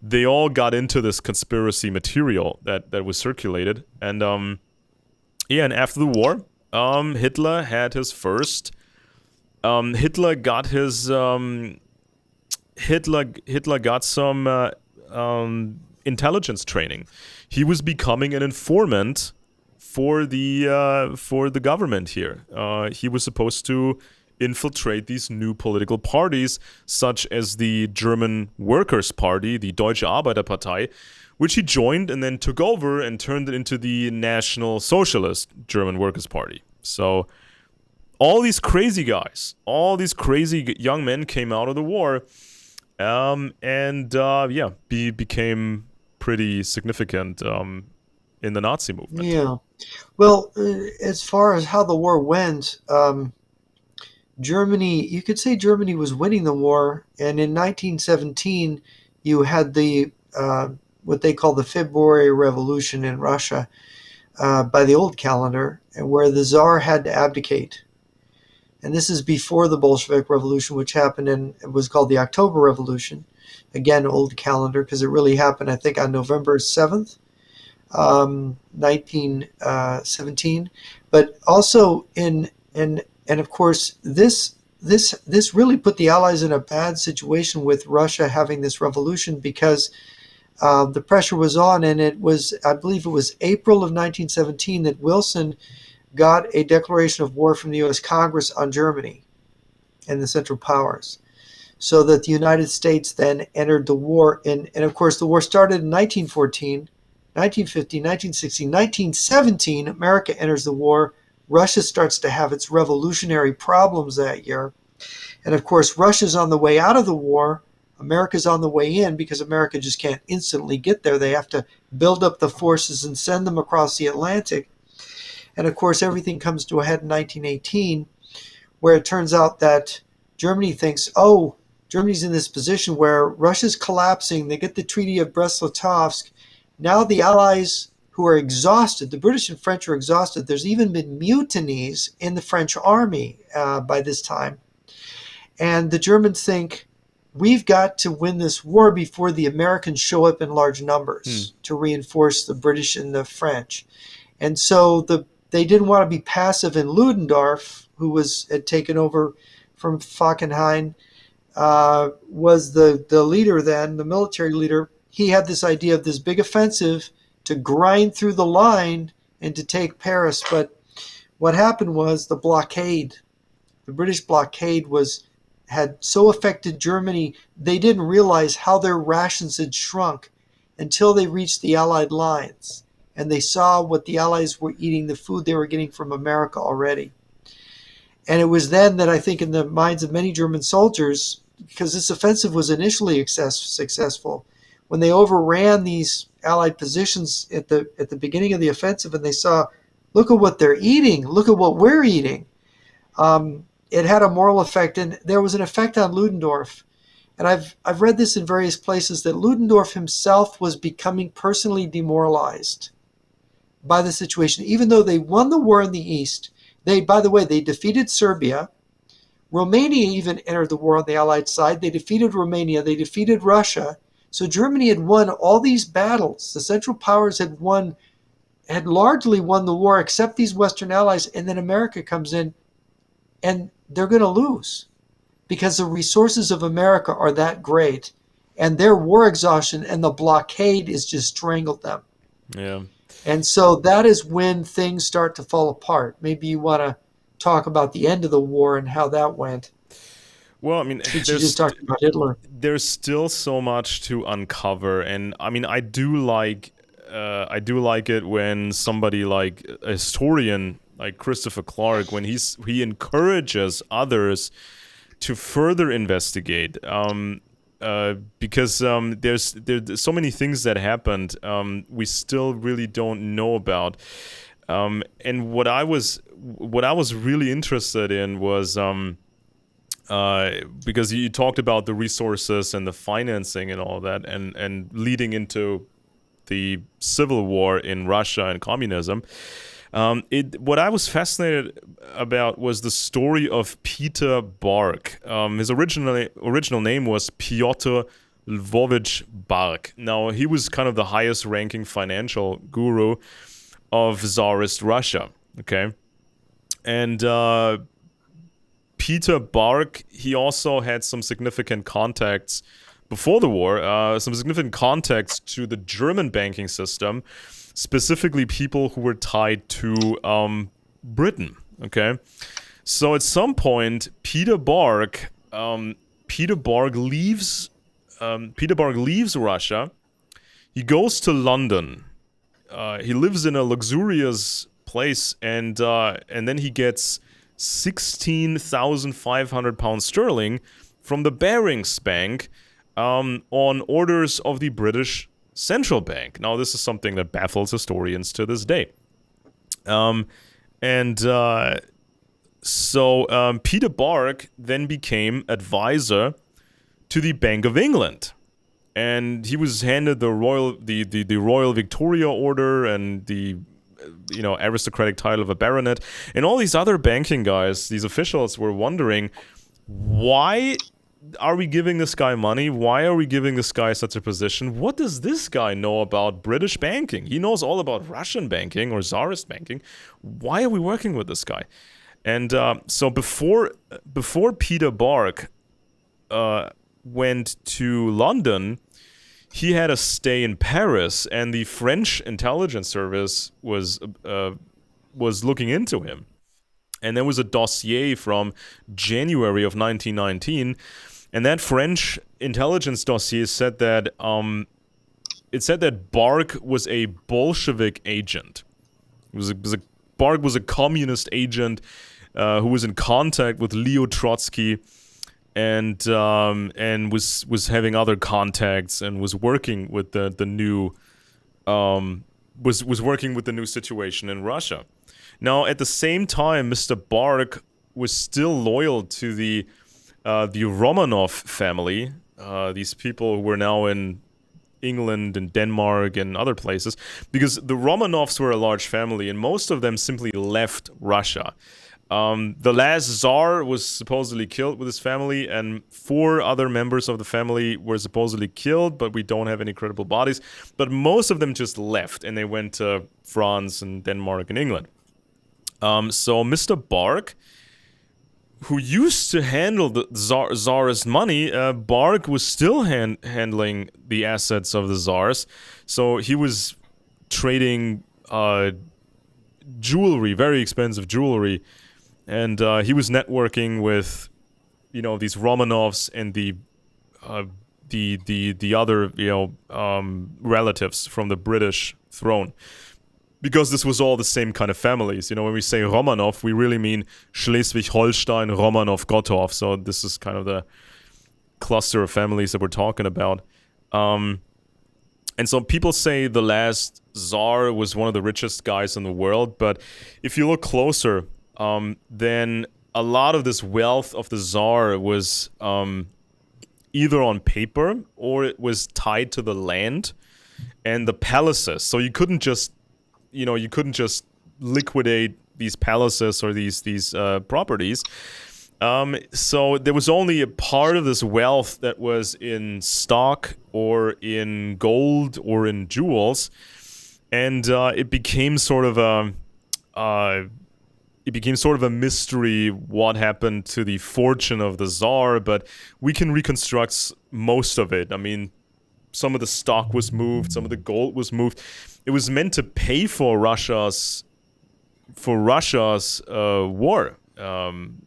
Speaker 2: they all got into this conspiracy material that was circulated. And and after the war, Hitler had his first. Hitler got some intelligence training. He was becoming an informant for the government here. He was supposed to infiltrate these new political parties, such as the German Workers' Party, the Deutsche Arbeiterpartei, which he joined and then took over and turned it into the National Socialist German Workers' Party. So all these crazy guys, all these crazy young men came out of the war, became pretty significant in the Nazi movement.
Speaker 1: Yeah. Well, as far as how the war went, Germany, you could say Germany was winning the war. And in 1917, you had the what they call the February Revolution in Russia by the old calendar, where the Tsar had to abdicate. And this is before the Bolshevik Revolution, which happened it was called the October Revolution. Again, old calendar, because it really happened, I think, on November 7th. 1917, but also and of course this really put the Allies in a bad situation with Russia having this revolution because the pressure was on, and it was, I believe it was April of 1917 that Wilson got a declaration of war from the U.S. Congress on Germany and the Central Powers, so that the United States then entered the war. And of course, the war started in 1914, 1915, 1916, 1917. America enters the war. Russia starts to have its revolutionary problems that year. And of course, Russia's on the way out of the war. America's on the way in because America just can't instantly get there. They have to build up the forces and send them across the Atlantic. And of course, everything comes to a head in 1918, where it turns out that Germany thinks, oh, Germany's in this position where Russia's collapsing. They get the Treaty of Brest-Litovsk. Now the Allies, who are exhausted, the British and French are exhausted. There's even been mutinies in the French army by this time. And the Germans think, we've got to win this war before the Americans show up in large numbers to reinforce the British and the French. And so they didn't want to be passive, and Ludendorff, who had taken over from Falkenhayn, was the leader then, the military leader. He had this idea of this big offensive to grind through the line and to take Paris. But what happened was the British blockade had so affected Germany, they didn't realize how their rations had shrunk until they reached the Allied lines. And they saw what the Allies were eating, the food they were getting from America already. And it was then that I think in the minds of many German soldiers, because this offensive was initially successful, when they overran these Allied positions at the beginning of the offensive and they saw, look at what they're eating, look at what we're eating, it had a moral effect. And there was an effect on Ludendorff. And I've read this in various places, that Ludendorff himself was becoming personally demoralized by the situation. Even though they won the war in the East, by the way, they defeated Serbia. Romania even entered the war on the Allied side. They defeated Romania. They defeated Russia. So Germany had won all these battles. The Central Powers had largely won the war, except these Western allies. And then America comes in, and they're going to lose because the resources of America are that great, and their war exhaustion and the blockade has just strangled them.
Speaker 2: Yeah.
Speaker 1: And so that is when things start to fall apart. Maybe you want to talk about the end of the war and how that went.
Speaker 2: Well, I mean,
Speaker 1: since you just talked about Hitler.
Speaker 2: There's still so much to uncover, and I mean, I do like it when somebody like a historian like Christopher Clark, when he encourages others to further investigate. Because there's so many things that happened we still really don't know about, and what I was really interested in was because you talked about the resources and the financing and all that, and leading into the civil war in Russia and communism. What I was fascinated about was the story of Peter Bark. His original name was Pyotr Lvovich Bark. Now, he was kind of the highest ranking financial guru of Tsarist Russia, okay? And Peter Bark, he also had some significant contacts before the war, some significant contacts to the German banking system, specifically people who were tied to Britain. Okay, so at some point, Peter Bark leaves Russia. He goes to London. He lives in a luxurious place, and then he gets 16,500 pounds sterling from the Barings Bank on orders of the British Central Bank. Now, this is something that baffles historians to this day. So Peter Bark then became advisor to the Bank of England, and he was handed the Royal Victoria Order and the aristocratic title of a baronet, and all these other banking guys, these officials, were wondering, why are we giving this guy money? Why are we giving this guy such a position? What does this guy know about British banking? He knows all about Russian banking or Tsarist banking. Why are we working with this guy? And so before Peter Bark went to London, he had a stay in Paris, and the French intelligence service was looking into him. And there was a dossier from January of 1919, and that French intelligence dossier said that it said that Bark was a Bolshevik agent. Bark was a communist agent who was in contact with Leo Trotsky, and was having other contacts, and was working with the new was working with the new situation in Russia. Now, at the same time, Mr. Bark was still loyal to the Romanov family. These people who were now in England and Denmark and other places, because the Romanovs were a large family, and most of them simply left Russia. The last Tsar was supposedly killed with his family, and 4 other members of the family were supposedly killed, but we don't have any credible bodies. But most of them just left, and they went to France and Denmark and England. So Mr. Bark, who used to handle the Tsarist money, Bark was still handling the assets of the Tsars. So he was trading jewelry, very expensive jewelry, and he was networking with, these Romanovs and the other, relatives from the British throne. Because this was all the same kind of families. When we say Romanov, we really mean Schleswig-Holstein, Romanov-Gottorp. So this is kind of the cluster of families that we're talking about. And so people say the last Tsar was one of the richest guys in the world. But if you look closer, then a lot of this wealth of the Tsar was either on paper, or it was tied to the land and the palaces. So you couldn't just liquidate these palaces or these properties. So there was only a part of this wealth that was in stock or in gold or in jewels, and it became sort of a mystery what happened to the fortune of the Tsar. But we can reconstruct most of it. I mean, some of the stock was moved, some of the gold was moved. It was meant to pay for Russia's war,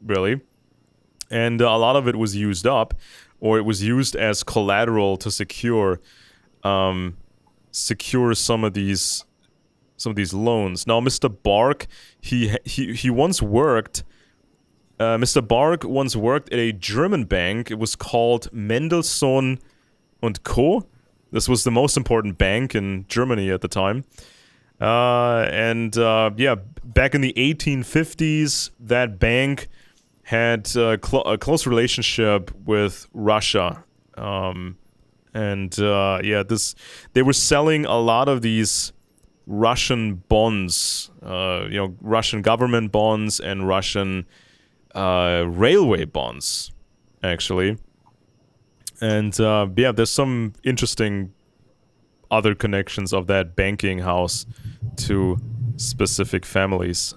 Speaker 2: really, and a lot of it was used up, or it was used as collateral to secure some of these loans. Now, Mr. Bark, he once worked. Mr. Bark once worked at a German bank. It was called Mendelssohn und Co. This was the most important bank in Germany at the time. Back in the 1850s, that bank had a close relationship with Russia. They were selling a lot of these Russian bonds, Russian government bonds and Russian railway bonds, actually. And there's some interesting other connections of that banking house to specific families.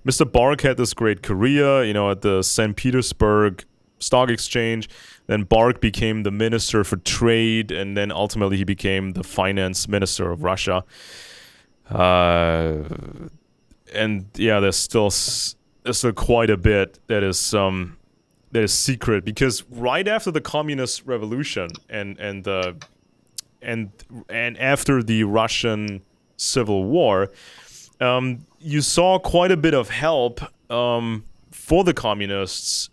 Speaker 2: Mr. Bark had this great career, at the St. Petersburg Stock Exchange. Then Bark became the Minister for Trade, and then ultimately he became the Finance Minister of Russia. There's still quite a bit that is secret, because right after the Communist Revolution and after the Russian Civil War, you saw quite a bit of help for the communists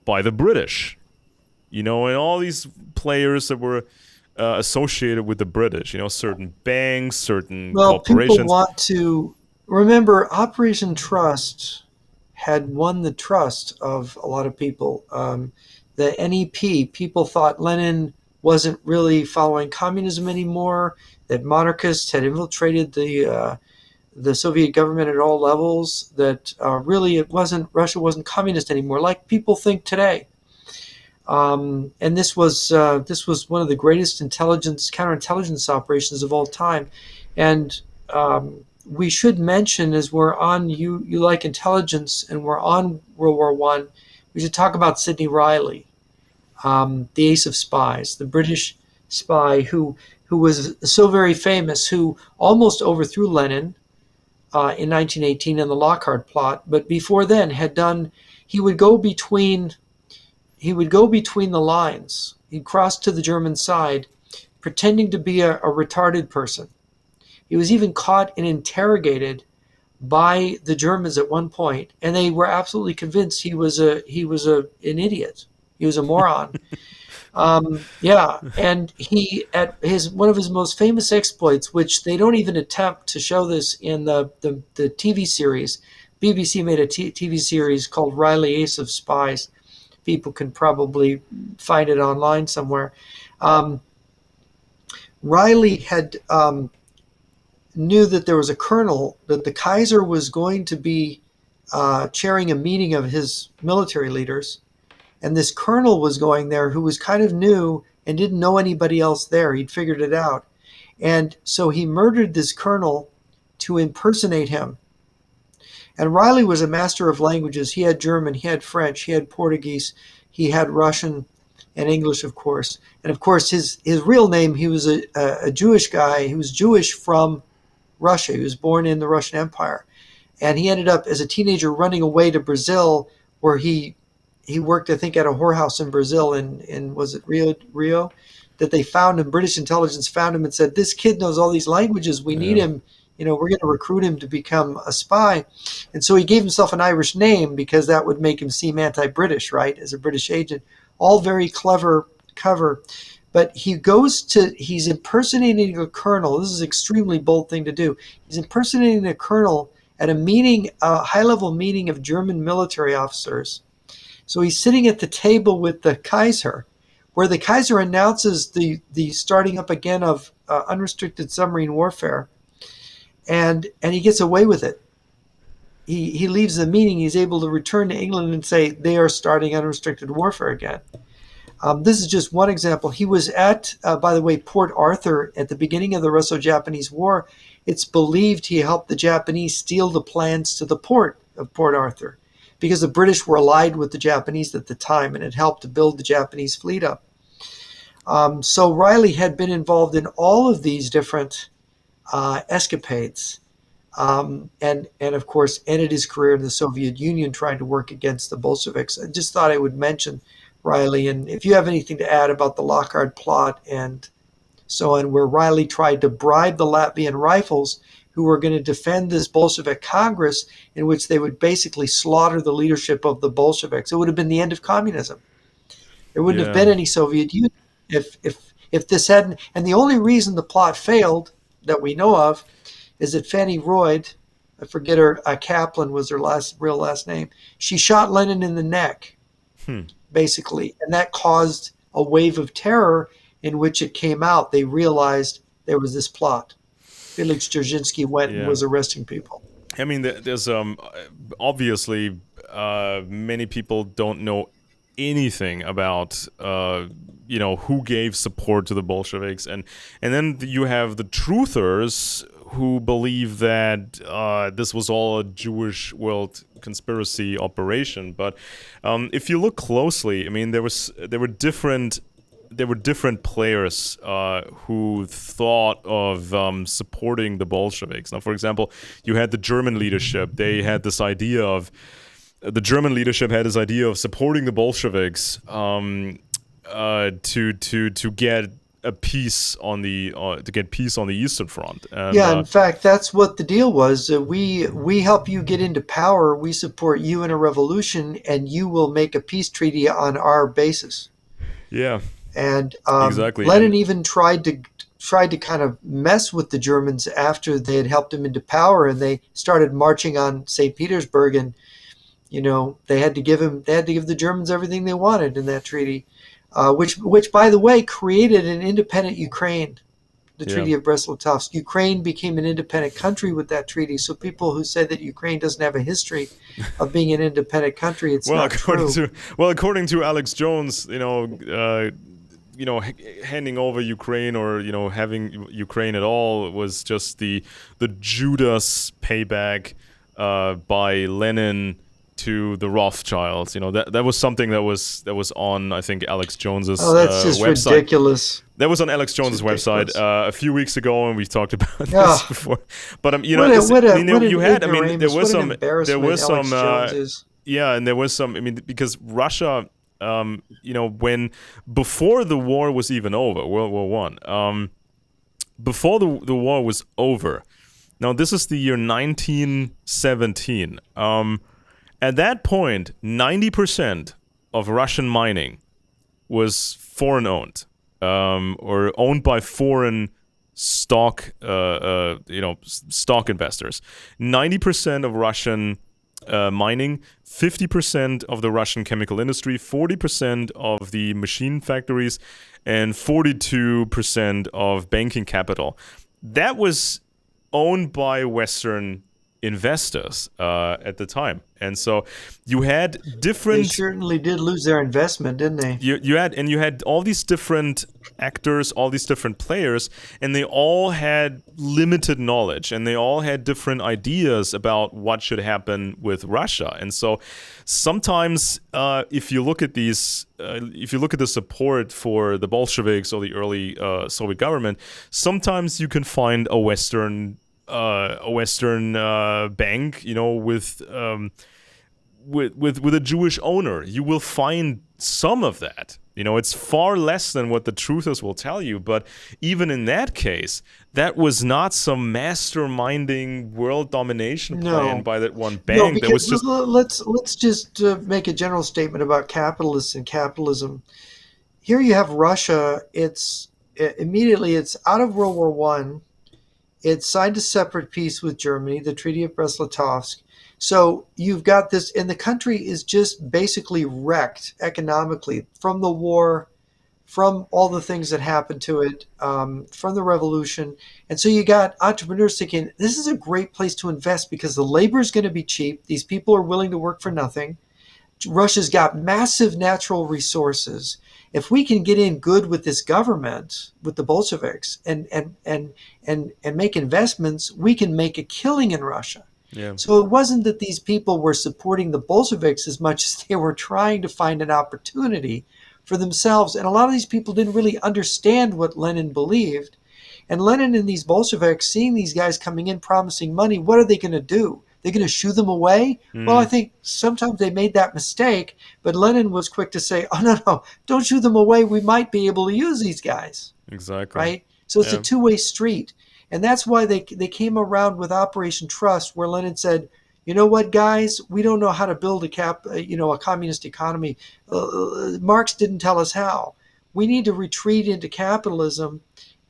Speaker 2: by the British, and all these players that were associated with the British, certain banks, certain corporations.
Speaker 1: People want to remember Operation Trust had won the trust of a lot of people. The NEP, people thought Lenin wasn't really following communism anymore, that monarchists had infiltrated the Soviet government at all levels, that really Russia wasn't communist anymore, like people think today. And this was one of the greatest counterintelligence operations of all time. And we should mention, as we're on you like intelligence and we're on World War One, we should talk about Sidney Riley, the ace of spies, the British spy who was so very famous, who almost overthrew Lenin in 1918 in the Lockhart plot, but before then had done. He would go between the lines. He'd cross to the German side, pretending to be a retarded person. He was even caught and interrogated by the Germans at one point, and they were absolutely convinced an idiot. He was a moron. Yeah, and he at his one of his most famous exploits, which they don't even attempt to show this in the TV series. BBC made a TV series called Riley Ace of Spies. People can probably find it online somewhere. Um, Riley had knew that there was a colonel, that the Kaiser was going to be chairing a meeting of his military leaders, and this colonel was going there who was kind of new and didn't know anybody else there. He'd figured it out. And so he murdered this colonel to impersonate him. And Riley was a master of languages. He had German, he had French, he had Portuguese, he had Russian and English, of course. And of course, his real name, he was a Jewish guy. He was Jewish from Russia. He was born in the Russian Empire. And he ended up, as a teenager, running away to Brazil, where he worked, I think, at a whorehouse in Brazil, in was it Rio, that they found him. British intelligence found him and said, "This kid knows all these languages. We need
Speaker 2: Yeah.
Speaker 1: him. We're going to recruit him to become a spy." And so he gave himself an Irish name because that would make him seem anti-British, right, as a British agent. All very clever cover. But he's impersonating a colonel. This is an extremely bold thing to do. He's impersonating a colonel at a meeting, a high-level meeting of German military officers. So he's sitting at the table with the Kaiser, where the Kaiser announces the starting up again of unrestricted submarine warfare, and he gets away with it. He leaves the meeting. He's able to return to England and say they are starting unrestricted warfare again. This is just one example. He was at, by the way, Port Arthur at the beginning of the Russo-Japanese War. It's believed he helped the Japanese steal the plans to the port of Port Arthur, because the British were allied with the Japanese at the time, and it helped to build the Japanese fleet up. So Riley had been involved in all of these different escapades, and of course ended his career in the Soviet Union trying to work against the Bolsheviks. I just thought I would mention Riley, and if you have anything to add about the Lockhart plot and so on, where Riley tried to bribe the Latvian rifles who were going to defend this Bolshevik Congress, in which they would basically slaughter the leadership of the Bolsheviks. It would have been the end of communism. There wouldn't have
Speaker 2: Yeah.
Speaker 1: been any Soviet Union if this hadn't. And the only reason the plot failed that we know of is that Fanny Royd, I forget her, Kaplan was her real last name. She shot Lenin in the neck,
Speaker 2: Hmm.
Speaker 1: basically, and that caused a wave of terror in which it came out. They realized there was this plot. Felix Dzerzhinsky went and
Speaker 2: Yeah.
Speaker 1: was arresting people.
Speaker 2: I mean, there's obviously many people don't know anything about who gave support to the Bolsheviks, and then you have the truthers who believe that this was all a Jewish world conspiracy operation. But if you look closely, I mean, there were different players who thought of supporting the Bolsheviks. Now, for example, you had the German leadership. The German leadership had this idea of supporting the Bolsheviks to get a peace on the Eastern Front. And,
Speaker 1: Yeah, in fact, that's what the deal was. We help you get into power. We support you in a revolution, and you will make a peace treaty on our basis.
Speaker 2: yeah,
Speaker 1: And
Speaker 2: exactly.
Speaker 1: Lenin
Speaker 2: And
Speaker 1: even tried to kind of mess with the Germans after they had helped him into power, and they started marching on St. Petersburg, and they had to give the Germans everything they wanted in that treaty, which by the way created an independent Ukraine. The
Speaker 2: yeah.
Speaker 1: Treaty of Brest-Litovsk. Ukraine became an independent country with that treaty. So people who say that Ukraine doesn't have a history of being an independent country, it's
Speaker 2: Well,
Speaker 1: not true.
Speaker 2: according to Alex Jones, handing over Ukraine or having Ukraine at all was just the Judas payback by Lenin to the Rothschilds. That was something that was on, I think, Alex Jones's
Speaker 1: Oh, that's just
Speaker 2: website.
Speaker 1: ridiculous.
Speaker 2: That was on Alex
Speaker 1: It's
Speaker 2: Jones's website
Speaker 1: ridiculous.
Speaker 2: a few weeks ago, and we've talked about this
Speaker 1: Yeah.
Speaker 2: before. But
Speaker 1: What a what a what an
Speaker 2: you had, I mean, there
Speaker 1: ignoramus!
Speaker 2: was
Speaker 1: What an
Speaker 2: some,
Speaker 1: embarrassment Alex Jones is.
Speaker 2: yeah, and there was some. I mean, because Russia, when before the war was even over, World War One, before the war was over. Now this is the year 1917. At that point, 90% of Russian mining was foreign owned, or owned by foreign stock investors. 90% of Russian mining, 50% of the Russian chemical industry, 40% of the machine factories, and 42% of banking capital. That was owned by Western investors at the time. And so you had
Speaker 1: They
Speaker 2: different
Speaker 1: certainly did lose their investment, didn't they?
Speaker 2: you had all these different actors, all these different players, and they all had limited knowledge, and they all had different ideas about what should happen with Russia. And so sometimes, if you look at the support for the Bolsheviks or the early Soviet government, sometimes you can find a Western bank, with a Jewish owner. You will find some of that. It's far less than what the truthers will tell you, but even in that case, that was not some masterminding world domination plan
Speaker 1: No,
Speaker 2: by that one
Speaker 1: no,
Speaker 2: bank. That
Speaker 1: because
Speaker 2: was just
Speaker 1: let's just make a general statement about capitalists and capitalism. Here you have Russia. Immediately it's out of World War One. It signed a separate peace with Germany, the Treaty of Brest-Litovsk. So you've got this, and the country is just basically wrecked economically from the war, from all the things that happened to it, from the revolution. And so you got entrepreneurs thinking, this is a great place to invest because the labor is going to be cheap. These people are willing to work for nothing. Russia's got massive natural resources. If we can get in good with this government, with the Bolsheviks, and make investments, we can make a killing in Russia.
Speaker 2: yeah,
Speaker 1: So it wasn't that these people were supporting the Bolsheviks as much as they were trying to find an opportunity for themselves. And a lot of these people didn't really understand what Lenin believed. And Lenin and these Bolsheviks, seeing these guys coming in promising money, what are they going to do? They're going to shoo them away? Well, I
Speaker 2: mm,
Speaker 1: think sometimes they made that mistake, but Lenin was quick to say, oh, no, no, don't shoo them away. We might be able to use these guys,
Speaker 2: exactly.
Speaker 1: right? So it's a
Speaker 2: Yeah,
Speaker 1: two-way street. And that's why they came around with Operation Trust, where Lenin said, you know what, guys, we don't know how to build a communist economy. Marx didn't tell us how. We need to retreat into capitalism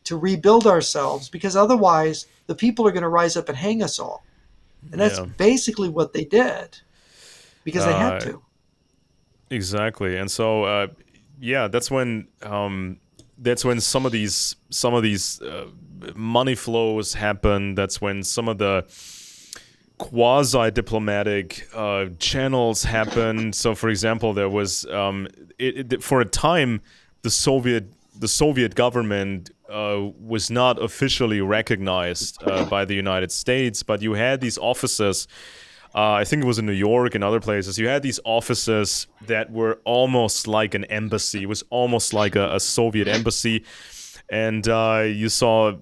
Speaker 1: to rebuild ourselves because otherwise the people are going to rise up and hang us all. And that's
Speaker 2: yeah.
Speaker 1: basically what they did because they had
Speaker 2: Uh,
Speaker 1: to.
Speaker 2: exactly. And so, yeah, that's when some of these money flows happen. That's when some of the quasi-diplomatic channels happen. So, for example, there was for a time the Soviet government was not officially recognized by the United States, but you had these offices. I think it was in New York and other places. You had these offices that were almost like an embassy. It was almost like a Soviet embassy. And you saw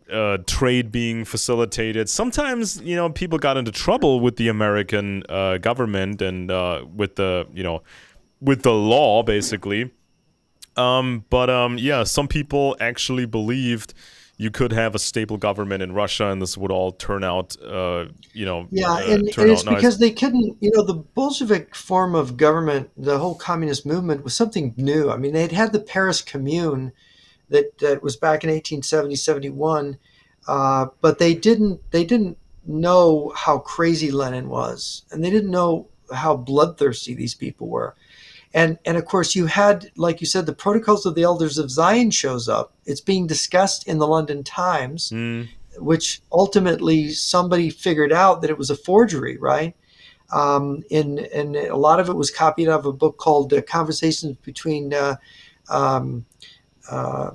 Speaker 2: trade being facilitated. Sometimes, people got into trouble with the American government and with the law, basically. But yeah, some people actually believed you could have a stable government in Russia, and this would all
Speaker 1: Yeah, and
Speaker 2: turn
Speaker 1: it's
Speaker 2: out nice.
Speaker 1: because they couldn't, the Bolshevik form of government, the whole communist movement was something new. I mean, they'd had the Paris Commune that was back in 1870, 71, but they didn't know how crazy Lenin was, and they didn't know how bloodthirsty these people were. And of course, you had, like you said, the Protocols of the Elders of Zion shows up. It's being discussed in the London Times,
Speaker 2: Mm,
Speaker 1: which ultimately somebody figured out that it was a forgery, right? And a lot of it was copied out of a book called Conversations Between um,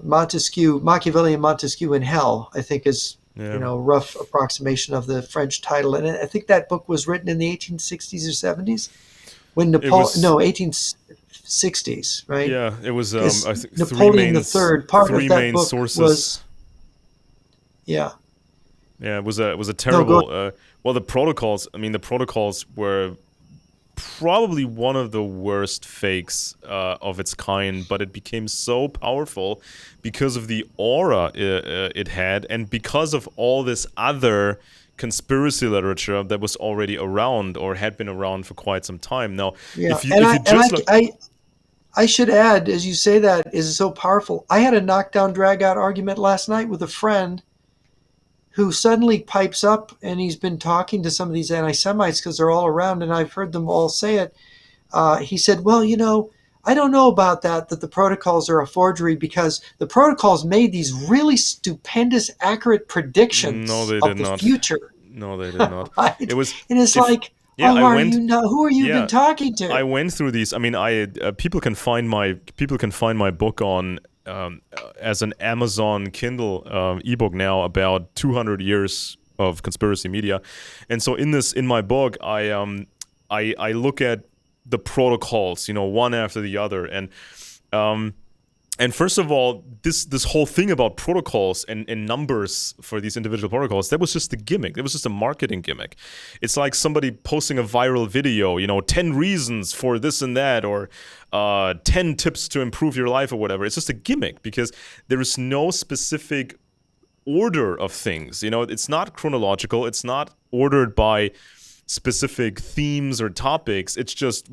Speaker 1: Montesquieu, Machiavelli and Montesquieu in Hell, I think is,
Speaker 2: Yeah.
Speaker 1: rough approximation of the French title. And I think that book was written in the 1860s or 70s when
Speaker 2: It was
Speaker 1: 1860s, right?
Speaker 2: yeah. It was
Speaker 1: Because
Speaker 2: I think
Speaker 1: Napoleon the Third, part of
Speaker 2: three
Speaker 1: that
Speaker 2: main
Speaker 1: book
Speaker 2: sources.
Speaker 1: was, yeah.
Speaker 2: Yeah, it was a
Speaker 1: No, go
Speaker 2: terrible. Well, the protocols. I mean, the protocols were probably one of the worst fakes of its kind, but it became so powerful because of the aura it had, and because of all this other conspiracy literature that was already around or had been around for quite some time. Now,
Speaker 1: Yeah,
Speaker 2: if you just look,
Speaker 1: I should add, as you say that is so powerful. I had a knockdown, drag out argument last night with a friend who suddenly pipes up, and he's been talking to some of these anti-Semites because they're all around, and I've heard them all say it. He said, "Well, I don't know about that. That the protocols are a forgery because the protocols made these really stupendous, accurate
Speaker 2: no,
Speaker 1: predictions
Speaker 2: they
Speaker 1: of
Speaker 2: did
Speaker 1: the
Speaker 2: not.
Speaker 1: future."
Speaker 2: No, they did not.
Speaker 1: Right?
Speaker 2: It was
Speaker 1: And it's
Speaker 2: if
Speaker 1: like,
Speaker 2: yeah,
Speaker 1: oh,
Speaker 2: I
Speaker 1: are
Speaker 2: went.
Speaker 1: you not? Who are you been
Speaker 2: Yeah,
Speaker 1: talking
Speaker 2: I
Speaker 1: to?
Speaker 2: went through these. I mean, I people can find my book on as an Amazon Kindle ebook now about 200 years of conspiracy media, and so in my book I look at the protocols, one after the other, um, and first of all, this whole thing about protocols and numbers for these individual protocols, that was just a gimmick. It was just a marketing gimmick. It's like somebody posting a viral video, 10 reasons for this and that, or 10 tips to improve your life or whatever. It's just a gimmick because there is no specific order of things. It's not chronological. It's not ordered by specific themes or topics. It's just,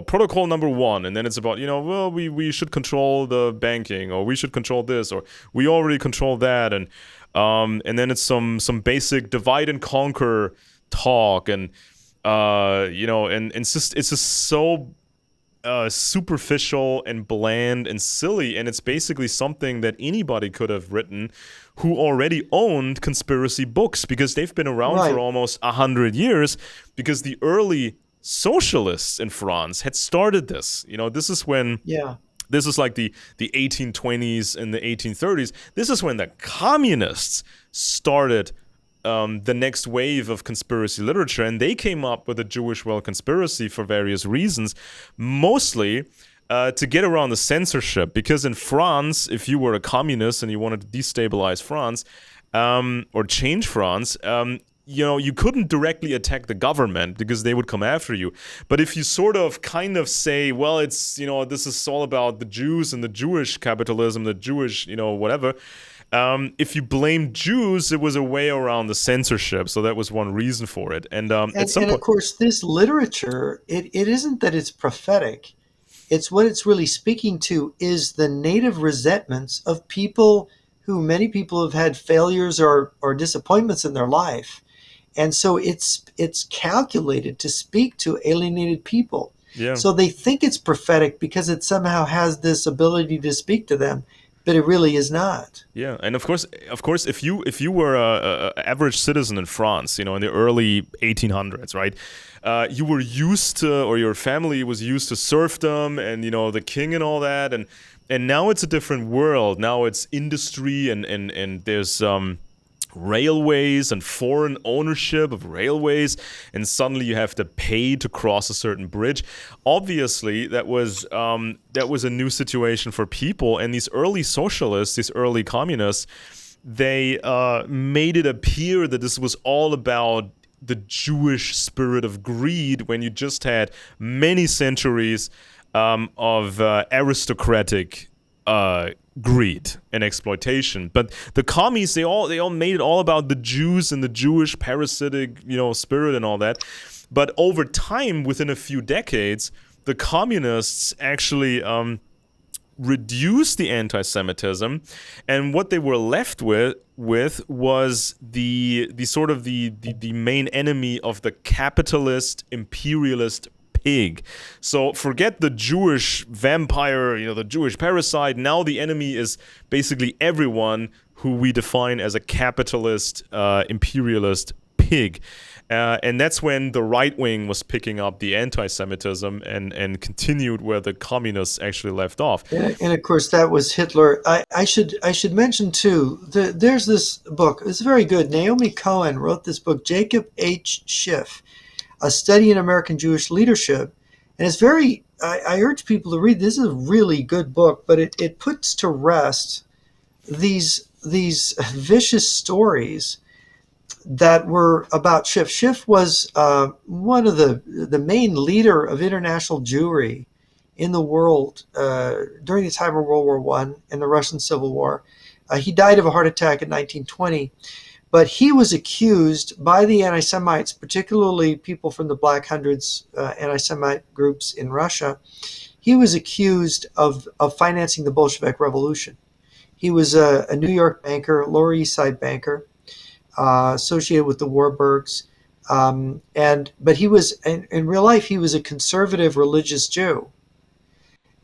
Speaker 2: protocol number one, and then it's about, well, we should control the banking, or we should control this, or we already control that, and then it's some basic divide and conquer talk, and and it's just so superficial and bland and silly, and it's basically something that anybody could have written who already owned conspiracy books, because they've been around for
Speaker 1: Right.
Speaker 2: almost 100 years, because the early socialists in France had started this. This is when
Speaker 1: Yeah.
Speaker 2: this is like the 1820s and the 1830s. This is when the communists started the next wave of conspiracy literature, and they came up with the Jewish well conspiracy for various reasons, mostly to get around the censorship. Because in France, if you were a communist and you wanted to destabilize France or change France, you couldn't directly attack the government because they would come after you. But if you sort of kind of say, well, it's, this is all about the Jews and the Jewish capitalism, the Jewish, whatever. If you blamed Jews, it was a way around the censorship. So that was one reason for it. And at some
Speaker 1: And of
Speaker 2: point,
Speaker 1: course, this literature, it isn't that it's prophetic. It's what it's really speaking to is the native resentments of people who many people have had failures or disappointments in their life. And so it's calculated to speak to alienated people.
Speaker 2: yeah.
Speaker 1: So they think it's prophetic because it somehow has this ability to speak to them, but it really is not.
Speaker 2: Yeah, and of course, if you were a average citizen in France, in the early 1800s, right, you were used to, or your family was used to serfdom and the king and all that, and now it's a different world. Now it's industry and there's railways and foreign ownership of railways, and suddenly you have to pay to cross a certain bridge. Obviously, that was a new situation for people, and these early socialists, these early communists, they made it appear that this was all about the Jewish spirit of greed, when you just had many centuries of aristocratic greed and exploitation. But the commies, they all made it all about the Jews and the Jewish parasitic, spirit and all that. But over time, within a few decades, the communists actually reduced the anti-Semitism, and what they were left with was the sort of the main enemy of the capitalist imperialist pig. So forget the Jewish vampire, the Jewish parasite. Now the enemy is basically everyone who we define as a capitalist imperialist big. And that's when the right wing was picking up the anti-Semitism and continued where the communists actually left off.
Speaker 1: And of course, that was Hitler. I should mention too. There's this book. It's very good. Naomi Cohen wrote this book, Jacob H. Schiff, A Study in American Jewish Leadership, and it's very. I urge people to read. This is a really good book, but it puts to rest these vicious stories that were about Schiff. Schiff was one of the main leader of international Jewry in the world during the time of World War I and the Russian Civil War. He died of a heart attack in 1920, but he was accused by the anti-Semites, particularly people from the Black Hundreds anti-Semite groups in Russia. He was accused of financing the Bolshevik Revolution. He was a New York banker, Lower East Side banker, associated with the Warburgs. But he was, in real life, he was a conservative religious Jew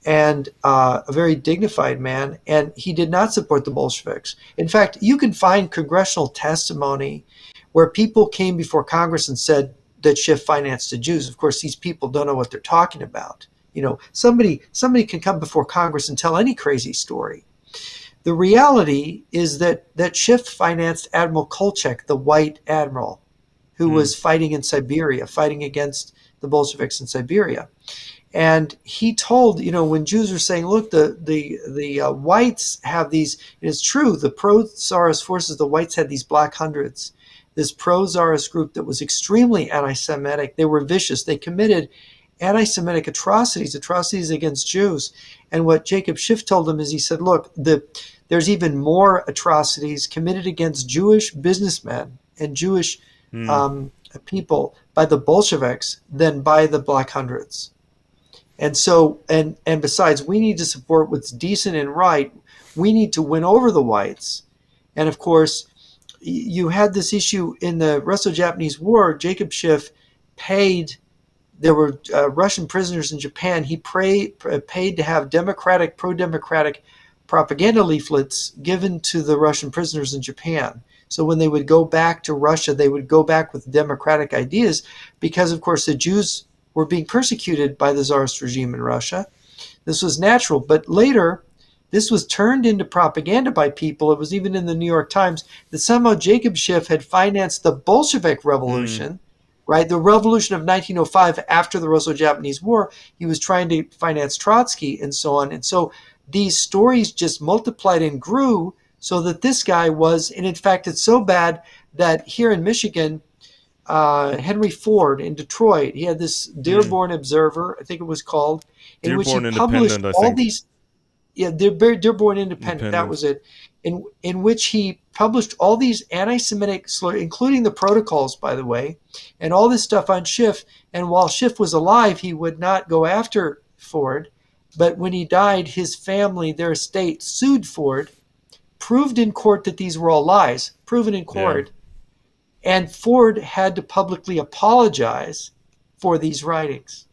Speaker 1: and a very dignified man, and he did not support the Bolsheviks. In fact, you can find congressional testimony where people came before Congress and said that Schiff financed the Jews. Of course, these people don't know what they're talking about. Somebody can come before Congress and tell any crazy story. The reality is that Schiff financed Admiral Kolchak, the white admiral, who was fighting in Siberia, fighting against the Bolsheviks in Siberia. And he told, when Jews were saying, look, the whites have these, and it's true, the pro-Tsarist forces, the whites had these Black Hundreds, this pro-Tsarist group that was extremely anti-Semitic. They were vicious. They committed anti-Semitic atrocities against Jews. And what Jacob Schiff told them is, he said, look, there's even more atrocities committed against Jewish businessmen and Jewish people by the Bolsheviks than by the Black Hundreds. And so, and besides, we need to support what's decent and right. We need to win over the whites. And of course, you had this issue in the Russo-Japanese War. Jacob Schiff paid, there were Russian prisoners in Japan. He paid to have pro-democratic propaganda leaflets given to the Russian prisoners in Japan. So when they would go back to Russia, they would go back with democratic ideas because, of course, the Jews were being persecuted by the Tsarist regime in Russia. This was natural. But later, this was turned into propaganda by people. It was even in the New York Times that somehow Jacob Schiff had financed the Bolshevik Revolution, right? The revolution of 1905 after the Russo-Japanese War. He was trying to finance Trotsky and so on. And so these stories just multiplied and grew so that this guy was, and in fact, it's so bad that here in Michigan, Henry Ford in Detroit, he had this Dearborn Observer, I think it was called, in which he
Speaker 2: Dearborn
Speaker 1: published
Speaker 2: Independent, I
Speaker 1: all
Speaker 2: think.
Speaker 1: these, Dearborn Independent, that was it, in which he published all these anti-Semitic slurs, including the protocols, by the way, and all this stuff on Schiff. And while Schiff was alive, he would not go after Ford. But when he died, his family, their estate, sued Ford, proved in court that these were all lies, proven in court. And Ford had to publicly apologize for these writings.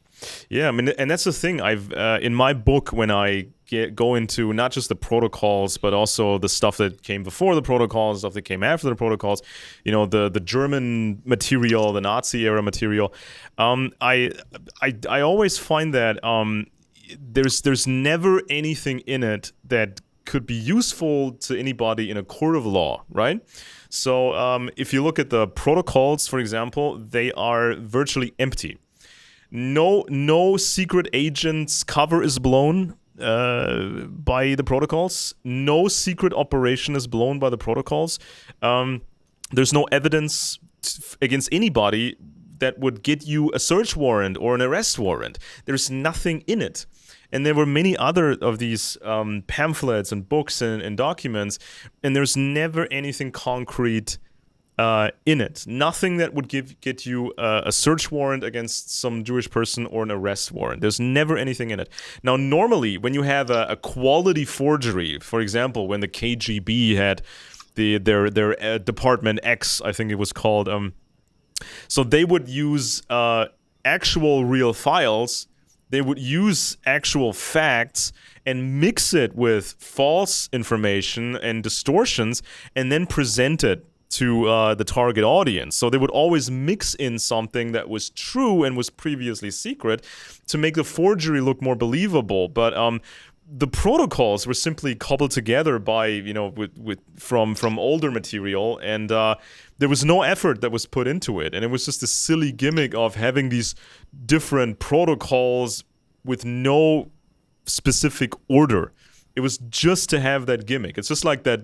Speaker 2: Yeah, I mean, and that's the thing. I've in my book, when I go into not just the protocols, but also the stuff that came before the protocols, stuff that came after the protocols, the German material, the Nazi era material. I always find that there's never anything in it that could be useful to anybody in a court of law, right? So if you look at the protocols, for example, they are virtually empty. No secret agent's cover is blown by the protocols. No secret operation is blown by the protocols. There's no evidence against anybody that would get you a search warrant or an arrest warrant. There's nothing in it. And there were many other of these pamphlets and books and documents, and there's never anything concrete in it. Nothing that would get you a search warrant against some Jewish person or an arrest warrant. There's never anything in it. Now, normally, when you have a quality forgery, for example, when the KGB had their Department X, I think it was called, so they would use actual real files. They would use actual facts and mix it with false information and distortions and then present it to the target audience. So they would always mix in something that was true and was previously secret to make the forgery look more believable. But the protocols were simply cobbled together by, from older material, and there was no effort that was put into it. And it was just a silly gimmick of having these different protocols with no specific order. It was just to have that gimmick. It's just like that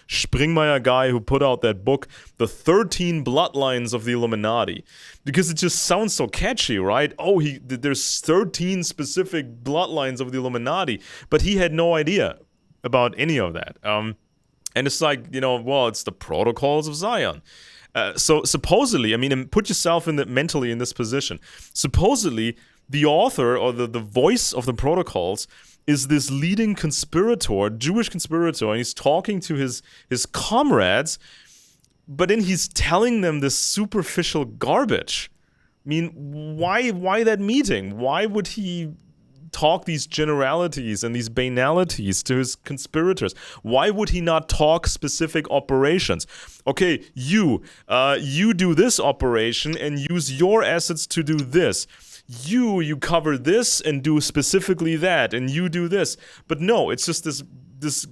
Speaker 2: Springmeier guy who put out that book, The 13 Bloodlines of the Illuminati, because it just sounds so catchy, right? Oh, there's 13 specific bloodlines of the Illuminati, but he had no idea about any of that. And it's like, it's the protocols of Zion. So supposedly, put yourself mentally in this position. Supposedly, the author or the voice of the protocols is this leading conspirator, Jewish conspirator, and he's talking to his comrades, but then he's telling them this superficial garbage. Why that meeting? Why would he talk these generalities and these banalities to his conspirators? Why would he not talk specific operations? Okay, you do this operation and use your assets to do this. You cover this and do specifically that, and you do this. But no, it's just this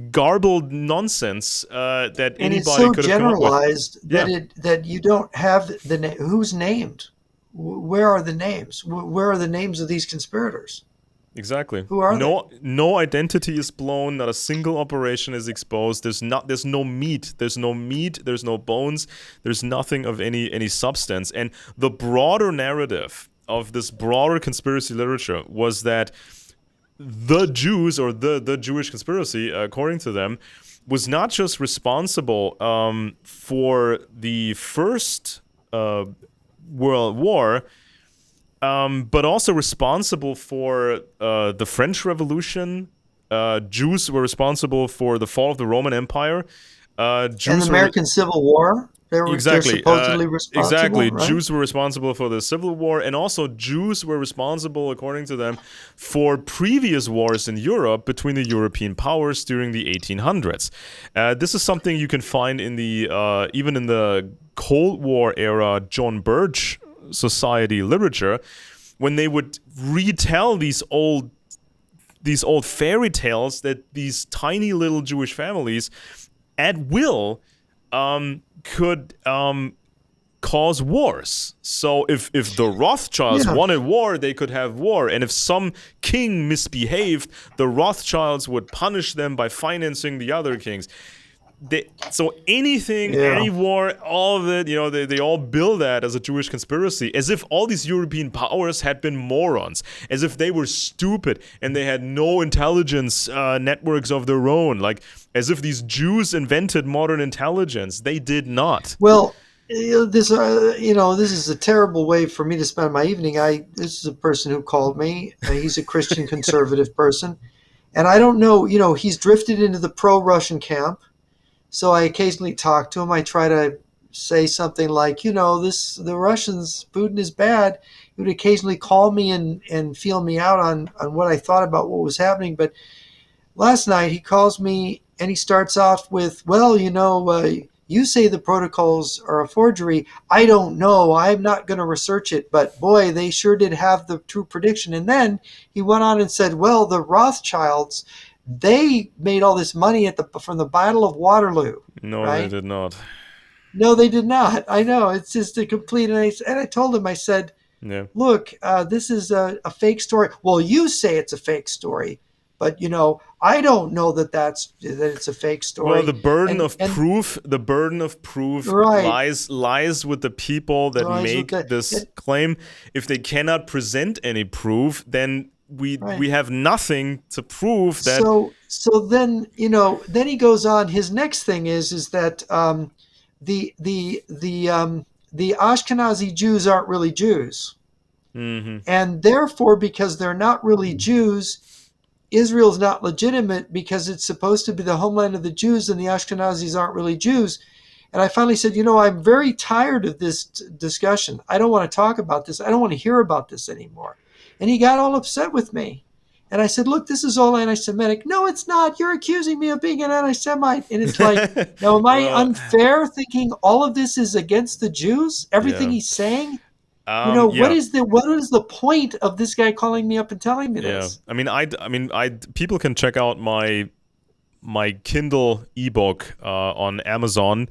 Speaker 2: garbled nonsense that
Speaker 1: and
Speaker 2: anybody could have come up with.
Speaker 1: And it's so generalized that you don't have who's named. Where are the names? Where are the names of these conspirators?
Speaker 2: Exactly.
Speaker 1: Who are they?
Speaker 2: No identity is blown. Not a single operation is exposed. There's no meat. There's no bones. There's nothing of any substance. And the broader narrative of this broader conspiracy literature was that the Jews, or the Jewish conspiracy, according to them, was not just responsible for the First World War, but also responsible for the French Revolution. Jews were responsible for the fall of the Roman Empire.
Speaker 1: Jews and the American Civil War. They're supposedly responsible.
Speaker 2: Exactly.
Speaker 1: Right?
Speaker 2: Jews were responsible for the Civil War, and also Jews were responsible, according to them, for previous wars in Europe between the European powers during the 1800s. This is something you can find in the even in the Cold War era John Birch Society literature, when they would retell these old fairy tales that these tiny little Jewish families at will could cause wars. So if the Rothschilds wanted war, they could have war. And if some king misbehaved, the Rothschilds would punish them by financing the other kings. So any war, all of it, they all bill that as a Jewish conspiracy, as if all these European powers had been morons, as if they were stupid and they had no intelligence networks of their own, like as if these Jews invented modern intelligence. They did not.
Speaker 1: Well, this is a terrible way for me to spend my evening. This is a person who called me. He's a Christian conservative person, and I don't know. He's drifted into the pro-Russian camp. So I occasionally talk to him. I try to say something like, the Russians, Putin is bad. He would occasionally call me and feel me out on what I thought about what was happening. But last night he calls me and he starts off with, well, you say the protocols are a forgery. I don't know. I'm not going to research it. But boy, they sure did have the true prediction. And then he went on and said, well, the Rothschilds, they made all this money from the Battle of Waterloo.
Speaker 2: No,
Speaker 1: right?
Speaker 2: They did not.
Speaker 1: No, they did not. I know. It's just a complete. And I told him, I said, look, this is a fake story. Well, you say it's a fake story, but I don't know that it's a fake story.
Speaker 2: Well, the burden of proof lies with the people that make this claim. If they cannot present any proof, then we have nothing to prove that.
Speaker 1: So then then he goes on. His next thing is that the Ashkenazi Jews aren't really Jews, and therefore, because they're not really Jews, Israel's not legitimate because it's supposed to be the homeland of the Jews, and the Ashkenazis aren't really Jews. And I finally said, I'm very tired of this discussion. I don't want to talk about this. I don't want to hear about this anymore. And he got all upset with me. And I said, look, this is all anti-Semitic. No, it's not. You're accusing me of being an anti-Semite. And it's like, now, am I
Speaker 2: Well,
Speaker 1: unfair thinking all of this is against the Jews? Everything
Speaker 2: yeah.
Speaker 1: he's saying? You know,
Speaker 2: Yeah.
Speaker 1: what is the point of this guy calling me up and telling me
Speaker 2: Yeah.
Speaker 1: this?
Speaker 2: I people can check out my Kindle ebook on Amazon.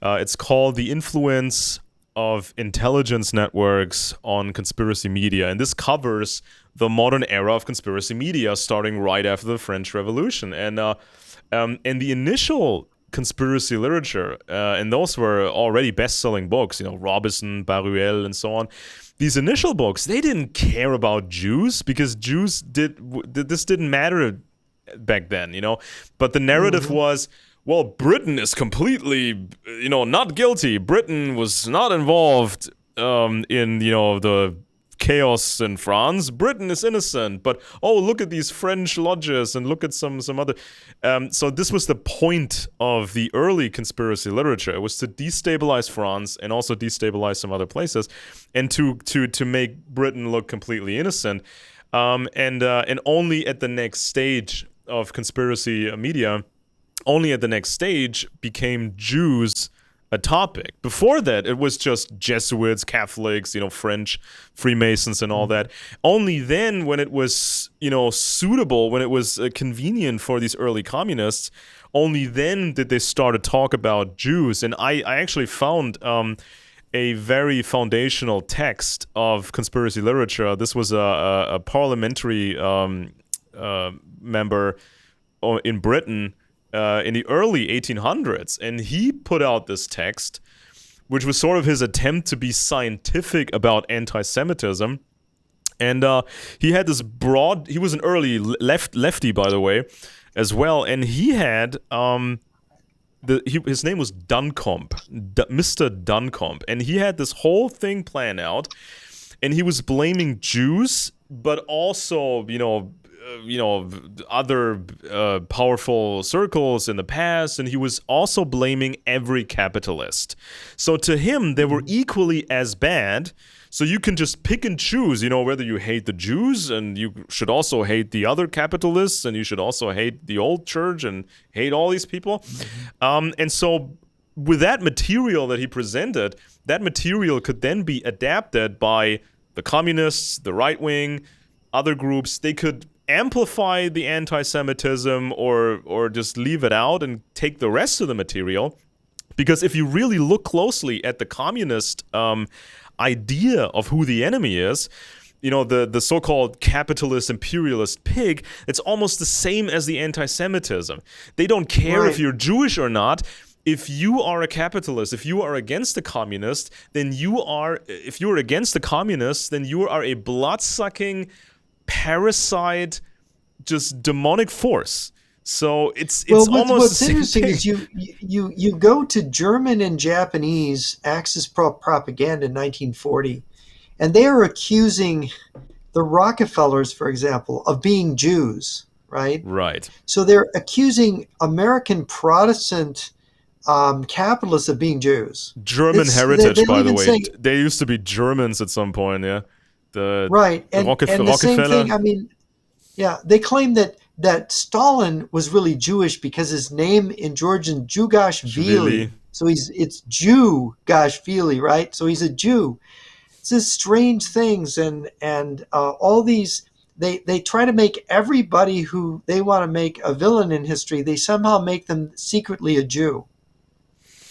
Speaker 2: It's called "The Influence of Intelligence Networks on Conspiracy Media," and this covers the modern era of conspiracy media, starting right after the French Revolution. And the initial conspiracy literature, and those were already best-selling books, Robinson, Baruel, and so on. These initial books, they didn't care about Jews because this didn't matter back then, But the narrative
Speaker 1: Mm-hmm.
Speaker 2: was, well, Britain is completely, not guilty. Britain was not involved in, the chaos in France. Britain is innocent. But, oh, look at these French lodges and look at some other. So this was the point of the early conspiracy literature. It was to destabilize France and also destabilize some other places and to make Britain look completely innocent. And only at the next stage of conspiracy media, only at the next stage became Jews a topic. Before that, it was just Jesuits, Catholics, French Freemasons and all that. Only then, when it was, suitable, when it was convenient for these early communists, only then did they start to talk about Jews. And I actually found a very foundational text of conspiracy literature. This was a parliamentary member in Britain in the early 1800s, and he put out this text, which was sort of his attempt to be scientific about anti-Semitism. And he had this broad. He was an early lefty, by the way, as well, and he had his name was Duncombe, Mr. Duncombe, and he had this whole thing planned out, and he was blaming Jews, but also, other powerful circles in the past, and he was also blaming every capitalist. So to him, they were equally as bad. So you can just pick and choose, whether you hate the Jews, and you should also hate the other capitalists, and you should also hate the old church and hate all these people. And so with that material that he presented, that material could then be adapted by the communists, the right wing, other groups. They could amplify the anti-Semitism or just leave it out and take the rest of the material. Because if you really look closely at the communist idea of who the enemy is, the so-called capitalist imperialist pig, it's almost the same as the anti-Semitism. They don't care if you're Jewish or not. If you are a capitalist, if you are against the communist, then if you're against the communists, then you are a blood-sucking parasite, just demonic force. So it's almost
Speaker 1: what's
Speaker 2: the same
Speaker 1: interesting
Speaker 2: thing.
Speaker 1: is you go to German and Japanese Axis propaganda in 1940, and they are accusing the Rockefellers, for example, of being Jews, right?
Speaker 2: Right.
Speaker 1: So they're accusing American Protestant capitalists of being Jews.
Speaker 2: German heritage,
Speaker 1: They'll
Speaker 2: by the
Speaker 1: even
Speaker 2: way.
Speaker 1: say
Speaker 2: They used to be Germans at some point, yeah. The
Speaker 1: right, and the same thing.
Speaker 2: Rockefeller,
Speaker 1: I mean, yeah, they claim that Stalin was really Jewish because his name in Georgian
Speaker 2: Shvili.
Speaker 1: Jugashvili, so it's Jew Gashvili, right? So he's a Jew. It's just strange things, and all these they try to make everybody who they want to make a villain in history. They somehow make them secretly a Jew.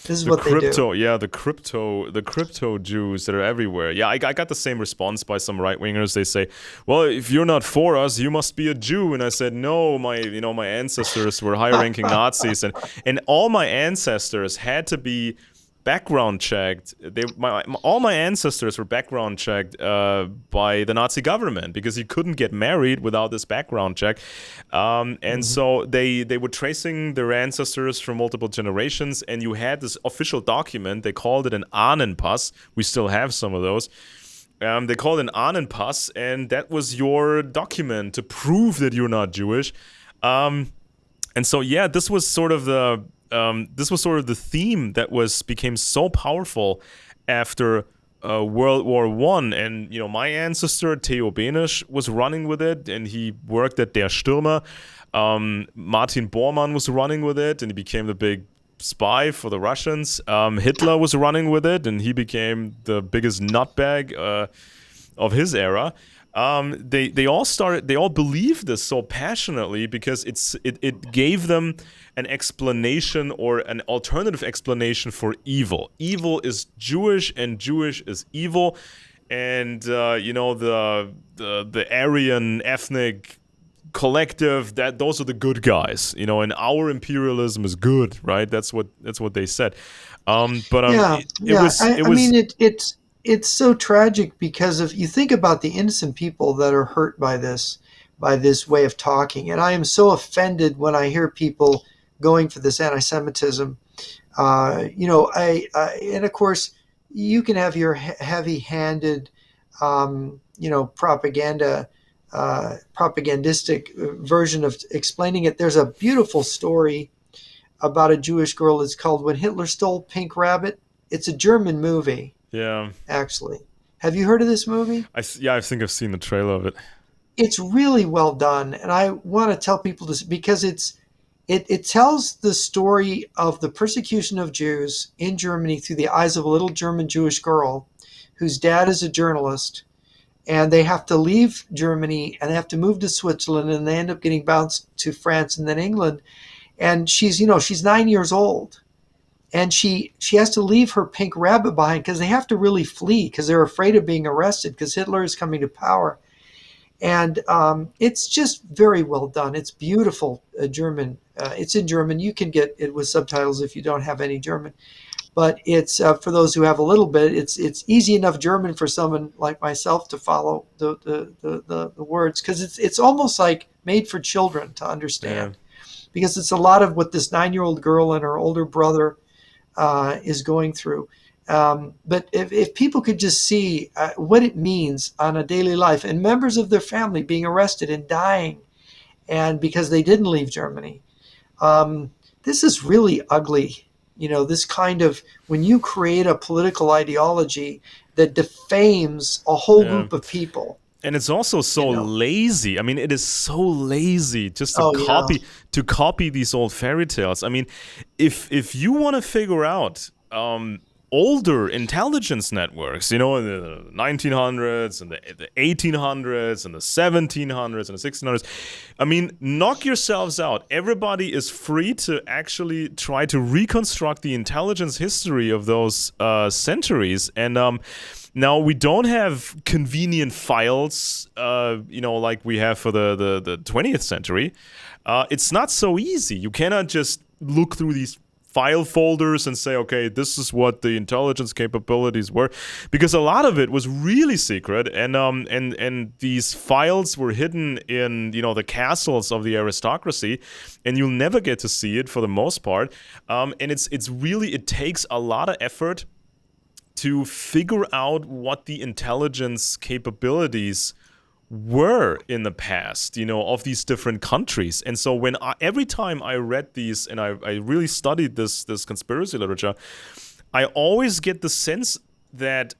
Speaker 1: This is
Speaker 2: The
Speaker 1: what they do.
Speaker 2: crypto, yeah, the crypto Jews that are everywhere. Yeah, I got the same response by some right wingers. They say, "Well, if you're not for us, you must be a Jew." And I said, "No, my ancestors were high-ranking Nazis, and all my ancestors had to be background checked. All my ancestors were background checked by the Nazi government because you couldn't get married without this background check. And so they were tracing their ancestors from multiple generations, and you had this official document. They called it an Ahnenpass. We still have some of those. They called it an Ahnenpass, and that was your document to prove that you're not Jewish. And so, yeah, this was sort of the theme that became so powerful after World War One, and my ancestor Theo Benesch was running with it, and he worked at Der Stürmer. Martin Bormann was running with it, and he became the big spy for the Russians. Hitler was running with it, and he became the biggest nutbag of his era. They all believed this so passionately because it gave them an explanation or an alternative explanation for evil. Evil is Jewish and Jewish is evil, and the Aryan ethnic collective, that those are the good guys, and our imperialism is good, right? That's what they said. But
Speaker 1: Yeah,
Speaker 2: it
Speaker 1: yeah.
Speaker 2: was it
Speaker 1: I mean,
Speaker 2: was
Speaker 1: it's so tragic because if you think about the innocent people that are hurt by this way of talking, and I am so offended when I hear people going for this anti-Semitism. And of course, you can have your heavy-handed, propagandistic version of explaining it. There's a beautiful story about a Jewish girl. It's called "When Hitler Stole Pink Rabbit." It's a German movie,
Speaker 2: yeah.
Speaker 1: actually. Have you heard of this movie?
Speaker 2: I think I've seen the trailer of it.
Speaker 1: It's really well done, and I want to tell people this because it tells the story of the persecution of Jews in Germany through the eyes of a little German Jewish girl whose dad is a journalist, and they have to leave Germany and they have to move to Switzerland, and they end up getting bounced to France and then England. And she's 9 years old, and she has to leave her pink rabbit behind because they have to really flee because they're afraid of being arrested because Hitler is coming to power. And it's just very well done. It's beautiful German. It's in German. You can get it with subtitles if you don't have any German. But it's for those who have a little bit. It's easy enough German for someone like myself to follow the words because it's almost like made for children to
Speaker 2: Yeah.
Speaker 1: understand because it's a lot of what this 9-year-old girl and her older brother is going through. But if people could just see what it means on a daily life and members of their family being arrested and dying and because they didn't leave Germany, this is really ugly. This kind of when you create a political ideology that defames a whole
Speaker 2: Yeah.
Speaker 1: group of people,
Speaker 2: And it's also so
Speaker 1: you know.
Speaker 2: lazy. I mean, it is so lazy just to
Speaker 1: Oh yeah.
Speaker 2: copy these old fairy tales. I mean, if you want to figure out older intelligence networks, in the 1900s and the 1800s and the 1700s and the 1600s, I mean, knock yourselves out. Everybody is free to actually try to reconstruct the intelligence history of those centuries. And now we don't have convenient files, like we have for the 20th century. It's not so easy. You cannot just look through these file folders and say, okay, this is what the intelligence capabilities were, because a lot of it was really secret, and these files were hidden in the castles of the aristocracy, and you'll never get to see it for the most part. And it takes a lot of effort to figure out what the intelligence capabilities were in the past, of these different countries. And so every time I read these and I really studied this conspiracy literature, I always get the sense that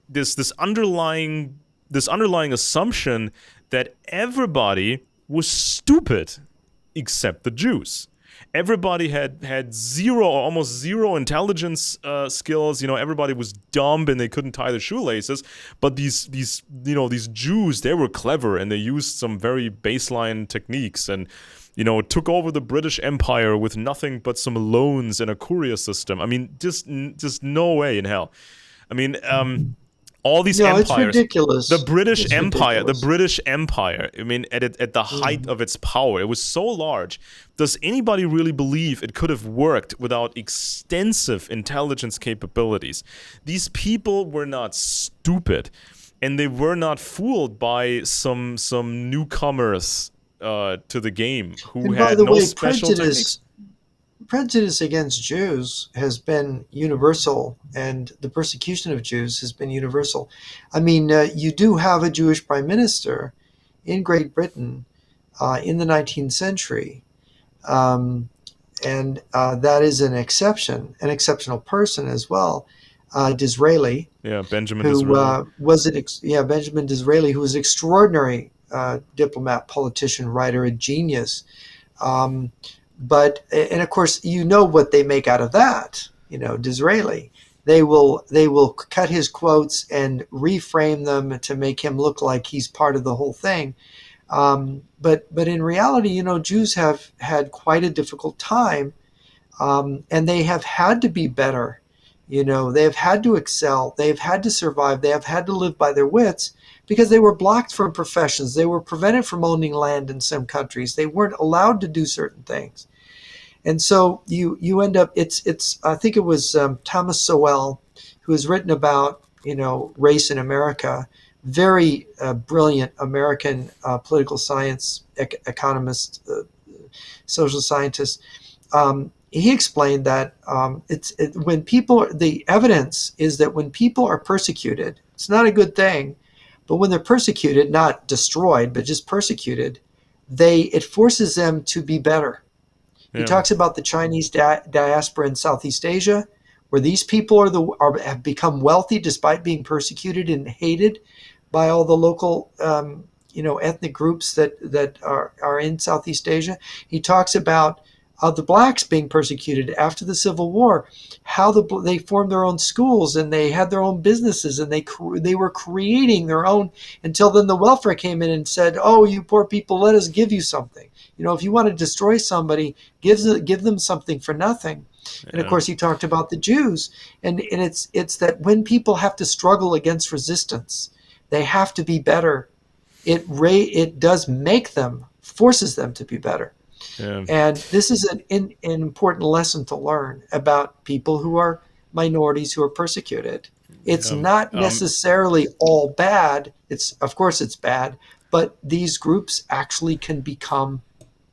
Speaker 2: this underlying assumption that everybody was stupid except the Jews. Everybody had zero or almost zero intelligence skills. Everybody was dumb and they couldn't tie their shoelaces. But these Jews, they were clever and they used some very baseline techniques and took over the British Empire with nothing but some loans and a courier system. I mean, just no way in hell. I mean, all these
Speaker 1: No, it's
Speaker 2: empires. The
Speaker 1: ridiculous.
Speaker 2: British
Speaker 1: It's
Speaker 2: Empire,
Speaker 1: ridiculous.
Speaker 2: I mean, at the height
Speaker 1: Mhm.
Speaker 2: of its power, it was so large. Does anybody really believe it could have worked without extensive intelligence capabilities? These people were not stupid, and they were not fooled by some newcomers to the game who
Speaker 1: And by
Speaker 2: had
Speaker 1: the
Speaker 2: no
Speaker 1: way,
Speaker 2: special techniques.
Speaker 1: prejudice against Jews has been universal, and the persecution of Jews has been universal. I mean, you do have a Jewish prime minister in Great Britain in the 19th century, um, and that is an exception, an exceptional person as well. Disraeli,
Speaker 2: Yeah, Benjamin
Speaker 1: who
Speaker 2: Disraeli.
Speaker 1: Benjamin Disraeli, who was an extraordinary diplomat, politician, writer, a genius. Um, and of course, what they make out of that. Disraeli. They will cut his quotes and reframe them to make him look like he's part of the whole thing. But in reality, Jews have had quite a difficult time, and they have had to be better. They have had to excel. They have had to survive. They have had to live by their wits because they were blocked from professions. They were prevented from owning land in some countries. They weren't allowed to do certain things. And so you end up. It's I think it was Thomas Sowell who has written about race in America. Very brilliant American political science economist, social scientist. He explained that when the evidence is that when people are persecuted, it's not a good thing, but when they're persecuted, not destroyed, but just persecuted, it forces them to be better. He
Speaker 2: Yeah,
Speaker 1: talks about the Chinese diaspora in Southeast Asia, where these people have become wealthy despite being persecuted and hated by all the local ethnic groups that are in Southeast Asia. He talks about the blacks being persecuted after the Civil War, how they formed their own schools and they had their own businesses and they were creating their own, until then the welfare came in and said, "Oh, you poor people, let us give you something. If you want to destroy somebody, give them something for nothing." And of
Speaker 2: yeah,
Speaker 1: course, he talked about the Jews, and it's that when people have to struggle against resistance, they have to be better. It does make them, forces them to be better.
Speaker 2: yeah.
Speaker 1: And this is an important lesson to learn about people who are minorities who are persecuted. It's
Speaker 2: Um,
Speaker 1: not
Speaker 2: um,
Speaker 1: necessarily all bad. Of course it's bad, but these groups actually can become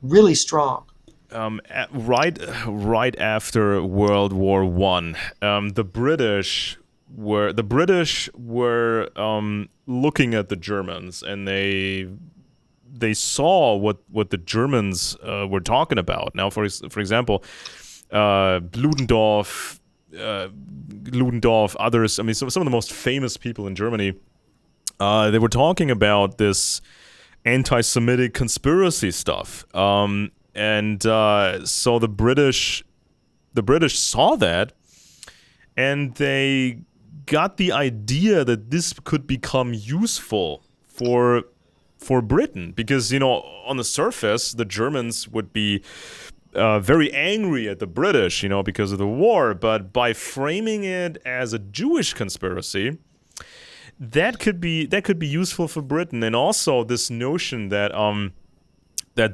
Speaker 1: really strong.
Speaker 2: right after World War One, the British were looking at the Germans, and they saw what the Germans were talking about. Now, for example, Ludendorff, others. I mean, some of the most famous people in Germany. They were talking about this anti-Semitic conspiracy stuff, and so the British saw that, and they got the idea that this could become useful for Britain, because on the surface the Germans would be very angry at the British, because of the war, but by framing it as a Jewish conspiracy, that could be useful for Britain. And also this notion that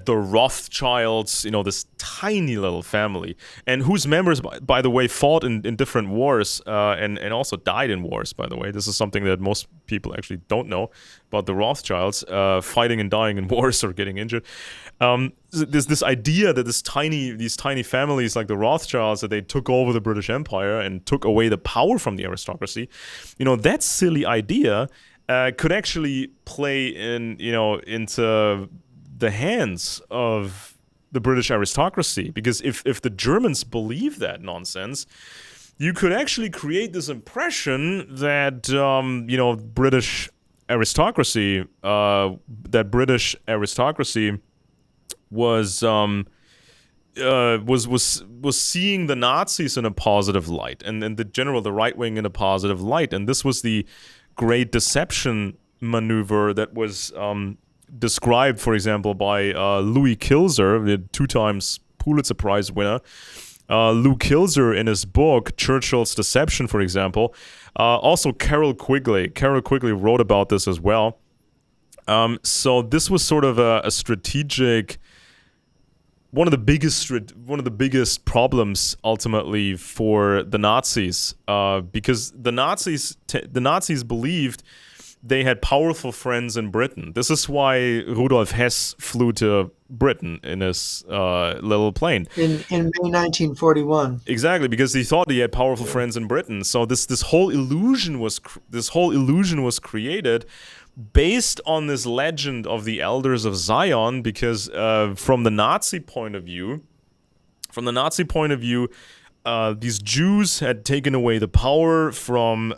Speaker 2: the Rothschilds, this tiny little family, and whose members, by the way, fought in different wars, and also died in wars, by the way. This is something that most people actually don't know about the Rothschilds, fighting and dying in wars or getting injured. There's this idea that these tiny families like the Rothschilds, that they took over the British Empire and took away the power from the aristocracy. That silly idea could actually play into the hands of the British aristocracy, because if the Germans believe that nonsense, you could actually create this impression that British aristocracy was seeing the Nazis in a positive light, and the right wing in a positive light. And this was the Great Deception maneuver that was described, for example, by Louis Kilzer, the 2 times Pulitzer Prize winner. Lou Kilzer, in his book Churchill's Deception, for example. Also Carroll Quigley. Carroll Quigley wrote about this as well. So this was sort of a strategic, one of the biggest problems ultimately for the Nazis, because the Nazis believed they had powerful friends in Britain. This is why Rudolf Hess flew to Britain in his little plane.
Speaker 1: In May 1941.
Speaker 2: Exactly, because he thought he had powerful friends in Britain. So this whole illusion was created based on this legend of the Elders of Zion, because from the Nazi point of view, these Jews had taken away the power from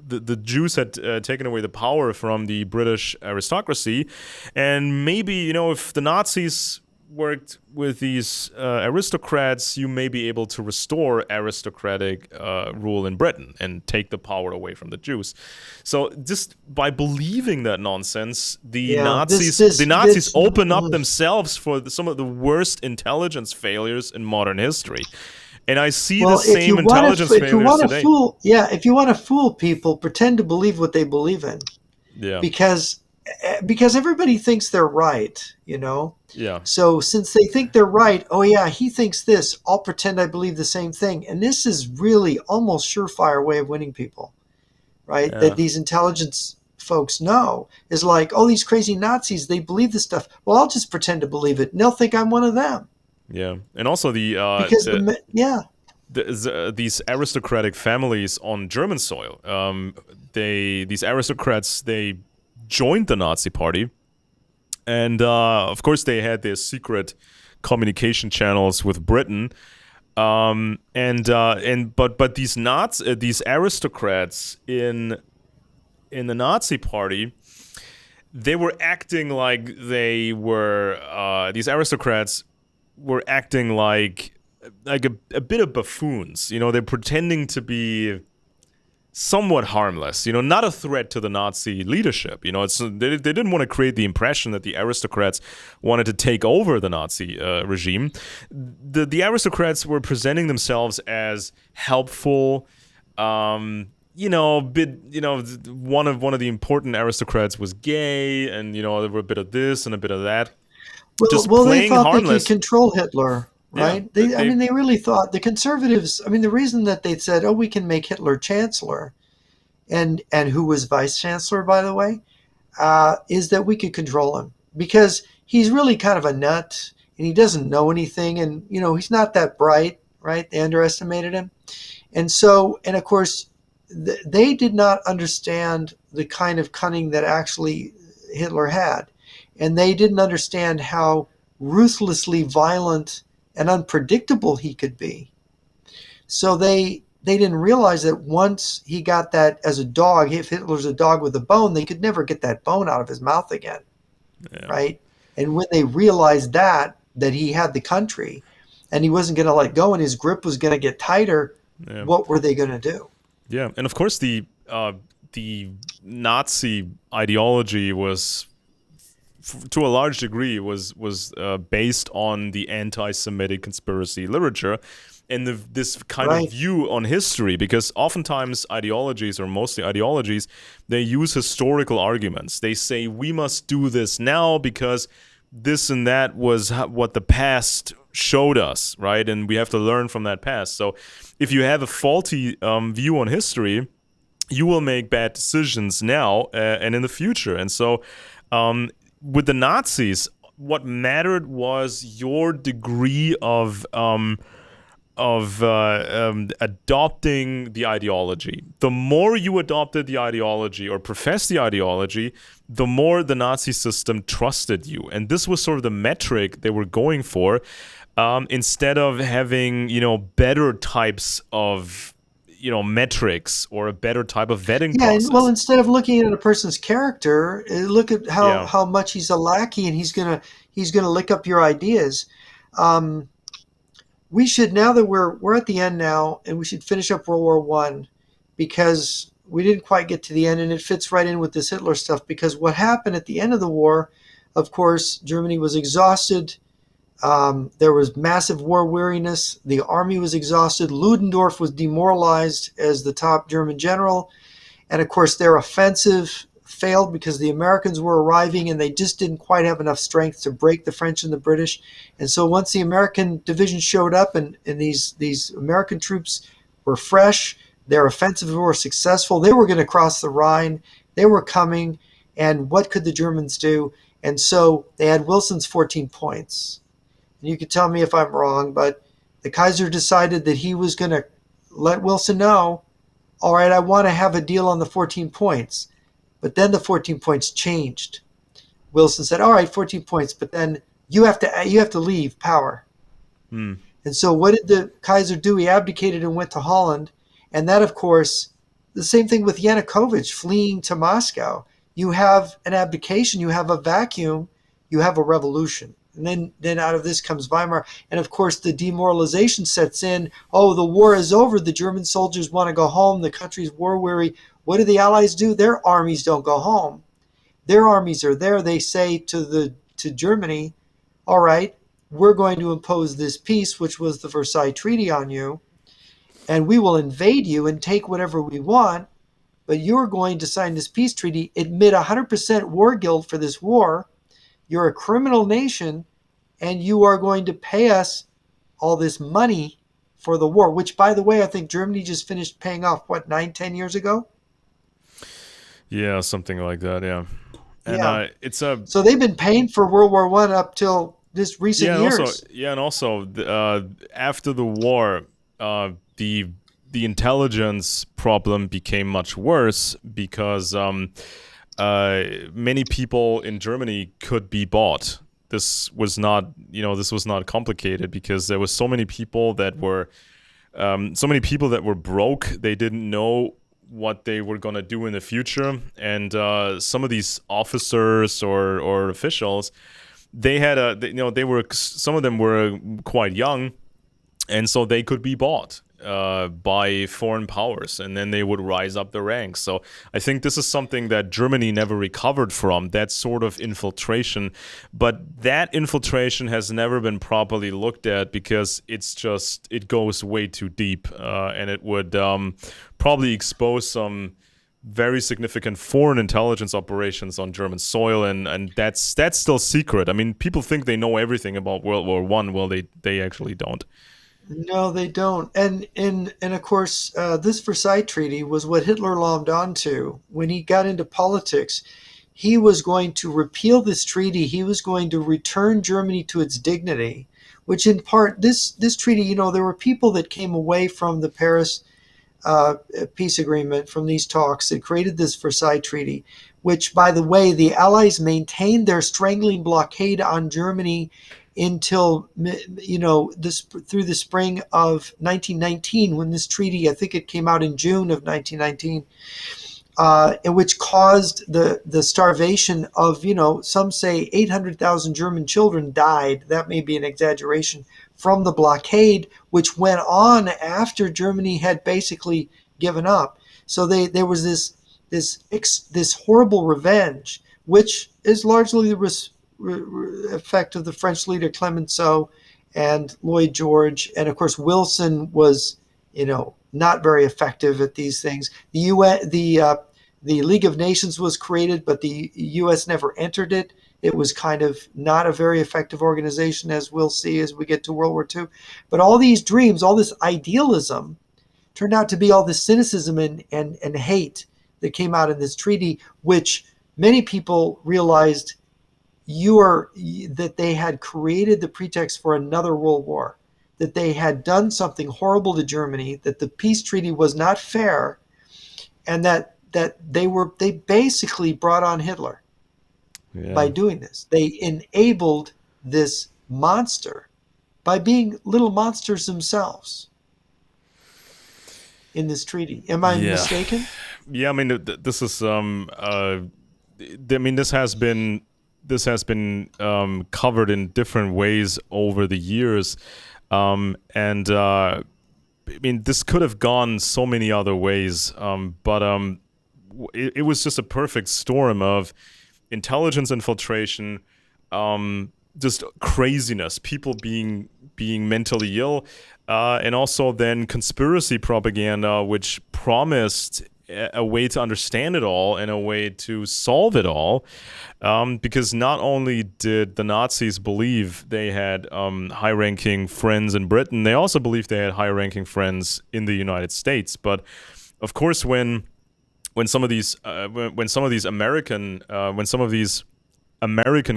Speaker 2: the Jews had taken away the power from the British aristocracy, and maybe if the Nazis worked with these aristocrats, you may be able to restore aristocratic rule in Britain and take the power away from the Jews. So just by believing that nonsense, the
Speaker 1: Yeah,
Speaker 2: Nazis open up
Speaker 1: ugh.
Speaker 2: themselves for some of the worst intelligence failures in modern history. And I see the
Speaker 1: Well,
Speaker 2: same intelligence
Speaker 1: if you
Speaker 2: failures
Speaker 1: want to
Speaker 2: today.
Speaker 1: fool, yeah, if you want to fool people, pretend to believe what they believe in,
Speaker 2: Yeah,
Speaker 1: because everybody thinks they're right, you know.
Speaker 2: yeah,
Speaker 1: So since they think they're right, oh yeah, he thinks this, I'll pretend I believe the same thing. And this is really almost surefire way of winning people, right? That
Speaker 2: yeah,
Speaker 1: these intelligence folks know is like, oh, these crazy Nazis, they believe this stuff. Well, I'll just pretend to believe it, and they'll think I'm one of them
Speaker 2: yeah. And also
Speaker 1: because yeah,
Speaker 2: these aristocratic families on German soil. These aristocrats, they joined the Nazi Party, and of course they had their secret communication channels with Britain. But these aristocrats in the Nazi Party, they were acting like they were these aristocrats were acting like a bit of buffoons. They're pretending to be somewhat harmless. Not a threat to the Nazi leadership. They didn't want to create the impression that the aristocrats wanted to take over the Nazi regime. The aristocrats were presenting themselves as helpful. One of the important aristocrats was gay, and there were a bit of this and a bit of that. Just
Speaker 1: Well, they
Speaker 2: playing
Speaker 1: thought they could
Speaker 2: harmless.
Speaker 1: control Hitler,
Speaker 2: Yeah,
Speaker 1: right? I mean, they really thought the conservatives. I mean, the reason that they said, "Oh, we can make Hitler chancellor," and who was vice chancellor, by the way, is that we could control him because he's really kind of a nut and he doesn't know anything, and he's not that bright, right? They underestimated him, and so, and of course, they did not understand the kind of cunning that actually Hitler had. And they didn't understand how ruthlessly violent and unpredictable he could be. So they didn't realize that once he got that as a dog, if Hitler's a dog with a bone, they could never get that bone out of his mouth again,
Speaker 2: yeah,
Speaker 1: right? And when they realized that he had the country and he wasn't going to let go and his grip was going to get tighter,
Speaker 2: yeah.
Speaker 1: what were they going to do?
Speaker 2: Yeah, and of course the Nazi ideology was, to a large degree, was based on the anti-Semitic conspiracy literature and this kind of
Speaker 1: Right.
Speaker 2: view on history, because oftentimes ideologies, or mostly ideologies, they use historical arguments. They say we must do this now because this and that was what the past showed us, right? And we have to learn from that past. So if you have a faulty view on history, you will make bad decisions now and in the future. And so with the Nazis, what mattered was your degree of adopting the ideology. The more you adopted the ideology or professed the ideology, the more the Nazi system trusted you. And this was sort of the metric they were going for, instead of having, better types of, metrics or a better type of vetting
Speaker 1: Yeah, and well,
Speaker 2: process.
Speaker 1: instead of looking at a person's character, look at
Speaker 2: Yeah.
Speaker 1: how much he's a lackey, and he's gonna lick up your ideas. Um, we should, now that we're at the end now, and we should finish up World War I, because we didn't quite get to the end, and it fits right in with this Hitler stuff. Because what happened at the end of the war, of course, Germany was exhausted. There was massive war weariness. The army was exhausted. Ludendorff was demoralized as the top German general. And of course, their offensive failed because the Americans were arriving and they just didn't quite have enough strength to break the French and the British. And so once the American division showed up, and these American troops were fresh, their offensive were successful, they were going to cross the Rhine, they were coming, and what could the Germans do? And so they had Wilson's 14 points. And you can tell me if I'm wrong, but the Kaiser decided that he was going to let Wilson know, all right, I want to have a deal on the 14 points. But then the 14 points changed. Wilson said, all right, 14 points, but then you have to leave power.
Speaker 2: Hmm.
Speaker 1: And so what did the Kaiser do? He abdicated and went to Holland. And that, of course, the same thing with Yanukovych fleeing to Moscow. You have an abdication, you have a vacuum, you have a revolution. And then out of this comes Weimar. And of course, the demoralization sets in. Oh, the war is over. The German soldiers want to go home. The country's war weary. What do the Allies do? Their armies don't go home. Their armies are there. They say to Germany, all right, we're going to impose this peace, which was the Versailles Treaty, on you, and we will invade you and take whatever we want, but you're going to sign this peace treaty, admit 100% war guilt for this war. You're a criminal nation, and you are going to pay us all this money for the war, which, by the way, I think Germany just finished paying off, what, 9, 10 years ago?
Speaker 2: Yeah, something like that. Yeah, and
Speaker 1: Yeah.
Speaker 2: it's a
Speaker 1: So they've been paying for World War One up till this recent
Speaker 2: yeah, and also
Speaker 1: years.
Speaker 2: after the war, the intelligence problem became much worse because many people in Germany could be bought. This was not complicated because there was so many people that were broke. They didn't know what they were going to do in the future, and some of these officers or officials, they were, some of them were quite young, and so they could be bought by foreign powers, and then they would rise up the ranks. So I think this is something that Germany never recovered from, that sort of infiltration. But that infiltration has never been properly looked at because it goes way too deep, and it would probably expose some very significant foreign intelligence operations on German soil, and that's still secret. I mean, people think they know everything about World War One. Well, they actually don't.
Speaker 1: No, they don't. And of course, this Versailles Treaty was what Hitler lommed onto when he got into politics. He was going to repeal this treaty. He was going to return Germany to its dignity, which in part this treaty, there were people that came away from the Paris uh, peace agreement, from these talks that created this Versailles Treaty, which, by the way, the Allies maintained their strangling blockade on Germany until this through the spring of 1919, when this treaty, I think it came out in June of 1919, which caused the starvation of, some say 800,000 German children died. That may be an exaggeration, from the blockade, which went on after Germany had basically given up. So there was this horrible revenge, which is largely the effect of the French leader Clemenceau and Lloyd George, and of course Wilson was, not very effective at these things. The League of Nations was created, but the U.S. never entered it. It was kind of not a very effective organization, as we'll see as we get to World War II. But all these dreams, all this idealism, turned out to be all this cynicism and hate that came out in this treaty, which many people realized that they had created the pretext for another world war, that they had done something horrible to Germany, that the peace treaty was not fair, and that they basically brought on Hitler by
Speaker 2: Yeah.
Speaker 1: doing this. They enabled this monster by being little monsters themselves in this treaty. Am I
Speaker 2: Yeah.
Speaker 1: mistaken?
Speaker 2: Yeah, I mean, this is I mean, this has been covered in different ways over the years, and I mean, this could have gone so many other ways, but it was just a perfect storm of intelligence infiltration, just craziness, people being mentally ill, and also then conspiracy propaganda, which promised a way to understand it all and a way to solve it all, because not only did the Nazis believe they had high-ranking friends in Britain, they also believed they had high-ranking friends in the United States. But of course, when some of these American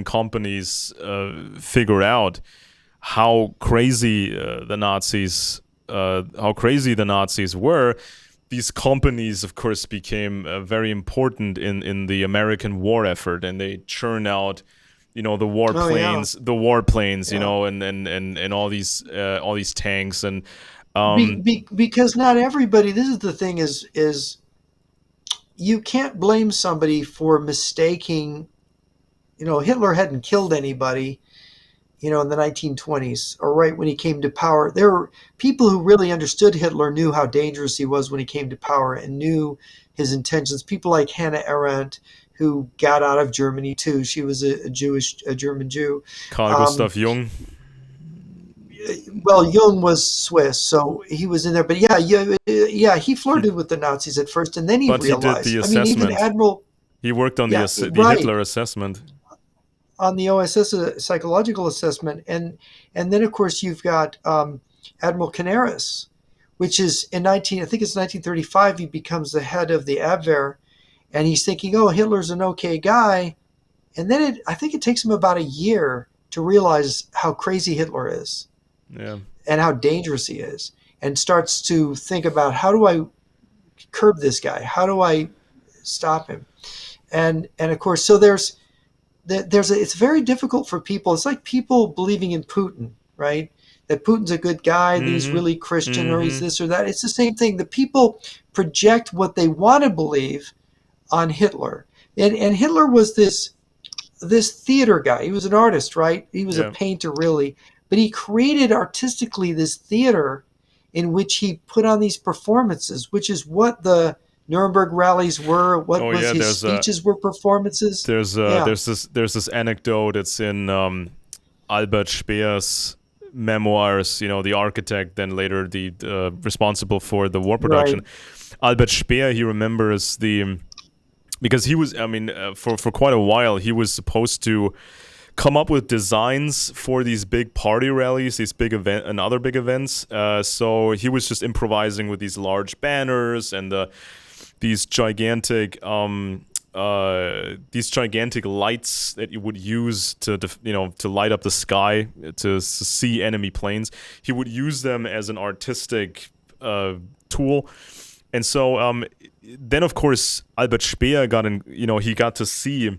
Speaker 2: companies figure out how crazy the Nazis were, these companies, of course, became very important in the American war effort, and they churn out the
Speaker 1: Oh yeah.
Speaker 2: warplanes,
Speaker 1: Yeah.
Speaker 2: and all these tanks and
Speaker 1: Because not everybody. This is the thing: is you can't blame somebody for mistaking. Hitler hadn't killed anybody. In the 1920s, or right when he came to power. There were people who really understood Hitler, knew how dangerous he was when he came to power, and knew his intentions. People like Hannah Arendt, who got out of Germany too. She was a German Jew.
Speaker 2: Carl
Speaker 1: Um,
Speaker 2: Gustav Jung.
Speaker 1: well, Jung was Swiss, so he was in there. But yeah, yeah, he
Speaker 2: He
Speaker 1: flirted with the Nazis at first, and then he
Speaker 2: but he did the
Speaker 1: realized. I mean, even
Speaker 2: assessment.
Speaker 1: Admiral,
Speaker 2: He worked on
Speaker 1: yeah,
Speaker 2: the
Speaker 1: right,
Speaker 2: Hitler assessment.
Speaker 1: on the OSS psychological assessment, and then of course you've got Admiral Canaris, which is in 19, I think it's 1935. He becomes the head of the Abwehr, and he's thinking, oh, Hitler's an okay guy, and then I think it takes him about a year to realize how crazy Hitler is
Speaker 2: Yeah.
Speaker 1: and how dangerous he is, and starts to think about, how do I curb this guy? How do I stop him? And of course, so it's very difficult for people. It's like people believing in Putin, right? That Putin's a good guy, that he's
Speaker 2: Mm-hmm.
Speaker 1: really Christian, or he's
Speaker 2: Mm-hmm.
Speaker 1: this or that. It's the same thing. The people project what they want to believe on Hitler. And Hitler was this theater guy. He was an artist, right? He was a
Speaker 2: Yeah.
Speaker 1: painter, really. But he created artistically this theater in which he put on these performances, which is what the Nuremberg rallies were, what
Speaker 2: Oh
Speaker 1: was
Speaker 2: yeah.
Speaker 1: his speeches were performances. Yeah,
Speaker 2: There's this anecdote. It's in Albert Speer's memoirs. The architect, then later the responsible for the war
Speaker 1: right.
Speaker 2: production. Albert Speer, he remembers the because he was, I mean, for quite a while, he was supposed to come up with designs for these big party rallies, these big event and other big events. So he was just improvising with these large banners and these gigantic lights that you would use to light up the sky to see enemy planes. He would use them as an artistic tool. And so then, of course, Albert Speer he got to see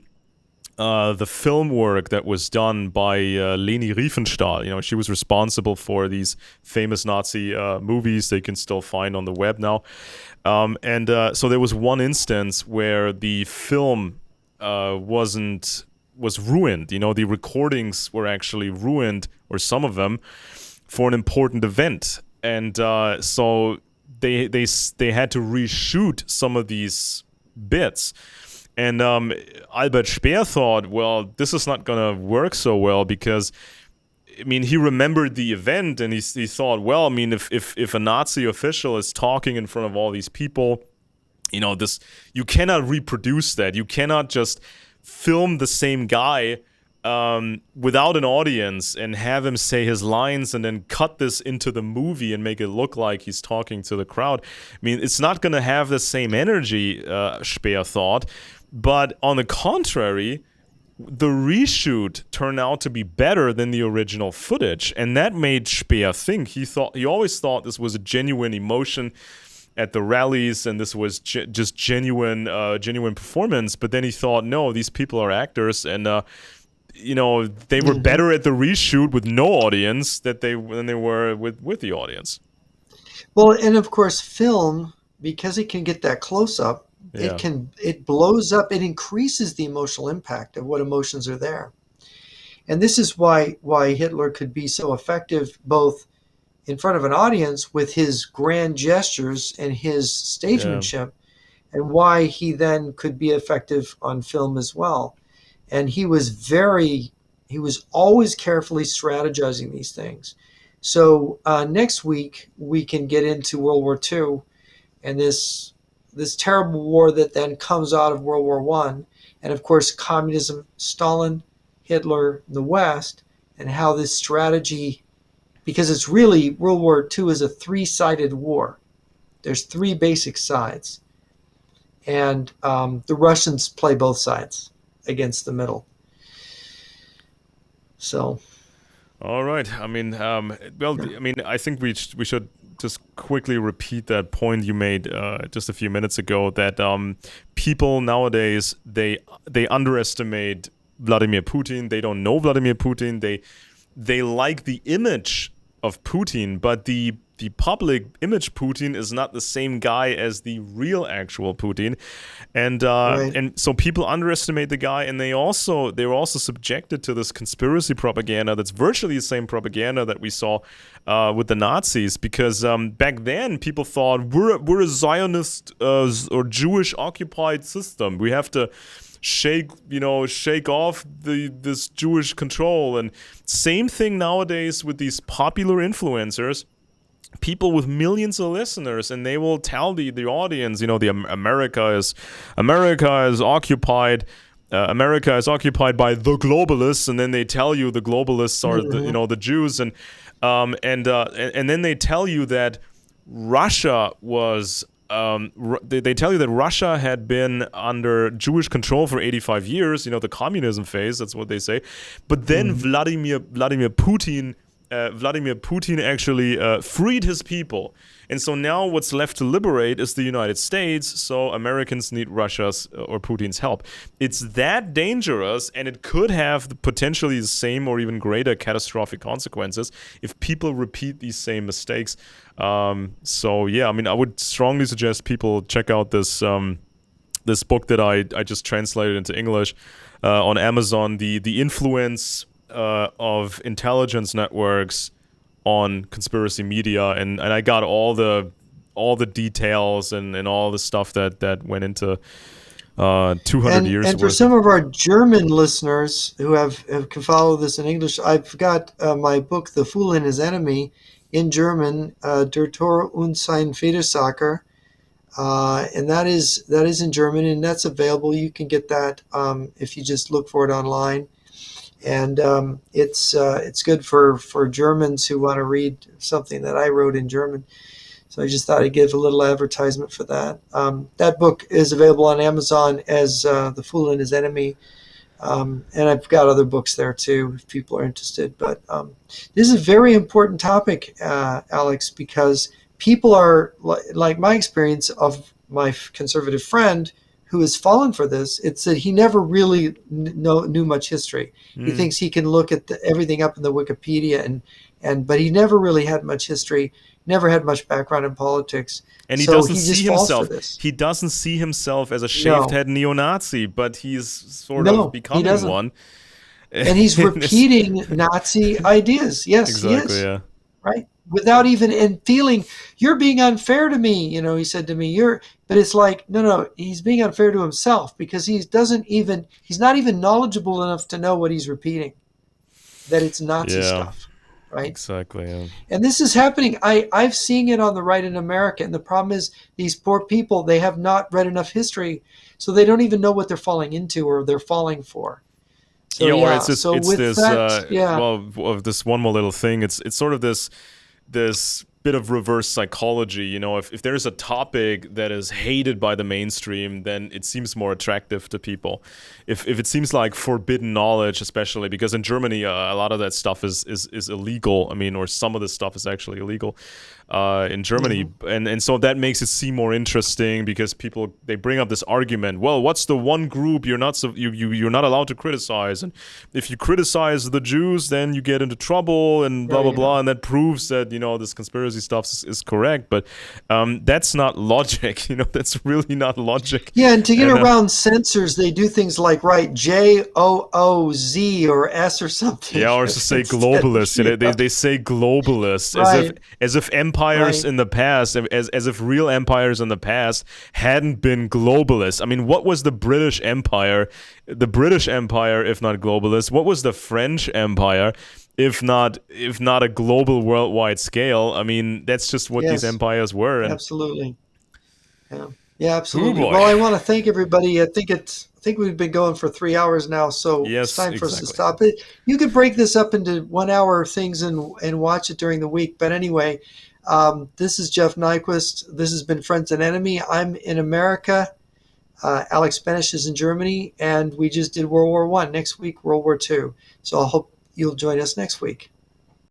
Speaker 2: the film work that was done by Leni Riefenstahl. She was responsible for these famous Nazi movies they can still find on the web now. So there was one instance where the film was ruined. The recordings were actually ruined, or some of them, for an important event. And so they had to reshoot some of these bits. And Albert Speer thought, well, this is not going to work so well because, I mean, he remembered the event and he thought, well, I mean, if a Nazi official is talking in front of all these people, you cannot reproduce that. You cannot just film the same guy without an audience and have him say his lines and then cut this into the movie and make it look like he's talking to the crowd. I mean, it's not going to have the same energy, Speer thought. But on the contrary, the reshoot turned out to be better than the original footage, and that made Speer think. He always thought this was a genuine emotion at the rallies, and this was just genuine performance. But then he thought, no, these people are actors, and they were better at the reshoot with no audience than they were with the audience.
Speaker 1: Well, and of course, film, because it can get that close up,
Speaker 2: Yeah.
Speaker 1: it blows up, it increases the emotional impact of what emotions are there. And this is why Hitler could be so effective both in front of an audience with his grand gestures and his
Speaker 2: Yeah.
Speaker 1: stagemanship, and why he then could be effective on film as well. And he was always carefully strategizing these things. So next week we can get into World War II and this terrible war that then comes out of World War One, and of course communism, Stalin, Hitler, the West, and how this strategy, because it's really, World War II is a three-sided war. There's three basic sides, and the Russians play both sides against the middle. So,
Speaker 2: All right. I mean, I think we should just quickly repeat that point you made just a few minutes ago, that people nowadays they underestimate Vladimir Putin. They don't know Vladimir Putin. They like the image of Putin, but the public image Putin is not the same guy as the real actual Putin,
Speaker 1: Right.
Speaker 2: and so people underestimate the guy, and they were also subjected to this conspiracy propaganda that's virtually the same propaganda that we saw with the Nazis, because back then people thought we're a Zionist or Jewish occupied system. We have to shake off this Jewish control. And same thing nowadays with these popular influencers, people with millions of listeners, and they will tell the audience, the America is occupied. America is occupied by the globalists, and then they tell you the globalists are the Jews, and then they tell you that Russia was. They tell you that Russia had been under Jewish control for 85 years, the communism phase, that's what they say. But then Vladimir Putin actually freed his people. And so now what's left to liberate is the United States, so Americans need Russia's or Putin's help. It's that dangerous, and it could have potentially the same or even greater catastrophic consequences if people repeat these same mistakes. So yeah, I mean, I would strongly suggest people check out this this book that I just translated into English on Amazon, the influence of intelligence networks on conspiracy media, and I got all the details and all the stuff that went into 200 years
Speaker 1: And for
Speaker 2: worth.
Speaker 1: some of our German listeners who can follow this in English, I've got my book, The Fool and His Enemy, in German, Der Tor und sein Federsacker, and that is in German, and that's available. You can get that if you just look for it online. And it's good for Germans who want to read something that I wrote in German. So I just thought I'd give a little advertisement for that. That book is available on Amazon as The Fool and His Enemy. And I've got other books there too if people are interested. But this is a very important topic, Alex, because people are, like my experience of my conservative friend who has fallen for this. It's that he never really knew much history. He thinks he can look at everything up in the Wikipedia, but he never really had much history, never had much background in politics.
Speaker 2: And he
Speaker 1: So
Speaker 2: doesn't
Speaker 1: he just
Speaker 2: see
Speaker 1: falls for
Speaker 2: himself.
Speaker 1: this.
Speaker 2: He doesn't see himself as a
Speaker 1: No,
Speaker 2: shaved-head neo-Nazi, but he's sort of
Speaker 1: no, he
Speaker 2: becoming
Speaker 1: doesn't.
Speaker 2: one.
Speaker 1: And he's repeating Nazi ideas. Yes, he
Speaker 2: Exactly,
Speaker 1: is.
Speaker 2: yeah.
Speaker 1: Right? Without even and feeling you're being unfair to me. He said to me, but it's like, no, he's being unfair to himself because he's not even knowledgeable enough to know what he's repeating, that it's Nazi
Speaker 2: Yeah,
Speaker 1: stuff. Right?
Speaker 2: exactly, yeah.
Speaker 1: And this is happening. I've seen it on the right in America. And the problem is these poor people, they have not read enough history, so they don't even know what they're falling into or they're falling for. So
Speaker 2: Yeah, or
Speaker 1: yeah.
Speaker 2: it's just
Speaker 1: So
Speaker 2: it's
Speaker 1: with
Speaker 2: this
Speaker 1: that, yeah.
Speaker 2: of this one more little thing. It's sort of this bit of reverse psychology. If there's a topic that is hated by the mainstream, then it seems more attractive to people. If it seems like forbidden knowledge, especially because in Germany a lot of that stuff is illegal. I mean, or some of this stuff is actually illegal in Germany, and so that makes it seem more interesting because people, they bring up this argument. Well, what's the one group you're not you're not allowed to criticize, and if you criticize the Jews, then you get into trouble and blah blah blah, and that proves that this conspiracy stuff is correct. But that's not logic. That's really not logic.
Speaker 1: Yeah, and to get
Speaker 2: And
Speaker 1: around censors, they do things like write JOOZ or S or something.
Speaker 2: yeah, or to say
Speaker 1: instead.
Speaker 2: globalist. They say globalist
Speaker 1: Right.
Speaker 2: as if empires
Speaker 1: Right.
Speaker 2: in the past, as if real empires in the past hadn't been globalist. I mean, what was the British Empire? The British Empire, if not globalist, what was the French Empire? If not a global worldwide scale. I mean, that's just what these
Speaker 1: Yes,
Speaker 2: empires were. And
Speaker 1: absolutely. Yeah,
Speaker 2: oh
Speaker 1: absolutely.
Speaker 2: boy,
Speaker 1: Well, I want to thank everybody. I think we've been going for 3 hours now, so it's
Speaker 2: yes,
Speaker 1: time for us to
Speaker 2: exactly.
Speaker 1: stop it. You could break this up into 1 hour things and watch it during the week. But anyway, this is Jeff Nyquist. This has been Friends and Enemy. I'm in America. Alex Benesch is in Germany, and we just did World War I. Next week, World War II. So I hope you'll join us next week.